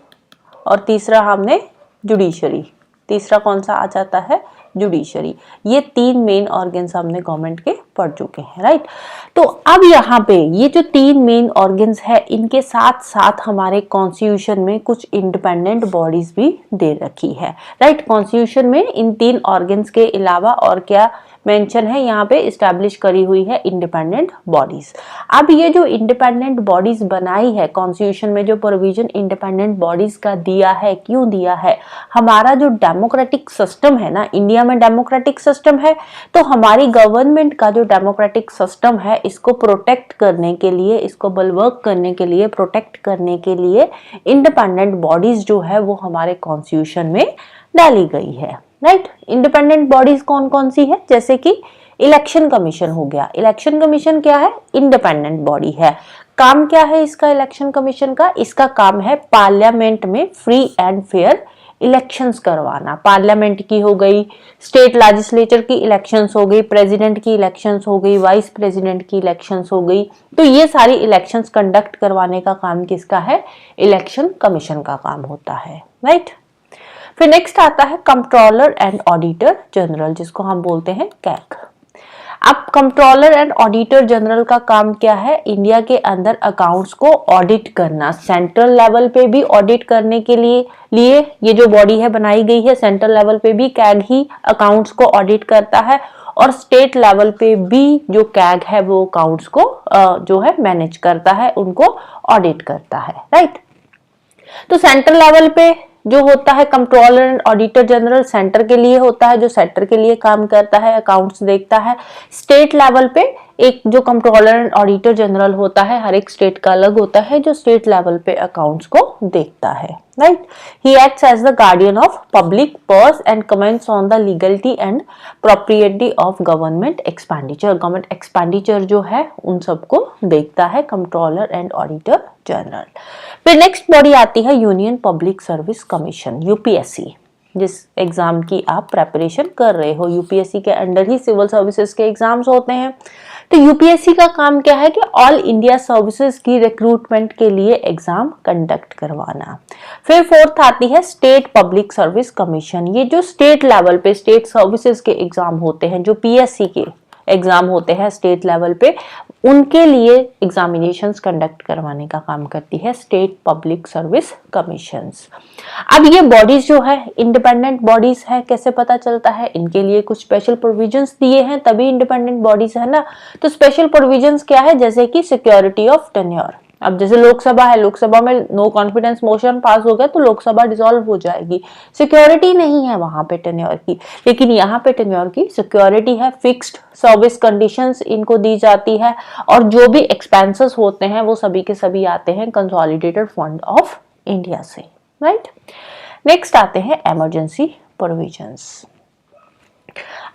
और तीसरा हमने जुडिशरी। तीसरा कौन सा आ जाता है? जुडिशरी। ये 3 मेन ऑर्गन्स हमने गवर्नमेंट के पढ़ चुके हैं, राइट। तो अब यहाँ पे ये जो 3 मेन ऑर्गन्स है, इनके साथ साथ हमारे कॉन्स्टिट्यूशन में कुछ इंडिपेंडेंट बॉडीज भी दे रखी है, राइट। कॉन्स्टिट्यूशन में इन 3 ऑर्गन्स के अलावा और क्या मेंशन है, यहाँ पे इस्टेब्लिश करी हुई है इंडिपेंडेंट बॉडीज। अब ये जो इंडिपेंडेंट बॉडीज बनाई है, कॉन्स्टिट्यूशन में जो प्रोविजन इंडिपेंडेंट बॉडीज का दिया है, क्यों दिया है, हमारा जो डेमोक्रेटिक सिस्टम है ना, इंडिया में डेमोक्रेटिक सिस्टम है, तो हमारी गवर्नमेंट का जो डेमोक्रेटिक सिस्टम है, इसको प्रोटेक्ट करने के लिए, इसको बलवर्क करने के लिए, प्रोटेक्ट करने के लिए इंडिपेंडेंट बॉडीज जो है वो हमारे कॉन्स्टिट्यूशन में डाली गई है, राइट। इंडिपेंडेंट बॉडीज कौन कौन सी है, जैसे कि इलेक्शन कमीशन हो गया। इलेक्शन कमीशन क्या है, इंडिपेंडेंट बॉडी है। काम क्या है इसका, इलेक्शन कमीशन का, इसका काम है पार्लियामेंट में फ्री एंड फेयर इलेक्शंस करवाना। पार्लियामेंट की हो गई, स्टेट लेजिस्लेचर की इलेक्शंस हो गई, प्रेसिडेंट की इलेक्शंस हो गई, वाइस प्रेसिडेंट की इलेक्शंस हो गई, तो ये सारी इलेक्शंस कंडक्ट करवाने का काम किसका है, इलेक्शन कमीशन का काम होता है, राइट। फिर नेक्स्ट आता है कंट्रोलर एंड ऑडिटर जनरल, जिसको हम बोलते हैं कैग। अब कंट्रोलर एंड ऑडिटर जनरल का काम क्या है, इंडिया के अंदर अकाउंट्स को ऑडिट करना। सेंट्रल लेवल पे भी ऑडिट करने के लिए ये जो बॉडी है बनाई गई है, सेंट्रल लेवल पे भी कैग ही अकाउंट्स को ऑडिट करता है, और स्टेट लेवल पे भी जो कैग है वो अकाउंट्स को जो है मैनेज करता है, उनको ऑडिट करता है, राइट। तो सेंट्रल लेवल पे जो होता है controller and auditor general, centre के लिए होता है, जो सेंटर के लिए काम करता है, अकाउंट्स देखता है। स्टेट लेवल पे एक जो कंट्रोलर एंड ऑडिटर जनरल होता है, हर एक स्टेट का अलग होता है, जो स्टेट लेवल पे अकाउंट्स को देखता है, right. He acts as the guardian of public purse and comments on the legality and propriety of government expenditure. Government expenditure जो है उन सबको देखता है कंट्रोलर एंड ऑडिटर जनरल। फिर नेक्स्ट बॉडी आती है union public service commission, UPSC, जिस एग्जाम की आप प्रेपरेशन कर रहे हो। यूपीएससी के अंडर ही सिविल सर्विसेज के एग्जाम्स होते हैं। तो यूपीएससी का काम क्या है कि ऑल इंडिया सर्विसेज की रिक्रूटमेंट के लिए एग्जाम कंडक्ट करवाना। फिर फोर्थ आती है स्टेट पब्लिक सर्विस कमीशन। ये जो स्टेट लेवल पे स्टेट सर्विसेज के एग्जाम होते हैं, जो पीएससी के एग्जाम होते हैं स्टेट लेवल पे, उनके लिए एग्जामिनेशंस कंडक्ट करवाने का काम करती है स्टेट पब्लिक सर्विस कमीशंस। अब ये बॉडीज जो है इंडिपेंडेंट बॉडीज है, कैसे पता चलता है, इनके लिए कुछ स्पेशल प्रोविजंस दिए हैं तभी इंडिपेंडेंट बॉडीज है ना। तो स्पेशल प्रोविजंस क्या है, जैसे कि सिक्योरिटी ऑफ टेन्योर। अब जैसे लोकसभा है, लोकसभा में नो कॉन्फिडेंस मोशन पास हो गया तो लोकसभा डिसॉल्व हो जाएगी, सिक्योरिटी नहीं है वहां पे टेन्योर की, लेकिन यहाँ पे टेन्योर की सिक्योरिटी है, फिक्स्ड सर्विस कंडीशंस इनको दी जाती है, और जो भी एक्सपेंसेस होते हैं वो सभी के सभी आते हैं कंसोलिडेटेड फंड ऑफ इंडिया से, राइट। नेक्स्ट आते हैं इमरजेंसी प्रोविजंस।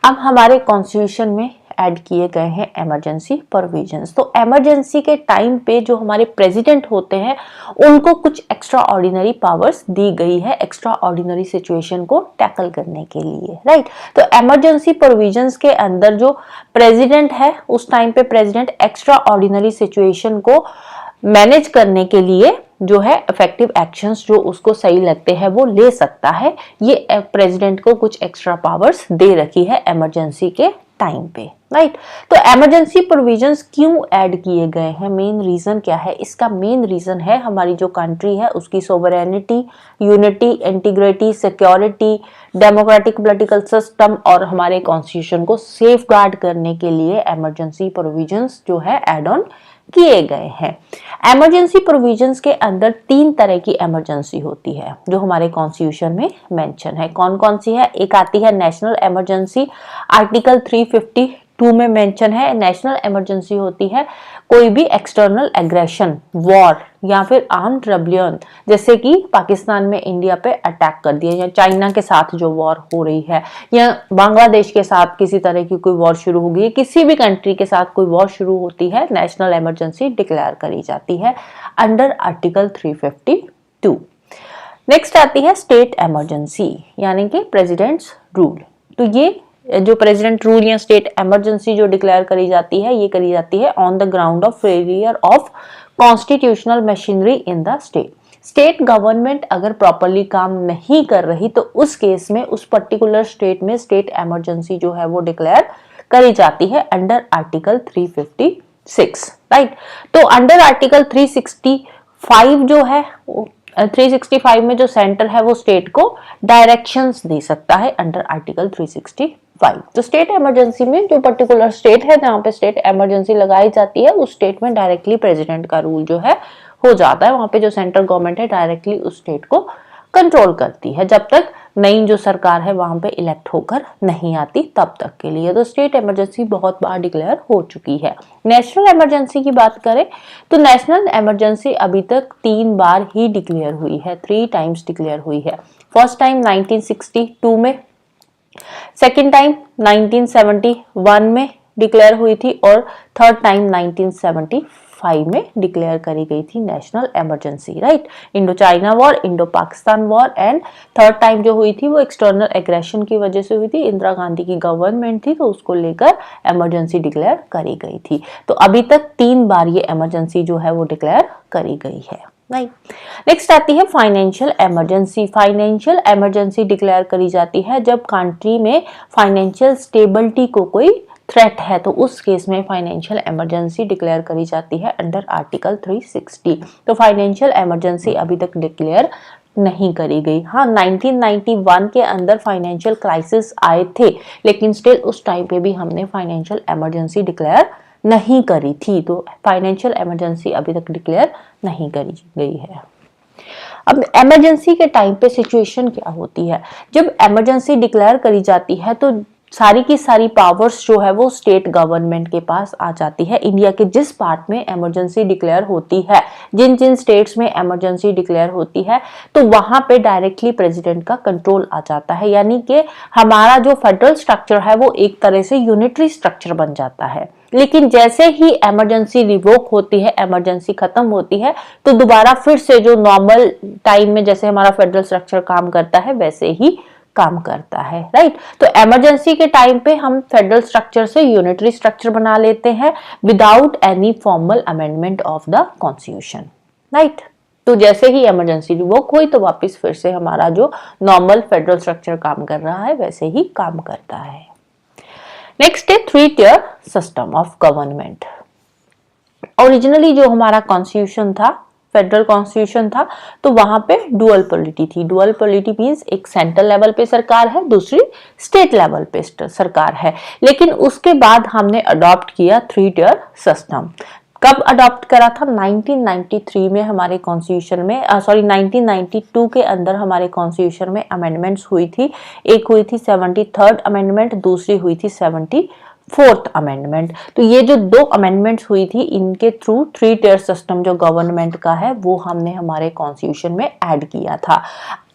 अब हमारे कॉन्स्टिट्यूशन में ऐड किए गए हैं इमरजेंसी प्रोविजंस। तो इमरजेंसी के टाइम पे जो हमारे प्रेसिडेंट होते हैं उनको कुछ एक्स्ट्रा ऑर्डिनरी पावर्स दी गई है एक्स्ट्रा ऑर्डिनरी सिचुएशन को टैकल करने के लिए, राइट। तो इमरजेंसी प्रोविजंस के अंदर जो प्रेसिडेंट है उस टाइम पे प्रेसिडेंट एक्स्ट्रा ऑर्डिनरी सिचुएशन को मैनेज करने के लिए जो है इफेक्टिव एक्शंस जो उसको सही लगते हैं वो ले सकता है। ये प्रेसिडेंट को कुछ एक्स्ट्रा पावर्स दे रखी है इमरजेंसी के टाइम पे, राइट। तो इमरजेंसी प्रोविजंस क्यों ऐड किए गए हैं, मेन रीजन क्या है, इसका मेन रीजन है हमारी जो कंट्री है उसकी sovereignty, unity, integrity, security, democratic political system और हमारे कॉन्स्टिट्यूशन को सेफ गार्ड करने के लिए इमरजेंसी प्रोविजंस जो है एड ऑन किए गए हैं। इमरजेंसी प्रोविजंस के अंदर 3 तरह की इमरजेंसी होती है जो हमारे कॉन्स्टिट्यूशन में मेंशन है। कौन कौन सी है, एक आती है नेशनल इमरजेंसी, आर्टिकल 352 में मेंशन है। नेशनल इमरजेंसी होती है कोई भी एक्सटर्नल एग्रेशन, वॉर या फिर आर्म्ड रेबेलियन, जैसे कि पाकिस्तान में इंडिया पे अटैक कर दिया, या चाइना के साथ जो वॉर हो रही है, या बांग्लादेश के साथ किसी तरह की कोई वॉर शुरू हो गई है, किसी भी कंट्री के साथ कोई वॉर शुरू होती है, नेशनल इमरजेंसी डिक्लेयर करी जाती है अंडर आर्टिकल 352। नेक्स्ट आती है स्टेट इमरजेंसी, यानी कि प्रेसिडेंट्स रूल। तो ये जो प्रेसिडेंट रूल या स्टेट इमरजेंसी जो डिक्लेयर करी जाती है, ये करी जाती है on the ground of failure of constitutional machinery in the state. State government अगर प्रॉपरली काम नहीं कर रही तो उस केस में उस पर्टिकुलर स्टेट में स्टेट इमरजेंसी जो है वो डिक्लेयर करी जाती है अंडर आर्टिकल 356, राइट। तो अंडर आर्टिकल 365 जो है 365 में जो सेंटर है वो स्टेट को डायरेक्शंस दे सकता है अंडर आर्टिकल 365। तो स्टेट इमरजेंसी में जो पर्टिकुलर स्टेट है जहां पे स्टेट इमरजेंसी लगाई जाती है उस स्टेट में डायरेक्टली प्रेसिडेंट का रूल जो है हो जाता है। वहां पे जो सेंट्रल गवर्नमेंट है डायरेक्टली उस स्टेट को कंट्रोल करती है जब तक नई जो सरकार है वहां पे इलेक्ट होकर नहीं आती तब तक के लिए। तो स्टेट इमरजेंसी बहुत बार डिक्लेयर हो चुकी है। नेशनल इमरजेंसी की बात करें तो नेशनल इमरजेंसी अभी तक 3 बार ही डिक्लेयर हुई है, 3 टाइम्स डिक्लेयर हुई है। फर्स्ट टाइम 1962 में, सेकेंड टाइम 1971 में डिक्लेयर हुई थी और थर्ड टाइम 1975 में डिक्लेयर करी गई थी national emergency, right. Indo China war, Indo Pakistan war and third time जो हुई थी वो एक्सटर्नल एग्रेशन की वजह से हुई थी। इंदिरा गांधी की गवर्नमेंट थी तो उसको लेकर इमरजेंसी डिक्लेयर करी गई थी। तो अभी तक 3 बार ये इमरजेंसी जो है वो डिक्लेयर करी गई है, राइट। नेक्स्ट आती है financial emergency. Financial emergency declare करी जाती है जब कंट्री में फाइनेंशियल स्टेबिलिटी को कोई थ्रेट है, तो उस केस में फाइनेंशियल इमरजेंसी डिक्लेयर करी जाती है अंडर आर्टिकल 360। तो फाइनेंशियल इमरजेंसी अभी तक डिक्लेयर नहीं करी गई। हाँ, 1991 के अंदर फाइनेंशियल क्राइसिस आए थे लेकिन स्टिल उस टाइम पे भी हमने फाइनेंशियल इमरजेंसी डिक्लेयर नहीं करी थी। तो फाइनेंशियल इमरजेंसी अभी तक डिक्लेयर नहीं करी गई है। अब इमरजेंसी के टाइम पे सिचुएशन क्या होती है? जब इमरजेंसी डिक्लेयर करी जाती है तो सारी की सारी पावर्स जो है वो स्टेट गवर्नमेंट के पास आ जाती है। इंडिया के जिस पार्ट में इमरजेंसी डिक्लेयर होती है, जिन जिन स्टेट्स में इमरजेंसी डिक्लेयर होती है तो वहां पे डायरेक्टली प्रेसिडेंट का कंट्रोल आ जाता है। यानी कि हमारा जो फेडरल स्ट्रक्चर है वो एक तरह से यूनिटरी स्ट्रक्चर बन जाता है। लेकिन जैसे ही इमरजेंसी रिवोक होती है, इमरजेंसी खत्म होती है तो दोबारा फिर से जो नॉर्मल टाइम में जैसे हमारा फेडरल स्ट्रक्चर काम करता है वैसे ही काम करता है, राइट। तो इमरजेंसी के टाइम पे हम फेडरल स्ट्रक्चर से यूनिटरी स्ट्रक्चर बना लेते हैं without any formal amendment of the constitution, right. तो जैसे ही इमरजेंसी रिवोक हुई तो वापस फिर से हमारा जो नॉर्मल फेडरल स्ट्रक्चर काम कर रहा है वैसे ही काम करता है। नेक्स्ट है 3 tier system of government. Originally जो हमारा कॉन्स्टिट्यूशन था, फेडरल कॉन्स्टिट्यूशन था, तो वहां पे डुअल पॉलिटी थी। डुअल पॉलिटी मींस एक सेंट्रल लेवल पे सरकार है, दूसरी स्टेट लेवल पे सरकार है। लेकिन उसके बाद हमने अडॉप्ट किया 3 टियर सिस्टम। कब अडॉप्ट करा था? 1993 में हमारे कॉन्स्टिट्यूशन में 1992 के अंदर हमारे कॉन्स्टिट्यूशन में अमेंडमेंट्स हुई थी। एक हुई थी 73rd अमेंडमेंट, दूसरी हुई थी 74th अमेंडमेंट। तो ये जो 2 अमेंडमेंट्स हुई थी इनके थ्रू 3 टियर सिस्टम जो गवर्नमेंट का है वो हमने हमारे कॉन्स्टिट्यूशन में ऐड किया था।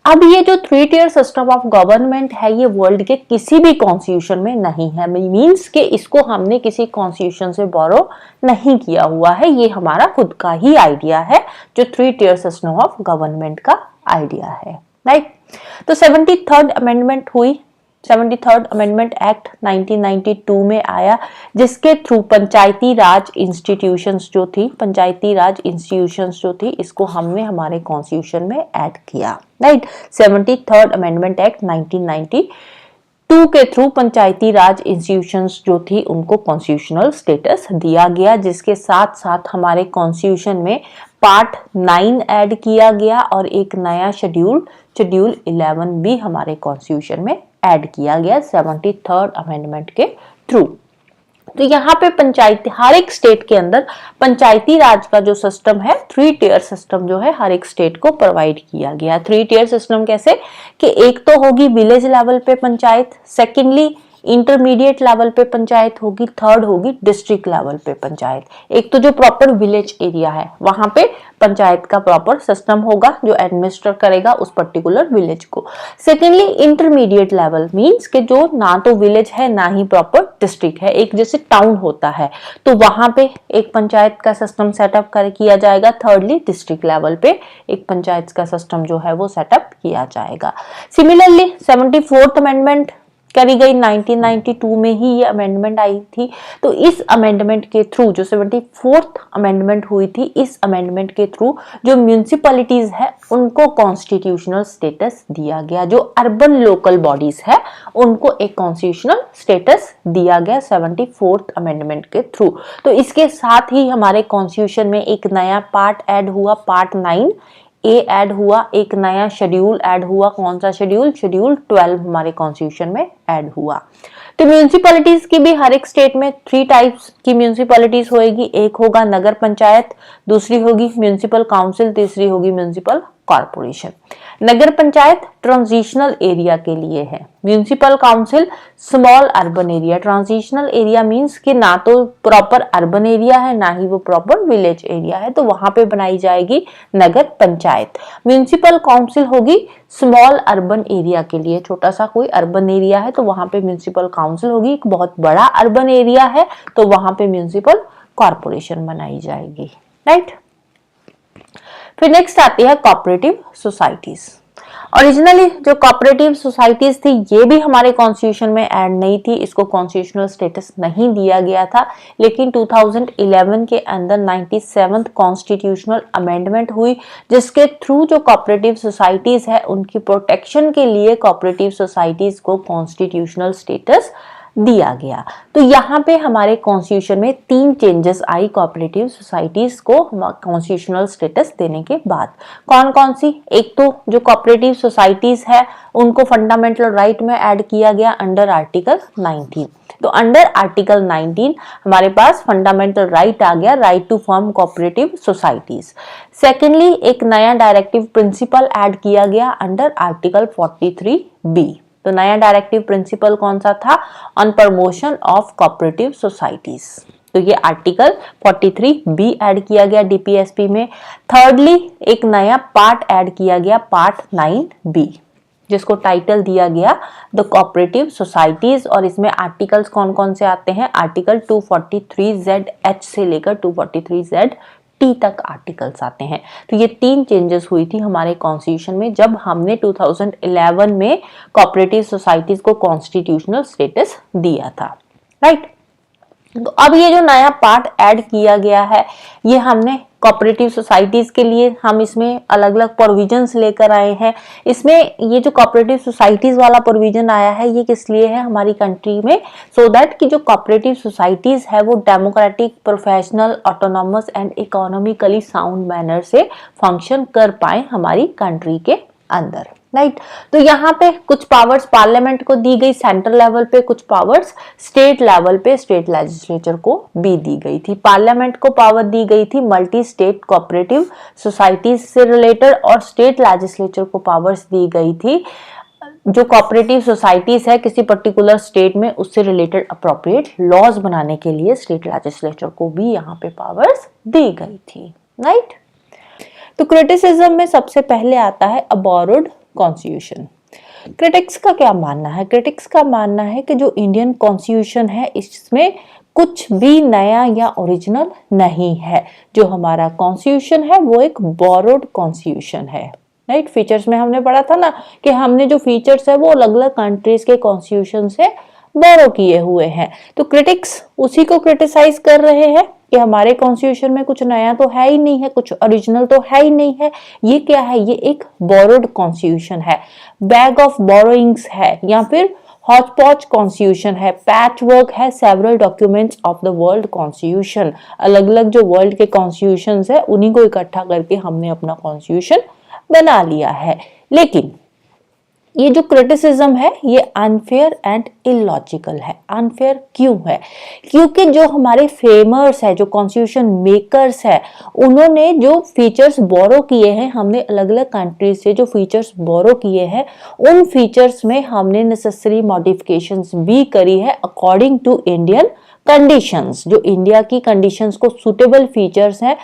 अब ये जो 3 टियर सिस्टम ऑफ गवर्नमेंट है ये वर्ल्ड के किसी भी कॉन्स्टिट्यूशन में नहीं है। मींस के इसको हमने किसी कॉन्स्टिट्यूशन से बोरो नहीं किया हुआ है, ये हमारा खुद का ही आइडिया है जो 3 टियर सिस्टम ऑफ गवर्नमेंट का आइडिया है, राइट। तो 73rd अमेंडमेंट हुई। 73rd अमेंडमेंट एक्ट 1992 में आया जिसके थ्रू पंचायती राज इंस्टीट्यूशंस जो थी, पंचायती राज इंस्टीट्यूशंस जो थी इसको हमने हमारे कॉन्स्टिट्यूशन में ऐड किया, राइट। 73rd अमेंडमेंट एक्ट 1992 के थ्रू पंचायती राज इंस्टीट्यूशंस जो थी उनको कॉन्स्टिट्यूशनल स्टेटस दिया गया, जिसके साथ साथ हमारे कॉन्स्टिट्यूशन में पार्ट 9 ऐड किया गया और एक नया शेड्यूल 11 भी हमारे कॉन्स्टिट्यूशन में ऐड किया गया 73rd अमेंडमेंट के थ्रू। तो यहाँ पे पंचायती, हर एक स्टेट के अंदर पंचायती राज का जो सिस्टम है 3 टियर सिस्टम जो है हर एक स्टेट को प्रोवाइड किया गया। 3 टियर सिस्टम कैसे कि एक तो होगी विलेज लेवल पे पंचायत, सेकेंडली इंटरमीडिएट लेवल पे पंचायत होगी, थर्ड होगी डिस्ट्रिक्ट लेवल पे पंचायत। एक तो जो प्रॉपर विलेज एरिया है वहां पे पंचायत का प्रॉपर सिस्टम होगा जो एडमिनिस्टर करेगा उस पर्टिकुलर विलेज को। सेकेंडली इंटरमीडिएट लेवल मींस कि जो ना तो विलेज है ना ही प्रॉपर डिस्ट्रिक्ट है, एक जैसे टाउन होता है तो वहां पे एक पंचायत का सिस्टम सेटअप किया जाएगा। थर्डली डिस्ट्रिक्ट लेवल पे एक पंचायत का सिस्टम जो है वो सेटअप किया जाएगा। सिमिलरली 74th अमेंडमेंट करी गई 1992 में ही ये अमेंडमेंट आई थी। तो इस अमेंडमेंट के थ्रू जो 74th अमेंडमेंट हुई थी, इस अमेंडमेंट के थ्रू जो म्यूनिसिपैलिटीज है उनको कॉन्स्टिट्यूशनल स्टेटस दिया गया। जो अर्बन लोकल बॉडीज है उनको एक कॉन्स्टिट्यूशनल स्टेटस दिया गया 74th अमेंडमेंट के थ्रू। तो इसके साथ ही हमारे कॉन्स्टिट्यूशन में एक नया पार्ट ऐड हुआ, पार्ट 9 ए ऐड हुआ, एक नया शेड्यूल ऐड हुआ। कौन सा शेड्यूल? शेड्यूल 12 हमारे कॉन्स्टिट्यूशन में ऐड हुआ। तो म्यूनिसिपैलिटीज की भी हर एक स्टेट में 3 टाइप्स की म्यूनिसिपैलिटीज होएगी। एक होगा नगर पंचायत, दूसरी होगी म्यूनिसिपल काउंसिल, तीसरी होगी म्यूनिसिपल कॉर्पोरेशन। नगर पंचायत ट्रांजिशनल एरिया के लिए है, municipal council small urban area. Transitional area means कि ना तो प्रॉपर अर्बन एरिया है ना ही वो प्रॉपर विलेज एरिया है, तो वहां पे बनाई जाएगी नगर पंचायत। म्यूनिसिपल काउंसिल होगी स्मॉल अर्बन एरिया के लिए, छोटा सा कोई अर्बन एरिया है तो वहां पे म्यूनिसिपल काउंसिल होगी। एक बहुत बड़ा अर्बन एरिया है तो वहां पे म्यूनिसिपल कॉर्पोरेशन बनाई जाएगी, राइट। फिर नेक्स्ट आती है कोऑपरेटिव सोसाइटीज। ओरिजिनली जो कोऑपरेटिव सोसाइटीज थी ये भी हमारे कॉन्स्टिट्यूशन में ऐड नहीं थी, इसको कॉन्स्टिट्यूशनल स्टेटस नहीं दिया गया था। लेकिन 2011 के अंदर 97th कॉन्स्टिट्यूशनल अमेंडमेंट हुई, जिसके थ्रू जो कोऑपरेटिव सोसाइटीज है उनकी प्रोटेक्शन के लिए कोऑपरेटिव सोसाइटीज को कॉन्स्टिट्यूशनल स्टेटस दिया गया। तो यहाँ पे हमारे कॉन्स्टिट्यूशन में 3 चेंजेस आई कोऑपरेटिव सोसाइटीज को कॉन्स्टिट्यूशनल स्टेटस देने के बाद। कौन कौन सी? एक तो जो कोऑपरेटिव सोसाइटीज है उनको फंडामेंटल राइट में ऐड किया गया अंडर आर्टिकल 19। तो अंडर आर्टिकल 19 हमारे पास फंडामेंटल राइट आ गया, right to form cooperative societies. Secondly एक नया डायरेक्टिव प्रिंसिपल ऐड किया गया अंडर आर्टिकल 43B। तो नया डायरेक्टिव प्रिंसिपल कौन सा था? On promotion of cooperative societies. तो ये आर्टिकल 43B ऐड किया गया डीपीएसपी में। थर्डली एक नया पार्ट ऐड किया गया, पार्ट 9B, जिसको टाइटल दिया गया द कोऑपरेटिव सोसाइटीज। और इसमें आर्टिकल्स कौन कौन से आते हैं? आर्टिकल 243ZH से लेकर 243ZT तक आर्टिकल्स आते हैं। तो ये 3 चेंजेस हुई थी हमारे कॉन्स्टिट्यूशन में जब हमने 2011 में कोऑपरेटिव सोसाइटीज को कॉन्स्टिट्यूशनल स्टेटस दिया था, राइट। तो अब ये जो नया पार्ट ऐड किया गया है ये हमने कोऑपरेटिव सोसाइटीज के लिए हम इसमें अलग अलग प्रोविजंस लेकर आए हैं। इसमें ये जो कोऑपरेटिव सोसाइटीज वाला प्रोविजन आया है ये किस लिए है हमारी कंट्री में? सो दैट कि जो कोऑपरेटिव सोसाइटीज है वो democratic, professional, autonomous and economically sound manner से फंक्शन कर पाए हमारी कंट्री के अंदर, राइट। तो यहाँ पे कुछ पावर्स पार्लियामेंट को दी गई सेंट्रल लेवल पे, कुछ पावर्स स्टेट लेवल पे स्टेट लेजिस्लेचर को भी दी गई थी। पार्लियामेंट को पावर दी गई थी मल्टी स्टेट कोऑपरेटिव सोसाइटीज से रिलेटेड, और स्टेट लेजिस्लेचर को पावर्स दी गई थी जो कोऑपरेटिव सोसाइटीज है किसी पर्टिकुलर स्टेट में उससे रिलेटेड अप्रोप्रिएट लॉज बनाने के लिए स्टेट लेजिस्लेचर को भी यहाँ पे पावर्स दी गई थी, राइट। तो क्रिटिसिज्म में सबसे पहले आता है अ बोरोड कॉन्स्टिट्यूशन। क्रिटिक्स का क्या मानना है? क्रिटिक्स का मानना है कि जो इंडियन कॉन्स्टिट्यूशन है इसमें कुछ भी नया या ओरिजिनल नहीं है। जो हमारा कॉन्स्टिट्यूशन है वो एक बोरोड कॉन्स्टिट्यूशन है, राइट। फीचर्स में हमने पढ़ा था ना कि हमने जो फीचर्स है वो अलग अलग कंट्रीज के कॉन्स्टिट्यूशन से बोरो किए हुए हैं। तो क्रिटिक्स उसी को क्रिटिसाइज कर रहे हैं कि हमारे कॉन्स्टिट्यूशन में कुछ नया तो है ही नहीं है, कुछ ओरिजिनल तो है ही नहीं है। ये क्या है? ये एक बोरोड कॉन्स्टिट्यूशन है, बैग ऑफ बोरोइंग्स है, या फिर हॉच पॉच कॉन्स्टिट्यूशन है, पैच वर्क है, several documents of the world constitution. अलग अलग जो वर्ल्ड के कॉन्स्टिट्यूशन है उन्हीं को इकट्ठा करके हमने अपना कॉन्स्टिट्यूशन बना लिया है। लेकिन ये जो क्रिटिसिज्म है ये अनफेयर एंड इलॉजिकल है। अनफेयर क्यों है? क्योंकि जो हमारे फेमर्स है, जो कॉन्स्टिट्यूशन मेकर्स है, उन्होंने जो फीचर्स बोरो किए हैं, हमने अलग अलग कंट्रीज से जो फीचर्स बोरो किए हैं उन फीचर्स में हमने नेसेसरी मॉडिफिकेशंस भी करी है अकॉर्डिंग टू इंडियन कंडीशंस। जो इंडिया की कंडीशंस को सुटेबल फीचर्स हैं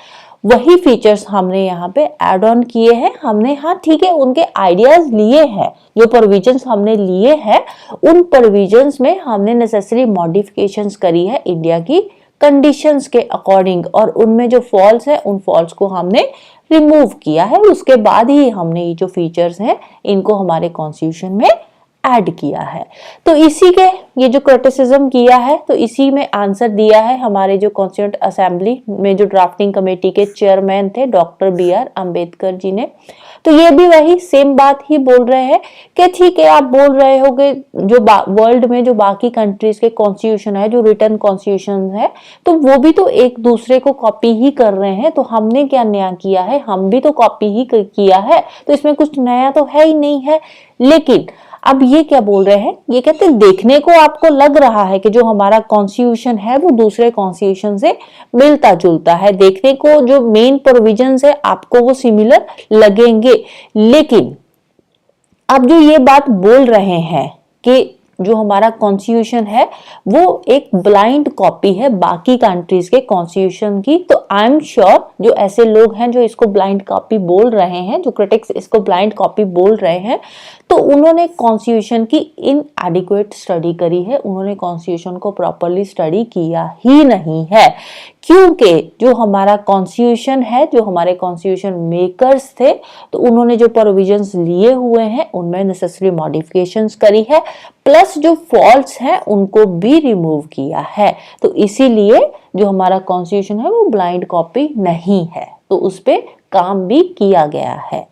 वही फीचर्स हमने यहाँ पे ऐड ऑन किए हैं। हमने, हाँ ठीक है, उनके आइडियाज लिए हैं, जो प्रोविजंस हमने लिए हैं उन प्रोविजंस में हमने नेसेसरी मॉडिफिकेशंस करी है इंडिया की कंडीशंस के अकॉर्डिंग, और उनमें जो फॉल्स है उन फॉल्स को हमने रिमूव किया है। उसके बाद ही हमने ये जो फीचर्स हैं इनको हमारे कॉन्स्टिट्यूशन में ऐड किया है। तो इसी के ये जो क्रिटिसिज्म किया है, तो इसी में आंसर दिया है हमारे जो कॉन्स्टिट्यूएंट असेंबली में जो ड्राफ्टिंग कमेटी के चेयरमैन थे डॉक्टर BR अम्बेडकर जी ने। तो ये भी वही सेम बात ही बोल रहे हैं कि ठीक है, आप बोल रहे होगे जो वर्ल्ड में जो बाकी कंट्रीज के कॉन्स्टिट्यूशन है, जो रिटर्न कॉन्स्टिट्यूशन है, तो वो भी तो एक दूसरे को कॉपी ही कर रहे हैं, तो हमने क्या नया किया है, हम भी तो कॉपी ही किया है, तो इसमें कुछ नया तो है ही नहीं है। लेकिन अब ये क्या बोल रहे हैं, ये कहते हैं देखने को आपको लग रहा है कि जो हमारा कॉन्स्टिट्यूशन है वो दूसरे कॉन्स्टिट्यूशन से मिलता जुलता है, देखने को जो मेन प्रोविजंस है आपको वो सिमिलर लगेंगे, लेकिन अब जो ये बात बोल रहे हैं कि जो हमारा कॉन्स्टिट्यूशन है वो एक ब्लाइंड कॉपी है बाकी कंट्रीज के कॉन्स्टिट्यूशन की, तो आई एम श्योर जो ऐसे लोग हैं जो इसको ब्लाइंड कॉपी बोल रहे हैं, जो क्रिटिक्स इसको ब्लाइंड कॉपी बोल रहे हैं, तो उन्होंने कॉन्स्टिट्यूशन की इनएडिक्वेट स्टडी करी है, उन्होंने कॉन्स्टिट्यूशन को प्रॉपरली स्टडी किया ही नहीं है। क्योंकि जो हमारा कॉन्स्टिट्यूशन है, जो हमारे कॉन्स्टिट्यूशन मेकर्स थे, तो उन्होंने जो प्रोविजंस लिए हुए हैं उनमें नेसेसरी मॉडिफिकेशंस करी है, प्लस जो फॉल्ट्स हैं उनको भी रिमूव किया है। तो इसीलिए जो हमारा कॉन्स्टिट्यूशन है वो ब्लाइंड कॉपी नहीं है, तो उस पर काम भी किया गया है।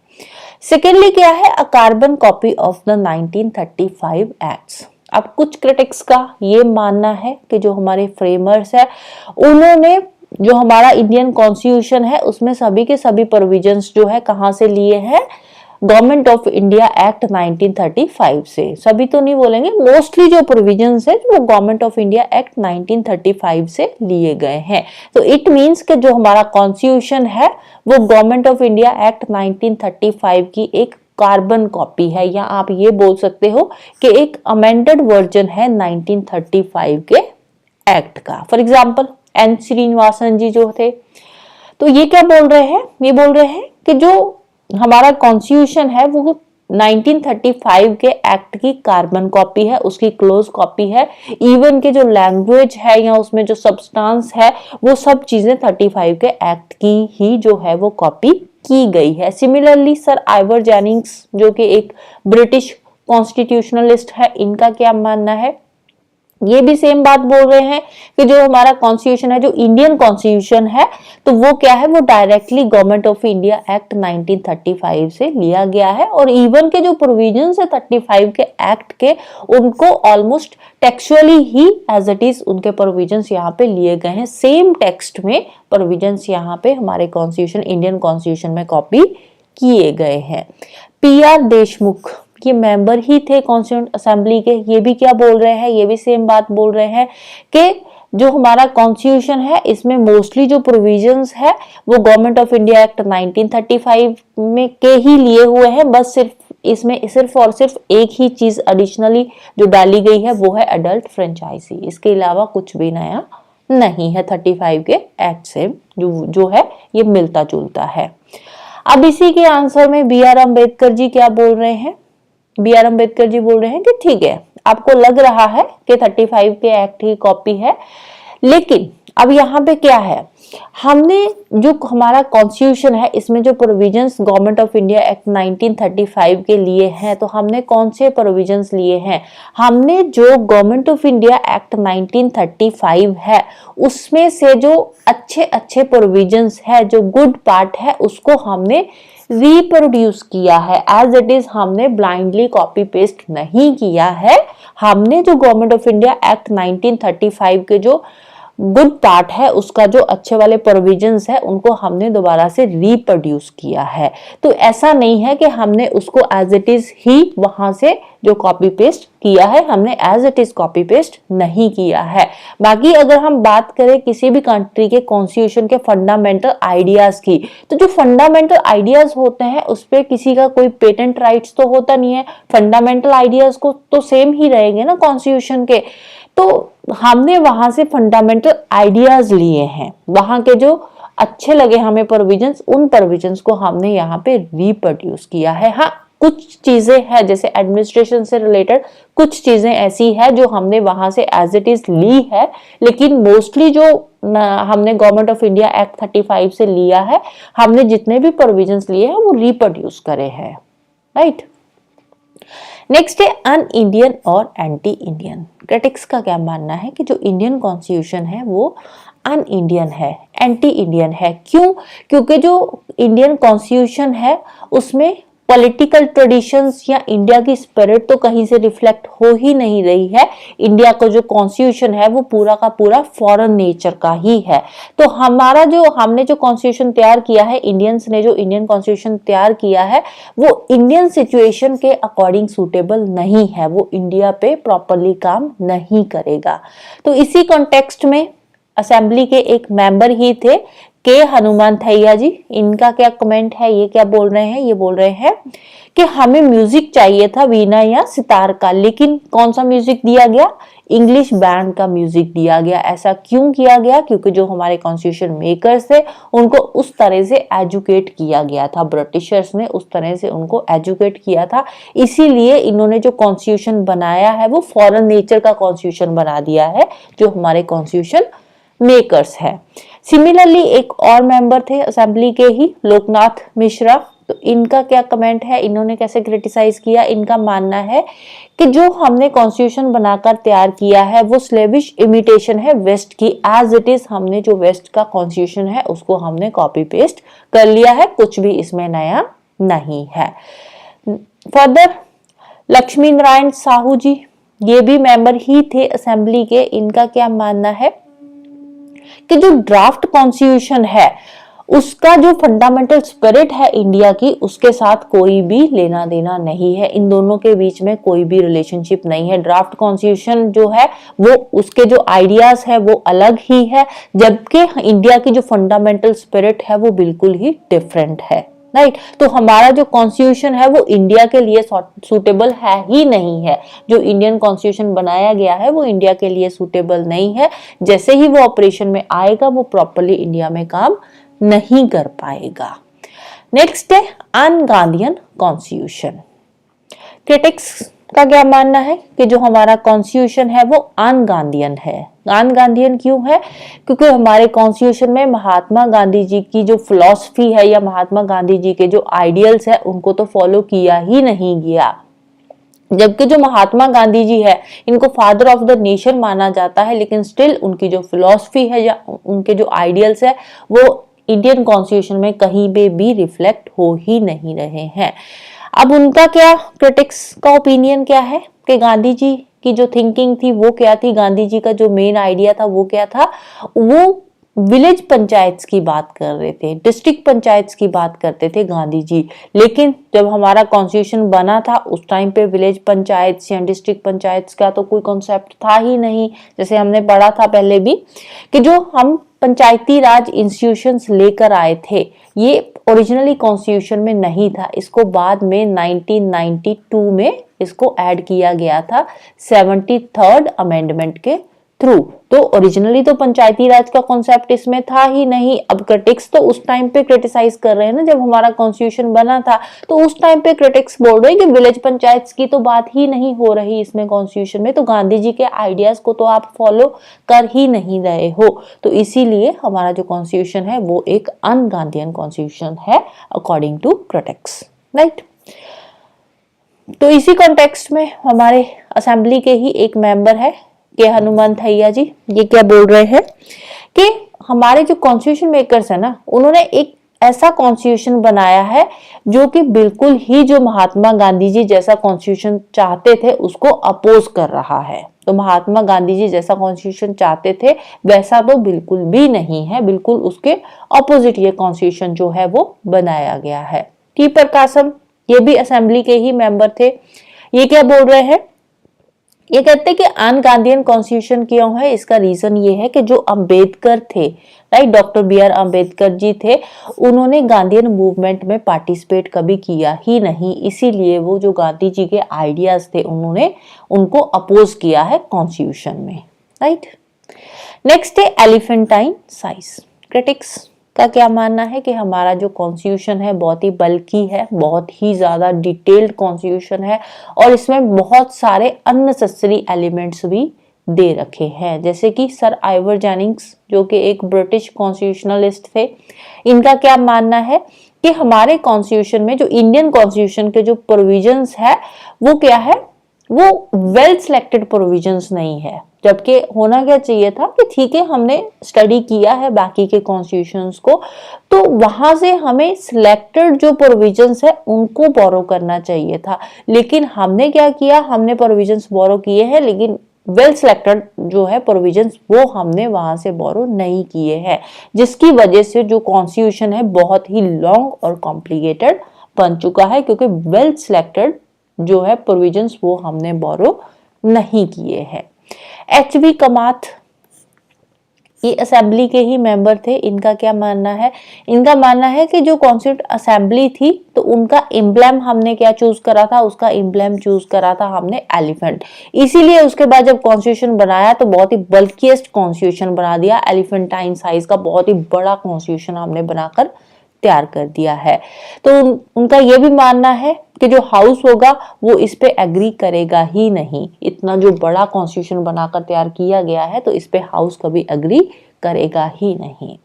सेकेंडली क्या है, a carbon copy of the 1935 acts. अब कुछ क्रिटिक्स का ये मानना है कि जो हमारे फ्रेमर्स है उन्होंने जो हमारा इंडियन कॉन्स्टिट्यूशन है उसमें सभी के सभी प्रोविजंस जो है कहां से लिए हैं, गवर्नमेंट ऑफ इंडिया एक्ट 1935 से। सभी तो नहीं बोलेंगे, मोस्टली जो प्रोविजंस है वो गवर्नमेंट ऑफ इंडिया एक्ट 1935 से लिए गए हैं। तो इट मींस कि जो हमारा कॉन्स्टिट्यूशन है वो गवर्नमेंट ऑफ इंडिया एक्ट 1935 की एक कार्बन कॉपी है, या आप ये बोल सकते हो कि एक अमेंडेड वर्जन है 1935 के एक्ट का। फॉर एग्जांपल एन श्रीनिवासन जी जो थे, तो ये क्या बोल रहे हैं, ये बोल रहे हैं कि जो हमारा कॉन्स्टिट्यूशन है वो 1935 के एक्ट की कार्बन कॉपी है, उसकी क्लोज कॉपी है, इवन के जो लैंग्वेज है या उसमें जो सब्सटेंस है वो सब चीजें 35 के एक्ट की ही जो है वो कॉपी की गई है। सिमिलरली सर आइवर जेनिंग्स जो कि एक ब्रिटिश कॉन्स्टिट्यूशनलिस्ट है, इनका क्या मानना है, ये भी सेम बात बोल रहे हैं कि जो हमारा कॉन्स्टिट्यूशन है, जो इंडियन कॉन्स्टिट्यूशन है, तो वो क्या है, वो directly government of India act 1935 से लिया गया है, और इवन के जो प्रोविजंस है 35 के एक्ट के उनको ऑलमोस्ट टेक्सुअली ही एज इट इज उनके प्रोविजंस यहाँ पे लिए गए हैं, सेम टेक्स्ट में प्रोविजंस यहाँ पे हमारे कॉन्स्टिट्यूशन, इंडियन कॉन्स्टिट्यूशन में कॉपी किए गए हैं। PR देशमुख ये मेंबर ही थे कॉन्स्टिट्यूएंट असेंबली के, ये भी क्या बोल रहे हैं, ये भी सेम बात बोल रहे हैं कि जो हमारा कॉन्स्टिट्यूशन है इसमें मोस्टली जो प्रोविजंस है वो गवर्नमेंट ऑफ इंडिया एक्ट 1935 में के ही लिए हुए हैं, बस सिर्फ इसमें सिर्फ और सिर्फ एक ही चीज एडिशनली जो डाली गई है वो है एडल्ट फ्रेंचाइजी, इसके अलावा कुछ भी नया नहीं है 35 के एक्ट से, जो है ये मिलता जुलता है। अब इसी के आंसर में BR अम्बेडकर जी क्या बोल रहे हैं, BR अम्बेडकर जी बोल रहे हैं कि ठीक है, आपको लग रहा है कि 35 के एक्ट की कॉपी है, लेकिन अब यहाँ पे क्या है, हमने जो हमारा कॉन्स्टिट्यूशन है इसमें जो provisions government of India act 1935 के लिए हैं, तो हमने कौन से प्रोविजंस लिए हैं, हमने जो गवर्नमेंट ऑफ इंडिया एक्ट 1935 है उसमें से जो अच्छे अच्छे प्रोविजंस है, जो गुड पार्ट है, उसको हमने रिप्रोड्यूस किया है एज इट इज, हमने ब्लाइंडली कॉपी पेस्ट नहीं किया है। हमने जो गवर्नमेंट ऑफ इंडिया एक्ट 1935 के जो गुड पार्ट है, उसका जो अच्छे वाले प्रोविजंस है, उनको हमने दोबारा से रिप्रोड्यूस किया है। तो ऐसा नहीं है कि हमने उसको एज इट इज ही वहां से जो कॉपी पेस्ट किया है, हमने as it is copy paste नहीं किया है। बाकी अगर हम बात करें किसी भी कंट्री के कॉन्स्टिट्यूशन के फंडामेंटल आइडियाज की, तो जो फंडामेंटल आइडियाज होते हैं उस पर किसी का कोई पेटेंट राइट्स तो होता नहीं है, फंडामेंटल आइडियाज को तो सेम ही रहेंगे ना कॉन्स्टिट्यूशन के, तो हमने वहां से फंडामेंटल आइडियाज लिए हैं, वहां के जो अच्छे लगे हमें प्रोविजंस, उन प्रोविजंस को हमने यहाँ पे रिप्रोड्यूस किया है। हाँ, कुछ चीजें हैं जैसे एडमिनिस्ट्रेशन से रिलेटेड कुछ चीजें ऐसी है जो हमने वहां से एज इट इज ली है, लेकिन मोस्टली जो हमने गवर्नमेंट ऑफ इंडिया एक्ट 35 से लिया है, हमने जितने भी प्रोविजंस लिए हैं वो रिप्रोड्यूस करे हैं, राइट। नेक्स्ट है अन इंडियन और एंटी इंडियन। क्रिटिक्स का क्या मानना है कि जो इंडियन कॉन्स्टिट्यूशन है वो अन इंडियन है, एंटी इंडियन है। क्यों? क्योंकि जो इंडियन कॉन्स्टिट्यूशन है उसमें पॉलिटिकल ट्रेडिशंस या इंडिया की स्पिरिट तो कहीं से रिफ्लेक्ट हो ही नहीं रही है। इंडिया का जो कॉन्स्टिट्यूशन है वो पूरा का पूरा फॉरेन नेचर का ही है। तो हमने जो कॉन्स्टिट्यूशन तैयार किया है, इंडियंस ने जो इंडियन कॉन्स्टिट्यूशन तैयार किया है वो इंडियन सिचुएशन के अकॉर्डिंग सूटेबल नहीं है, वो इंडिया पे प्रॉपरली काम नहीं करेगा। तो इसी कॉन्टेक्स्ट में असेंबली के एक मेंबर ही थे के हनुमंथैया जी, इनका क्या कमेंट है, ये क्या बोल रहे हैं? ये बोल रहे हैं कि हमें म्यूजिक चाहिए था वीणा या सितार का, लेकिन कौन सा म्यूजिक दिया गया? इंग्लिश बैंड का म्यूजिक दिया गया। ऐसा क्यों किया गया? क्योंकि जो हमारे कॉन्स्टिट्यूशन मेकर्स थे उनको उस तरह से एजुकेट किया गया था, ब्रिटिशर्स ने उस तरह से उनको एजुकेट किया था, इसीलिए इन्होंने जो कॉन्स्टिट्यूशन बनाया है वो फॉरेन नेचर का कॉन्स्टिट्यूशन बना दिया है जो हमारे कॉन्स्टिट्यूशन मेकर्स है। सिमिलरली एक और मेंबर थे असेंबली के ही, लोकनाथ मिश्रा। तो इनका क्या कमेंट है, इन्होंने कैसे क्रिटिसाइज किया? इनका मानना है कि जो हमने कॉन्स्टिट्यूशन बनाकर तैयार किया है वो स्लेविश इमिटेशन है वेस्ट की, एज इट इज हमने जो वेस्ट का कॉन्स्टिट्यूशन है उसको हमने कॉपी पेस्ट कर लिया है, कुछ भी इसमें नया नहीं है। फर्दर लक्ष्मी नारायण साहू जी, ये भी मेंबर ही थे असेंबली के। इनका क्या मानना है कि जो ड्राफ्ट कॉन्स्टिट्यूशन है उसका जो फंडामेंटल स्पिरिट है इंडिया की, उसके साथ कोई भी लेना देना नहीं है, इन दोनों के बीच में कोई भी रिलेशनशिप नहीं है। ड्राफ्ट कॉन्स्टिट्यूशन जो है वो उसके जो आइडियाज है वो अलग ही है, जबकि इंडिया की जो फंडामेंटल स्पिरिट है वो बिल्कुल ही डिफरेंट है, राइट। तो हमारा जो कॉन्स्टिट्यूशन है वो इंडिया के लिए सूटेबल है ही नहीं है। जो इंडियन कॉन्स्टिट्यूशन बनाया गया है वो इंडिया के लिए सूटेबल नहीं है। जैसे ही वो ऑपरेशन में आएगा वो प्रॉपरली इंडिया में काम नहीं कर पाएगा। नेक्स्ट है अन गांधीयन कॉन्स्टिट्यूशन। क्रिटिक्स का क्या मानना है कि जो हमारा कॉन्स्टिट्यूशन है वो अन गांधीयन है। अन गांधीयन क्यों है? क्योंकि हमारे कॉन्स्टिट्यूशन में महात्मा गांधी जी की जो फिलॉसफी है या महात्मा गांधी जी के जो आइडियल्स है उनको तो फॉलो किया ही नहीं गया। जबकि जो महात्मा गांधी जी है इनको फादर ऑफ द नेशन माना जाता है, लेकिन स्टिल उनकी जो फिलॉसफी है या उनके जो आइडियल्स है वो इंडियन कॉन्स्टिट्यूशन में कहीं पे भी रिफ्लेक्ट हो ही नहीं रहे हैं। अब उनका क्या, क्रिटिक्स का ओपिनियन क्या है कि गांधी जी की जो थिंकिंग थी वो क्या थी, गांधी जी का जो मेन आइडिया था वो क्या था? वो विलेज पंचायत की बात कर रहे थे, डिस्ट्रिक्ट पंचायत की बात करते थे गांधी जी। लेकिन जब हमारा कॉन्स्टिट्यूशन बना था उस टाइम पे विलेज पंचायत या डिस्ट्रिक्ट पंचायत का तो कोई कॉन्सेप्ट था ही नहीं। जैसे हमने पढ़ा था पहले भी कि जो हम पंचायती राज इंस्टीट्यूशंस लेकर आए थे ये ओरिजिनली कॉन्स्टिट्यूशन में नहीं था, इसको बाद में 1992 में इसको ऐड किया गया था 73rd अमेंडमेंट के थ्रू। तो ओरिजिनली तो पंचायती राज का कॉन्सेप्ट इसमें था ही नहीं। अब क्रिटिक्स तो उस टाइम पे क्रिटिसाइज कर रहे हैं ना, जब हमारा कॉन्स्टिट्यूशन बना था तो उस टाइम पे क्रिटिक्स बोल रहे हैं कि विलेज पंचायत की तो बात ही नहीं हो रही इसमें कॉन्स्टिट्यूशन में, तो गांधी जी के आइडियाज को तो आप फॉलो कर ही नहीं रहे हो। तो इसीलिए हमारा जो कॉन्स्टिट्यूशन है वो एक अन गांधीयन कॉन्स्टिट्यूशन है अकॉर्डिंग टू क्रिटिक्स, राइट। तो इसी कॉन्टेक्स्ट में हमारे असेंबली के ही एक मेंबर है के हनुमंथैया जी, ये क्या बोल रहे हैं कि हमारे जो कॉन्स्टिट्यूशन मेकर्स है ना उन्होंने एक ऐसा कॉन्स्टिट्यूशन बनाया है जो कि बिल्कुल ही जो महात्मा गांधी जी जैसा कॉन्स्टिट्यूशन चाहते थे उसको अपोज कर रहा है। तो महात्मा गांधी जी जैसा कॉन्स्टिट्यूशन चाहते थे वैसा तो बिल्कुल भी नहीं है, बिल्कुल उसके ऑपोजिट ये कॉन्स्टिट्यूशन जो है वो बनाया गया है। टी प्रकाशम, ये भी असेंबली के ही मेंबर थे, ये क्या बोल रहे हैं? ये कहते हैं कि अन गांधीयन कॉन्स्टिट्यूशन क्यों है, इसका रीजन ये है कि जो अंबेडकर थे, right, doctor B R Ambedkar ji थे, उन्होंने गांधीयन मूवमेंट में पार्टिसिपेट कभी किया ही नहीं, इसीलिए वो जो गांधी जी के आइडियाज थे उन्होंने उनको अपोज किया है कॉन्स्टिट्यूशन में, राइट। नेक्स्ट है एलिफेंटाइन साइज। क्रिटिक्स का क्या मानना है कि हमारा जो कॉन्स्टिट्यूशन है बहुत ही बल्कि है, बहुत ही ज्यादा डिटेल्ड कॉन्स्टिट्यूशन है और इसमें बहुत सारे अननेसेसरी एलिमेंट्स भी दे रखे हैं, जैसे कि सर आइवर जेनिंग्स जो कि एक ब्रिटिश कॉन्स्टिट्यूशनलिस्ट थे। इनका क्या मानना है कि हमारे कॉन्स्टिट्यूशन में जो इंडियन कॉन्स्टिट्यूशन के जो प्रोविजंस है वो क्या है, वो वेल सिलेक्टेड प्रोविजंस नहीं है। जबकि होना क्या चाहिए था कि ठीक है हमने स्टडी किया है बाकी के कॉन्स्टिट्यूशंस को, तो वहां से हमें सिलेक्टेड जो प्रोविजंस है उनको बोरो करना चाहिए था। लेकिन हमने क्या किया, हमने प्रोविजंस बोरो किए हैं लेकिन वेल सिलेक्टेड जो है प्रोविजंस वो हमने वहां से बोरो नहीं किए हैं, जिसकी वजह से जो कॉन्स्टिट्यूशन है बहुत ही लॉन्ग और कॉम्प्लिकेटेड बन चुका है, क्योंकि वेल सिलेक्टेड जो है प्रोविजंस वो हमने बोरो नहीं किए हैं। एच.वी. कमात ये असेंबली के ही मेंबर थे। इनका क्या मानना है, इनका मानना है कि जो कॉन्स्टिट्यूंट असेंबली थी तो उनका एम्ब्लेम हमने क्या चूज करा था, उसका एम्ब्लेम चूज करा था हमने एलिफेंट। इसीलिए उसके बाद जब कॉन्स्टिट्यूशन बनाया तो बहुत ही बल्किएस्ट कॉन्स्टिट्यूशन बना दिया, एलिफेंटाइन साइज का बहुत ही बड़ा कॉन्स्टिट्यूशन हमने बनाकर तैयार कर दिया है। तो उनका यह भी मानना है कि जो हाउस होगा वो इस पे एग्री करेगा ही नहीं। इतना जो बड़ा कॉन्स्टिट्यूशन बनाकर तैयार किया गया है तो इस पे हाउस कभी एग्री करेगा ही नहीं।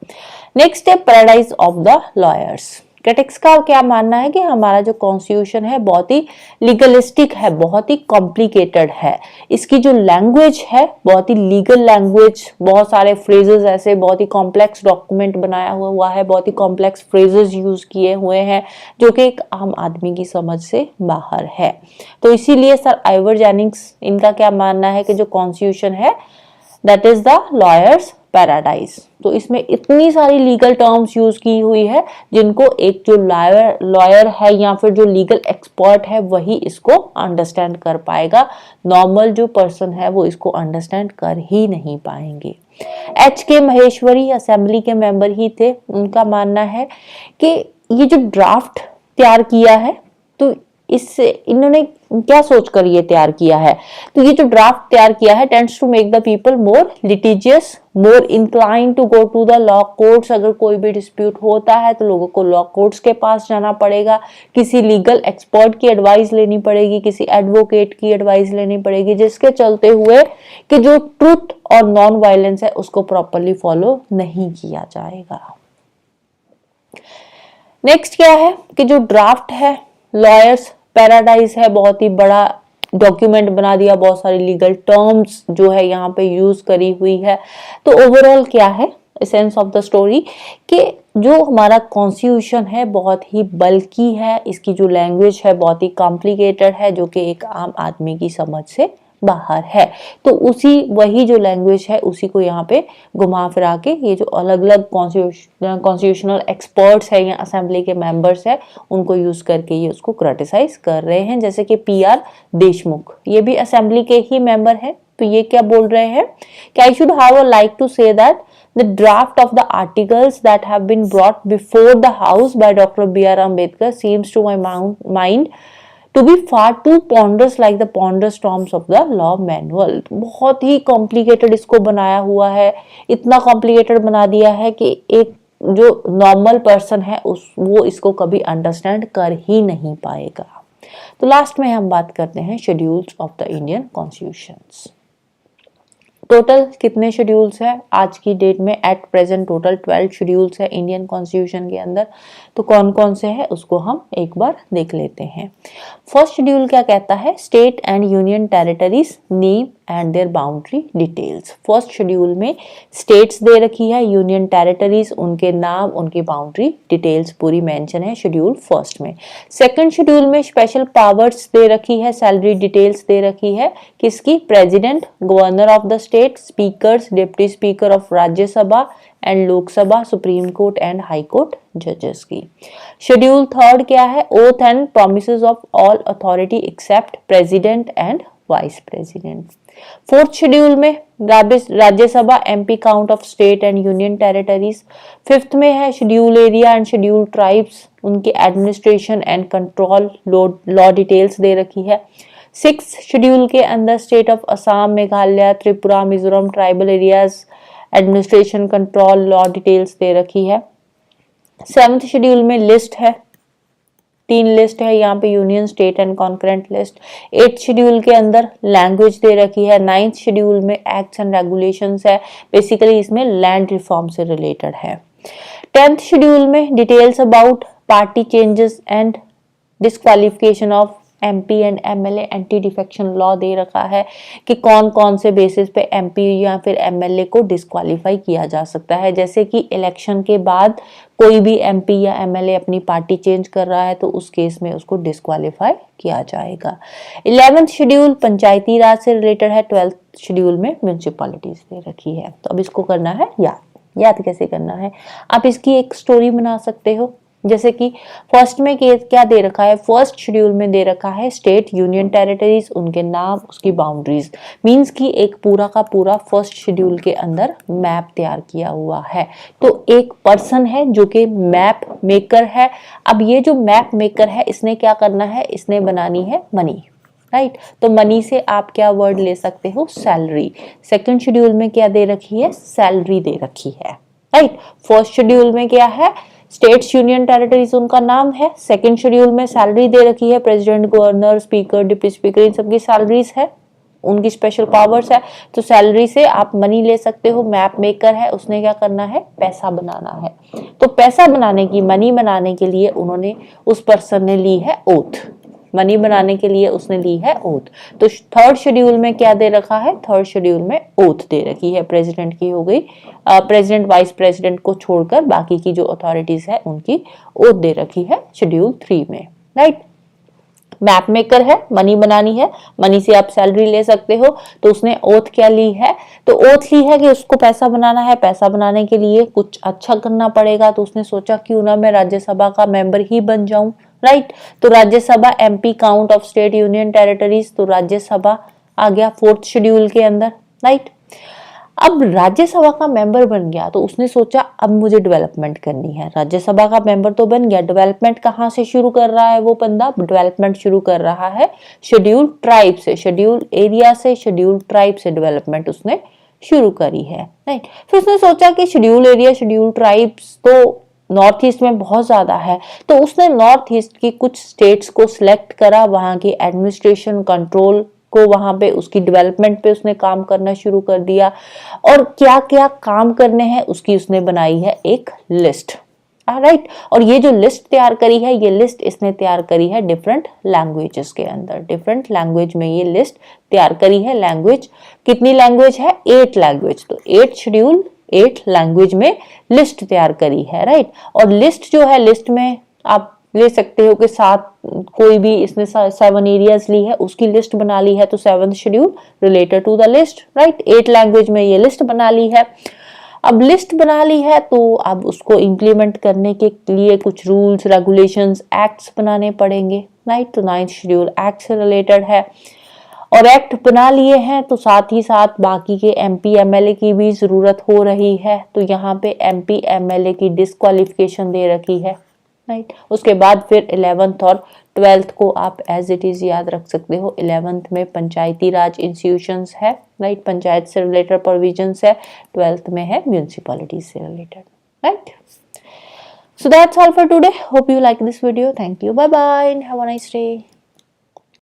नेक्स्ट है paradise of the lawyers. Critics का क्या मानना है कि हमारा जो कॉन्स्टिट्यूशन है बहुत ही लीगलिस्टिक है, बहुत ही कॉम्प्लिकेटेड है। इसकी जो लैंग्वेज है बहुत ही लीगल लैंग्वेज, बहुत सारे फ्रेजेस ऐसे, बहुत ही कॉम्प्लेक्स डॉक्यूमेंट बनाया हुआ है, बहुत ही कॉम्प्लेक्स फ्रेजेस यूज किए हुए हैं जो कि एक आम आदमी की समझ से बाहर है। तो इसीलिए सर आइवर जेनिंग्स इनका क्या मानना है कि जो कॉन्स्टिट्यूशन है that is the lawyers paradise. तो इसमें इतनी सारी लीगल टर्म्स यूज की हुई है जिनको एक जो लॉयर है या फिर जो लीगल एक्सपर्ट है वही इसको अंडरस्टैंड कर पाएगा। नॉर्मल जो पर्सन है वो इसको अंडरस्टैंड कर ही नहीं पाएंगे। H.K. महेश्वरी असेंबली के मेंबर ही थे। उनका मानना है कि ये जो ड्राफ्ट तैयार किया है तो इससे इन्होंने क्या सोचकर ये तैयार किया है, तो ये जो ड्राफ्ट तैयार किया है tends to make the people more litigious, more inclined to go to the law courts. अगर कोई भी डिस्प्यूट होता है तो लोगों को लॉ कोर्ट्स के पास जाना पड़ेगा, किसी लीगल एक्सपर्ट की एडवाइस लेनी पड़ेगी, किसी एडवोकेट की एडवाइस लेनी पड़ेगी, जिसके चलते हुए कि जो ट्रुथ और नॉन वायलेंस है उसको प्रॉपरली फॉलो नहीं किया जाएगा। नेक्स्ट क्या है कि जो ड्राफ्ट है लॉयर्स पैराडाइज है, बहुत ही बड़ा डॉक्यूमेंट बना दिया, बहुत सारी लीगल टर्म्स जो है यहाँ पे यूज करी हुई है। तो ओवरऑल क्या है एसेंस ऑफ द स्टोरी कि जो हमारा कॉन्स्टिट्यूशन है बहुत ही बल्कि है, इसकी जो लैंग्वेज है बहुत ही कॉम्प्लिकेटेड है जो कि एक आम आदमी की समझ से बाहर है। तो उसी वही जो लैंग्वेज है उसी को यहाँ पे घुमा फिरा के ये जो अलग अलग कॉन्स्टिट्यूशनल एक्सपर्ट्स है या असेंबली के मेंबर्स है उनको यूज करके ये उसको क्रिटिसाइज कर रहे हैं। जैसे कि PR देशमुख, ये भी असेंबली के ही मेंबर है। तो ये क्या बोल रहे हैं कि I should have like to say that the draft of the articles that have been brought before the house by Dr. B.R. Ambedkar seems to my mind to be far too ponderous like the ponderous terms of the law manual। बहुत ही complicated इसको बनाया हुआ है, इतना complicated बना दिया है कि एक जो नॉर्मल पर्सन है वो इसको कभी अंडरस्टैंड कर ही नहीं पाएगा। तो लास्ट में हम बात करते हैं schedules of the Indian constitutions. Total कितने शेड्यूल्स है आज की डेट में? एट प्रेजेंट टोटल 12 शेड्यूल्स है इंडियन कॉन्स्टिट्यूशन के अंदर। तो कौन कौन से हैं उसको हम एक बार देख लेते हैं। फर्स्ट शेड्यूल क्या कहता है? State and union territories name and their boundary details. First schedule में स्टेट्स दे रखी है, यूनियन टेरिटरीज उनके नाम उनकी बाउंड्री डिटेल्स पूरी मेंशन है शेड्यूल फर्स्ट में। सेकंड शेड्यूल में स्पेशल पावर्स दे रखी है, सैलरी डिटेल्स दे रखी है किसकी? President, governor of the state, speakers, deputy speaker of Rajya Sabha and Lok Sabha, supreme court and high court जजेस की। शेड्यूल थर्ड क्या है? Oath and promises of all authority except president and vice president. Fourth schedule में Rajya Sabha, MP count of state and union territories. Fifth में है schedule area and schedule tribes, उनके administration and control law details दे रखी है। Six schedule के अंदर state of Assam, Meghalaya, Tripura, Mizoram tribal areas, administration control law details दे रखी है। सेवंथ शेड्यूल में लिस्ट है तीन लिस्ट है यहाँ पे, union, state and concurrent list. 8th schedule के अंदर लैंग्वेज दे रखी है। 9th शेड्यूल में एक्ट्स एंड रेगुलेशंस है, बेसिकली इसमें लैंड रिफॉर्म से रिलेटेड है। 10th शेड्यूल में details about party changes and disqualification of MP and MLA, anti defection law दे रखा है कि कौन कौन से बेसिस पे एमपी या फिर एमएलए को डिस्क्वालीफाई किया जा सकता है। जैसे कि इलेक्शन के बाद कोई भी एमपी या एमएलए अपनी पार्टी चेंज कर रहा है तो उस केस में उसको डिस्क्वालीफाई किया जाएगा। 11th शेड्यूल पंचायती राज से रिलेटेड है। 12th शेड्यूल में म्यूनिसिपैलिटीज दे रखी है। तो अब इसको करना है याद कैसे करना है, आप इसकी एक स्टोरी बना सकते हो। जैसे कि फर्स्ट में क्या दे रखा है, फर्स्ट शेड्यूल में दे रखा है स्टेट, यूनियन टेरिटरीज, उनके नाम, उसकी बाउंड्रीज, मींस कि एक पूरा का पूरा फर्स्ट शेड्यूल के अंदर मैप तैयार किया हुआ है। तो एक पर्सन है जो कि मैप मेकर है। अब ये जो मैप मेकर है इसने क्या करना है, इसने बनानी है मनी, राइट। तो मनी से आप क्या वर्ड ले सकते हो, सैलरी। सेकंड शेड्यूल में क्या दे रखी है, सैलरी दे रखी है, राइट। फर्स्ट शेड्यूल में क्या है, स्टेट्स, यूनियन टेरिटरीज उनका नाम है। सेकंड शेड्यूल में सैलरी दे रखी है, president, governor, speaker, deputy speaker, इन सबकी सैलरीज है, उनकी स्पेशल पावर्स है। तो सैलरी से आप मनी ले सकते हो। मैप मेकर है, उसने क्या करना है, पैसा बनाना है। तो पैसा बनाने की, मनी बनाने के लिए उन्होंने, उस पर्सन ने ली है ओथ, मनी बनाने के लिए उसने ली है ओथ। तो थर्ड शेड्यूल में क्या दे रखा है, थर्ड शेड्यूल में ओथ दे रखी है। प्रेसिडेंट की हो गई, प्रेसिडेंट, वाइस प्रेसिडेंट को छोड़कर बाकी की जो अथॉरिटीज है उनकी ओथ दे रखी है शेड्यूल 3 में, राइट। मैप मेकर है, मनी बनानी है, मनी से आप सैलरी ले सकते हो। तो उसने ओथ क्या ली है, तो ओथ ली है कि उसको पैसा बनाना है। पैसा बनाने के लिए कुछ अच्छा करना पड़ेगा, तो उसने सोचा क्यों ना मैं राज्यसभा का मेंबर ही बन जाऊं, राइट। तो Rajya Sabha, MP, count of state, union territories, तो राज्यसभा आ गया 4th शेड्यूल के अंदर, राइट। अब राज्यसभा का मेंबर बन गया तो उसने सोचा अब मुझे डेवलपमेंट करनी है। राज्यसभा का मेंबर तो बन गया, डेवलपमेंट कहाँ से शुरू कर रहा है वो बंदा, डेवलपमेंट शुरू कर रहा है शेड्यूल ट्राइब से, शेड्यूल एरिया से, शेड्यूल ट्राइब से डेवलपमेंट उसने शुरू करी है, राइट। फिर उसने सोचा कि शेड्यूल एरिया, शेड्यूल ट्राइब्स तो नॉर्थ ईस्ट में बहुत ज्यादा है, तो उसने नॉर्थ ईस्ट की कुछ स्टेट्स को सिलेक्ट करा, वहां की एडमिनिस्ट्रेशन, कंट्रोल को, वहां पे उसकी डेवलपमेंट पे उसने काम करना शुरू कर दिया। और क्या क्या काम करने हैं उसकी उसने बनाई है एक लिस्ट, राइट। और ये जो लिस्ट तैयार करी है, ये लिस्ट इसने तैयार करी है डिफरेंट लैंग्वेजेस के अंदर, डिफरेंट लैंग्वेज में ये लिस्ट तैयार करी है। लैंग्वेज कितनी लैंग्वेज है, 8 लैंग्वेज। तो 8 शेड्यूल 8 लैंग्वेज में लिस्ट तैयार करी है, राइट। और लिस्ट जो है, लिस्ट में आप ले सकते हो कि 7, कोई भी इसने 7 एरियाज ली है, उसकी लिस्ट बना ली है। तो 7th schedule related to the list, right. 8 language में ये लिस्ट बना ली है। अब लिस्ट बना ली है तो अब उसको इंप्लीमेंट करने के लिए कुछ रूल्स, रेगुलेशंस, एक्ट्स बनाने पड़ेंगे, राइट। तो 9th शेड्यूल एक्ट से रिलेटेड है। और एक्ट बना लिए हैं तो साथ ही साथ बाकी के एमपी एमएलए की भी जरूरत हो रही है। तो यहाँ पे एमपी एमएलए की डिस्क्वालिफिकेशन दे रखी है, राइट। उसके बाद फिर 11th और 12th को आप एज इट इज याद रख सकते हो। 11th में पंचायती राज इंस्टीट्यूशंस है, राइट, पंचायत से रिलेटेड प्रोविजंस है। 12th में है म्यूनिसिपैलिटी से related, right. So that's all for today. Hope you like this video. Thank you. Bye bye and have a nice day.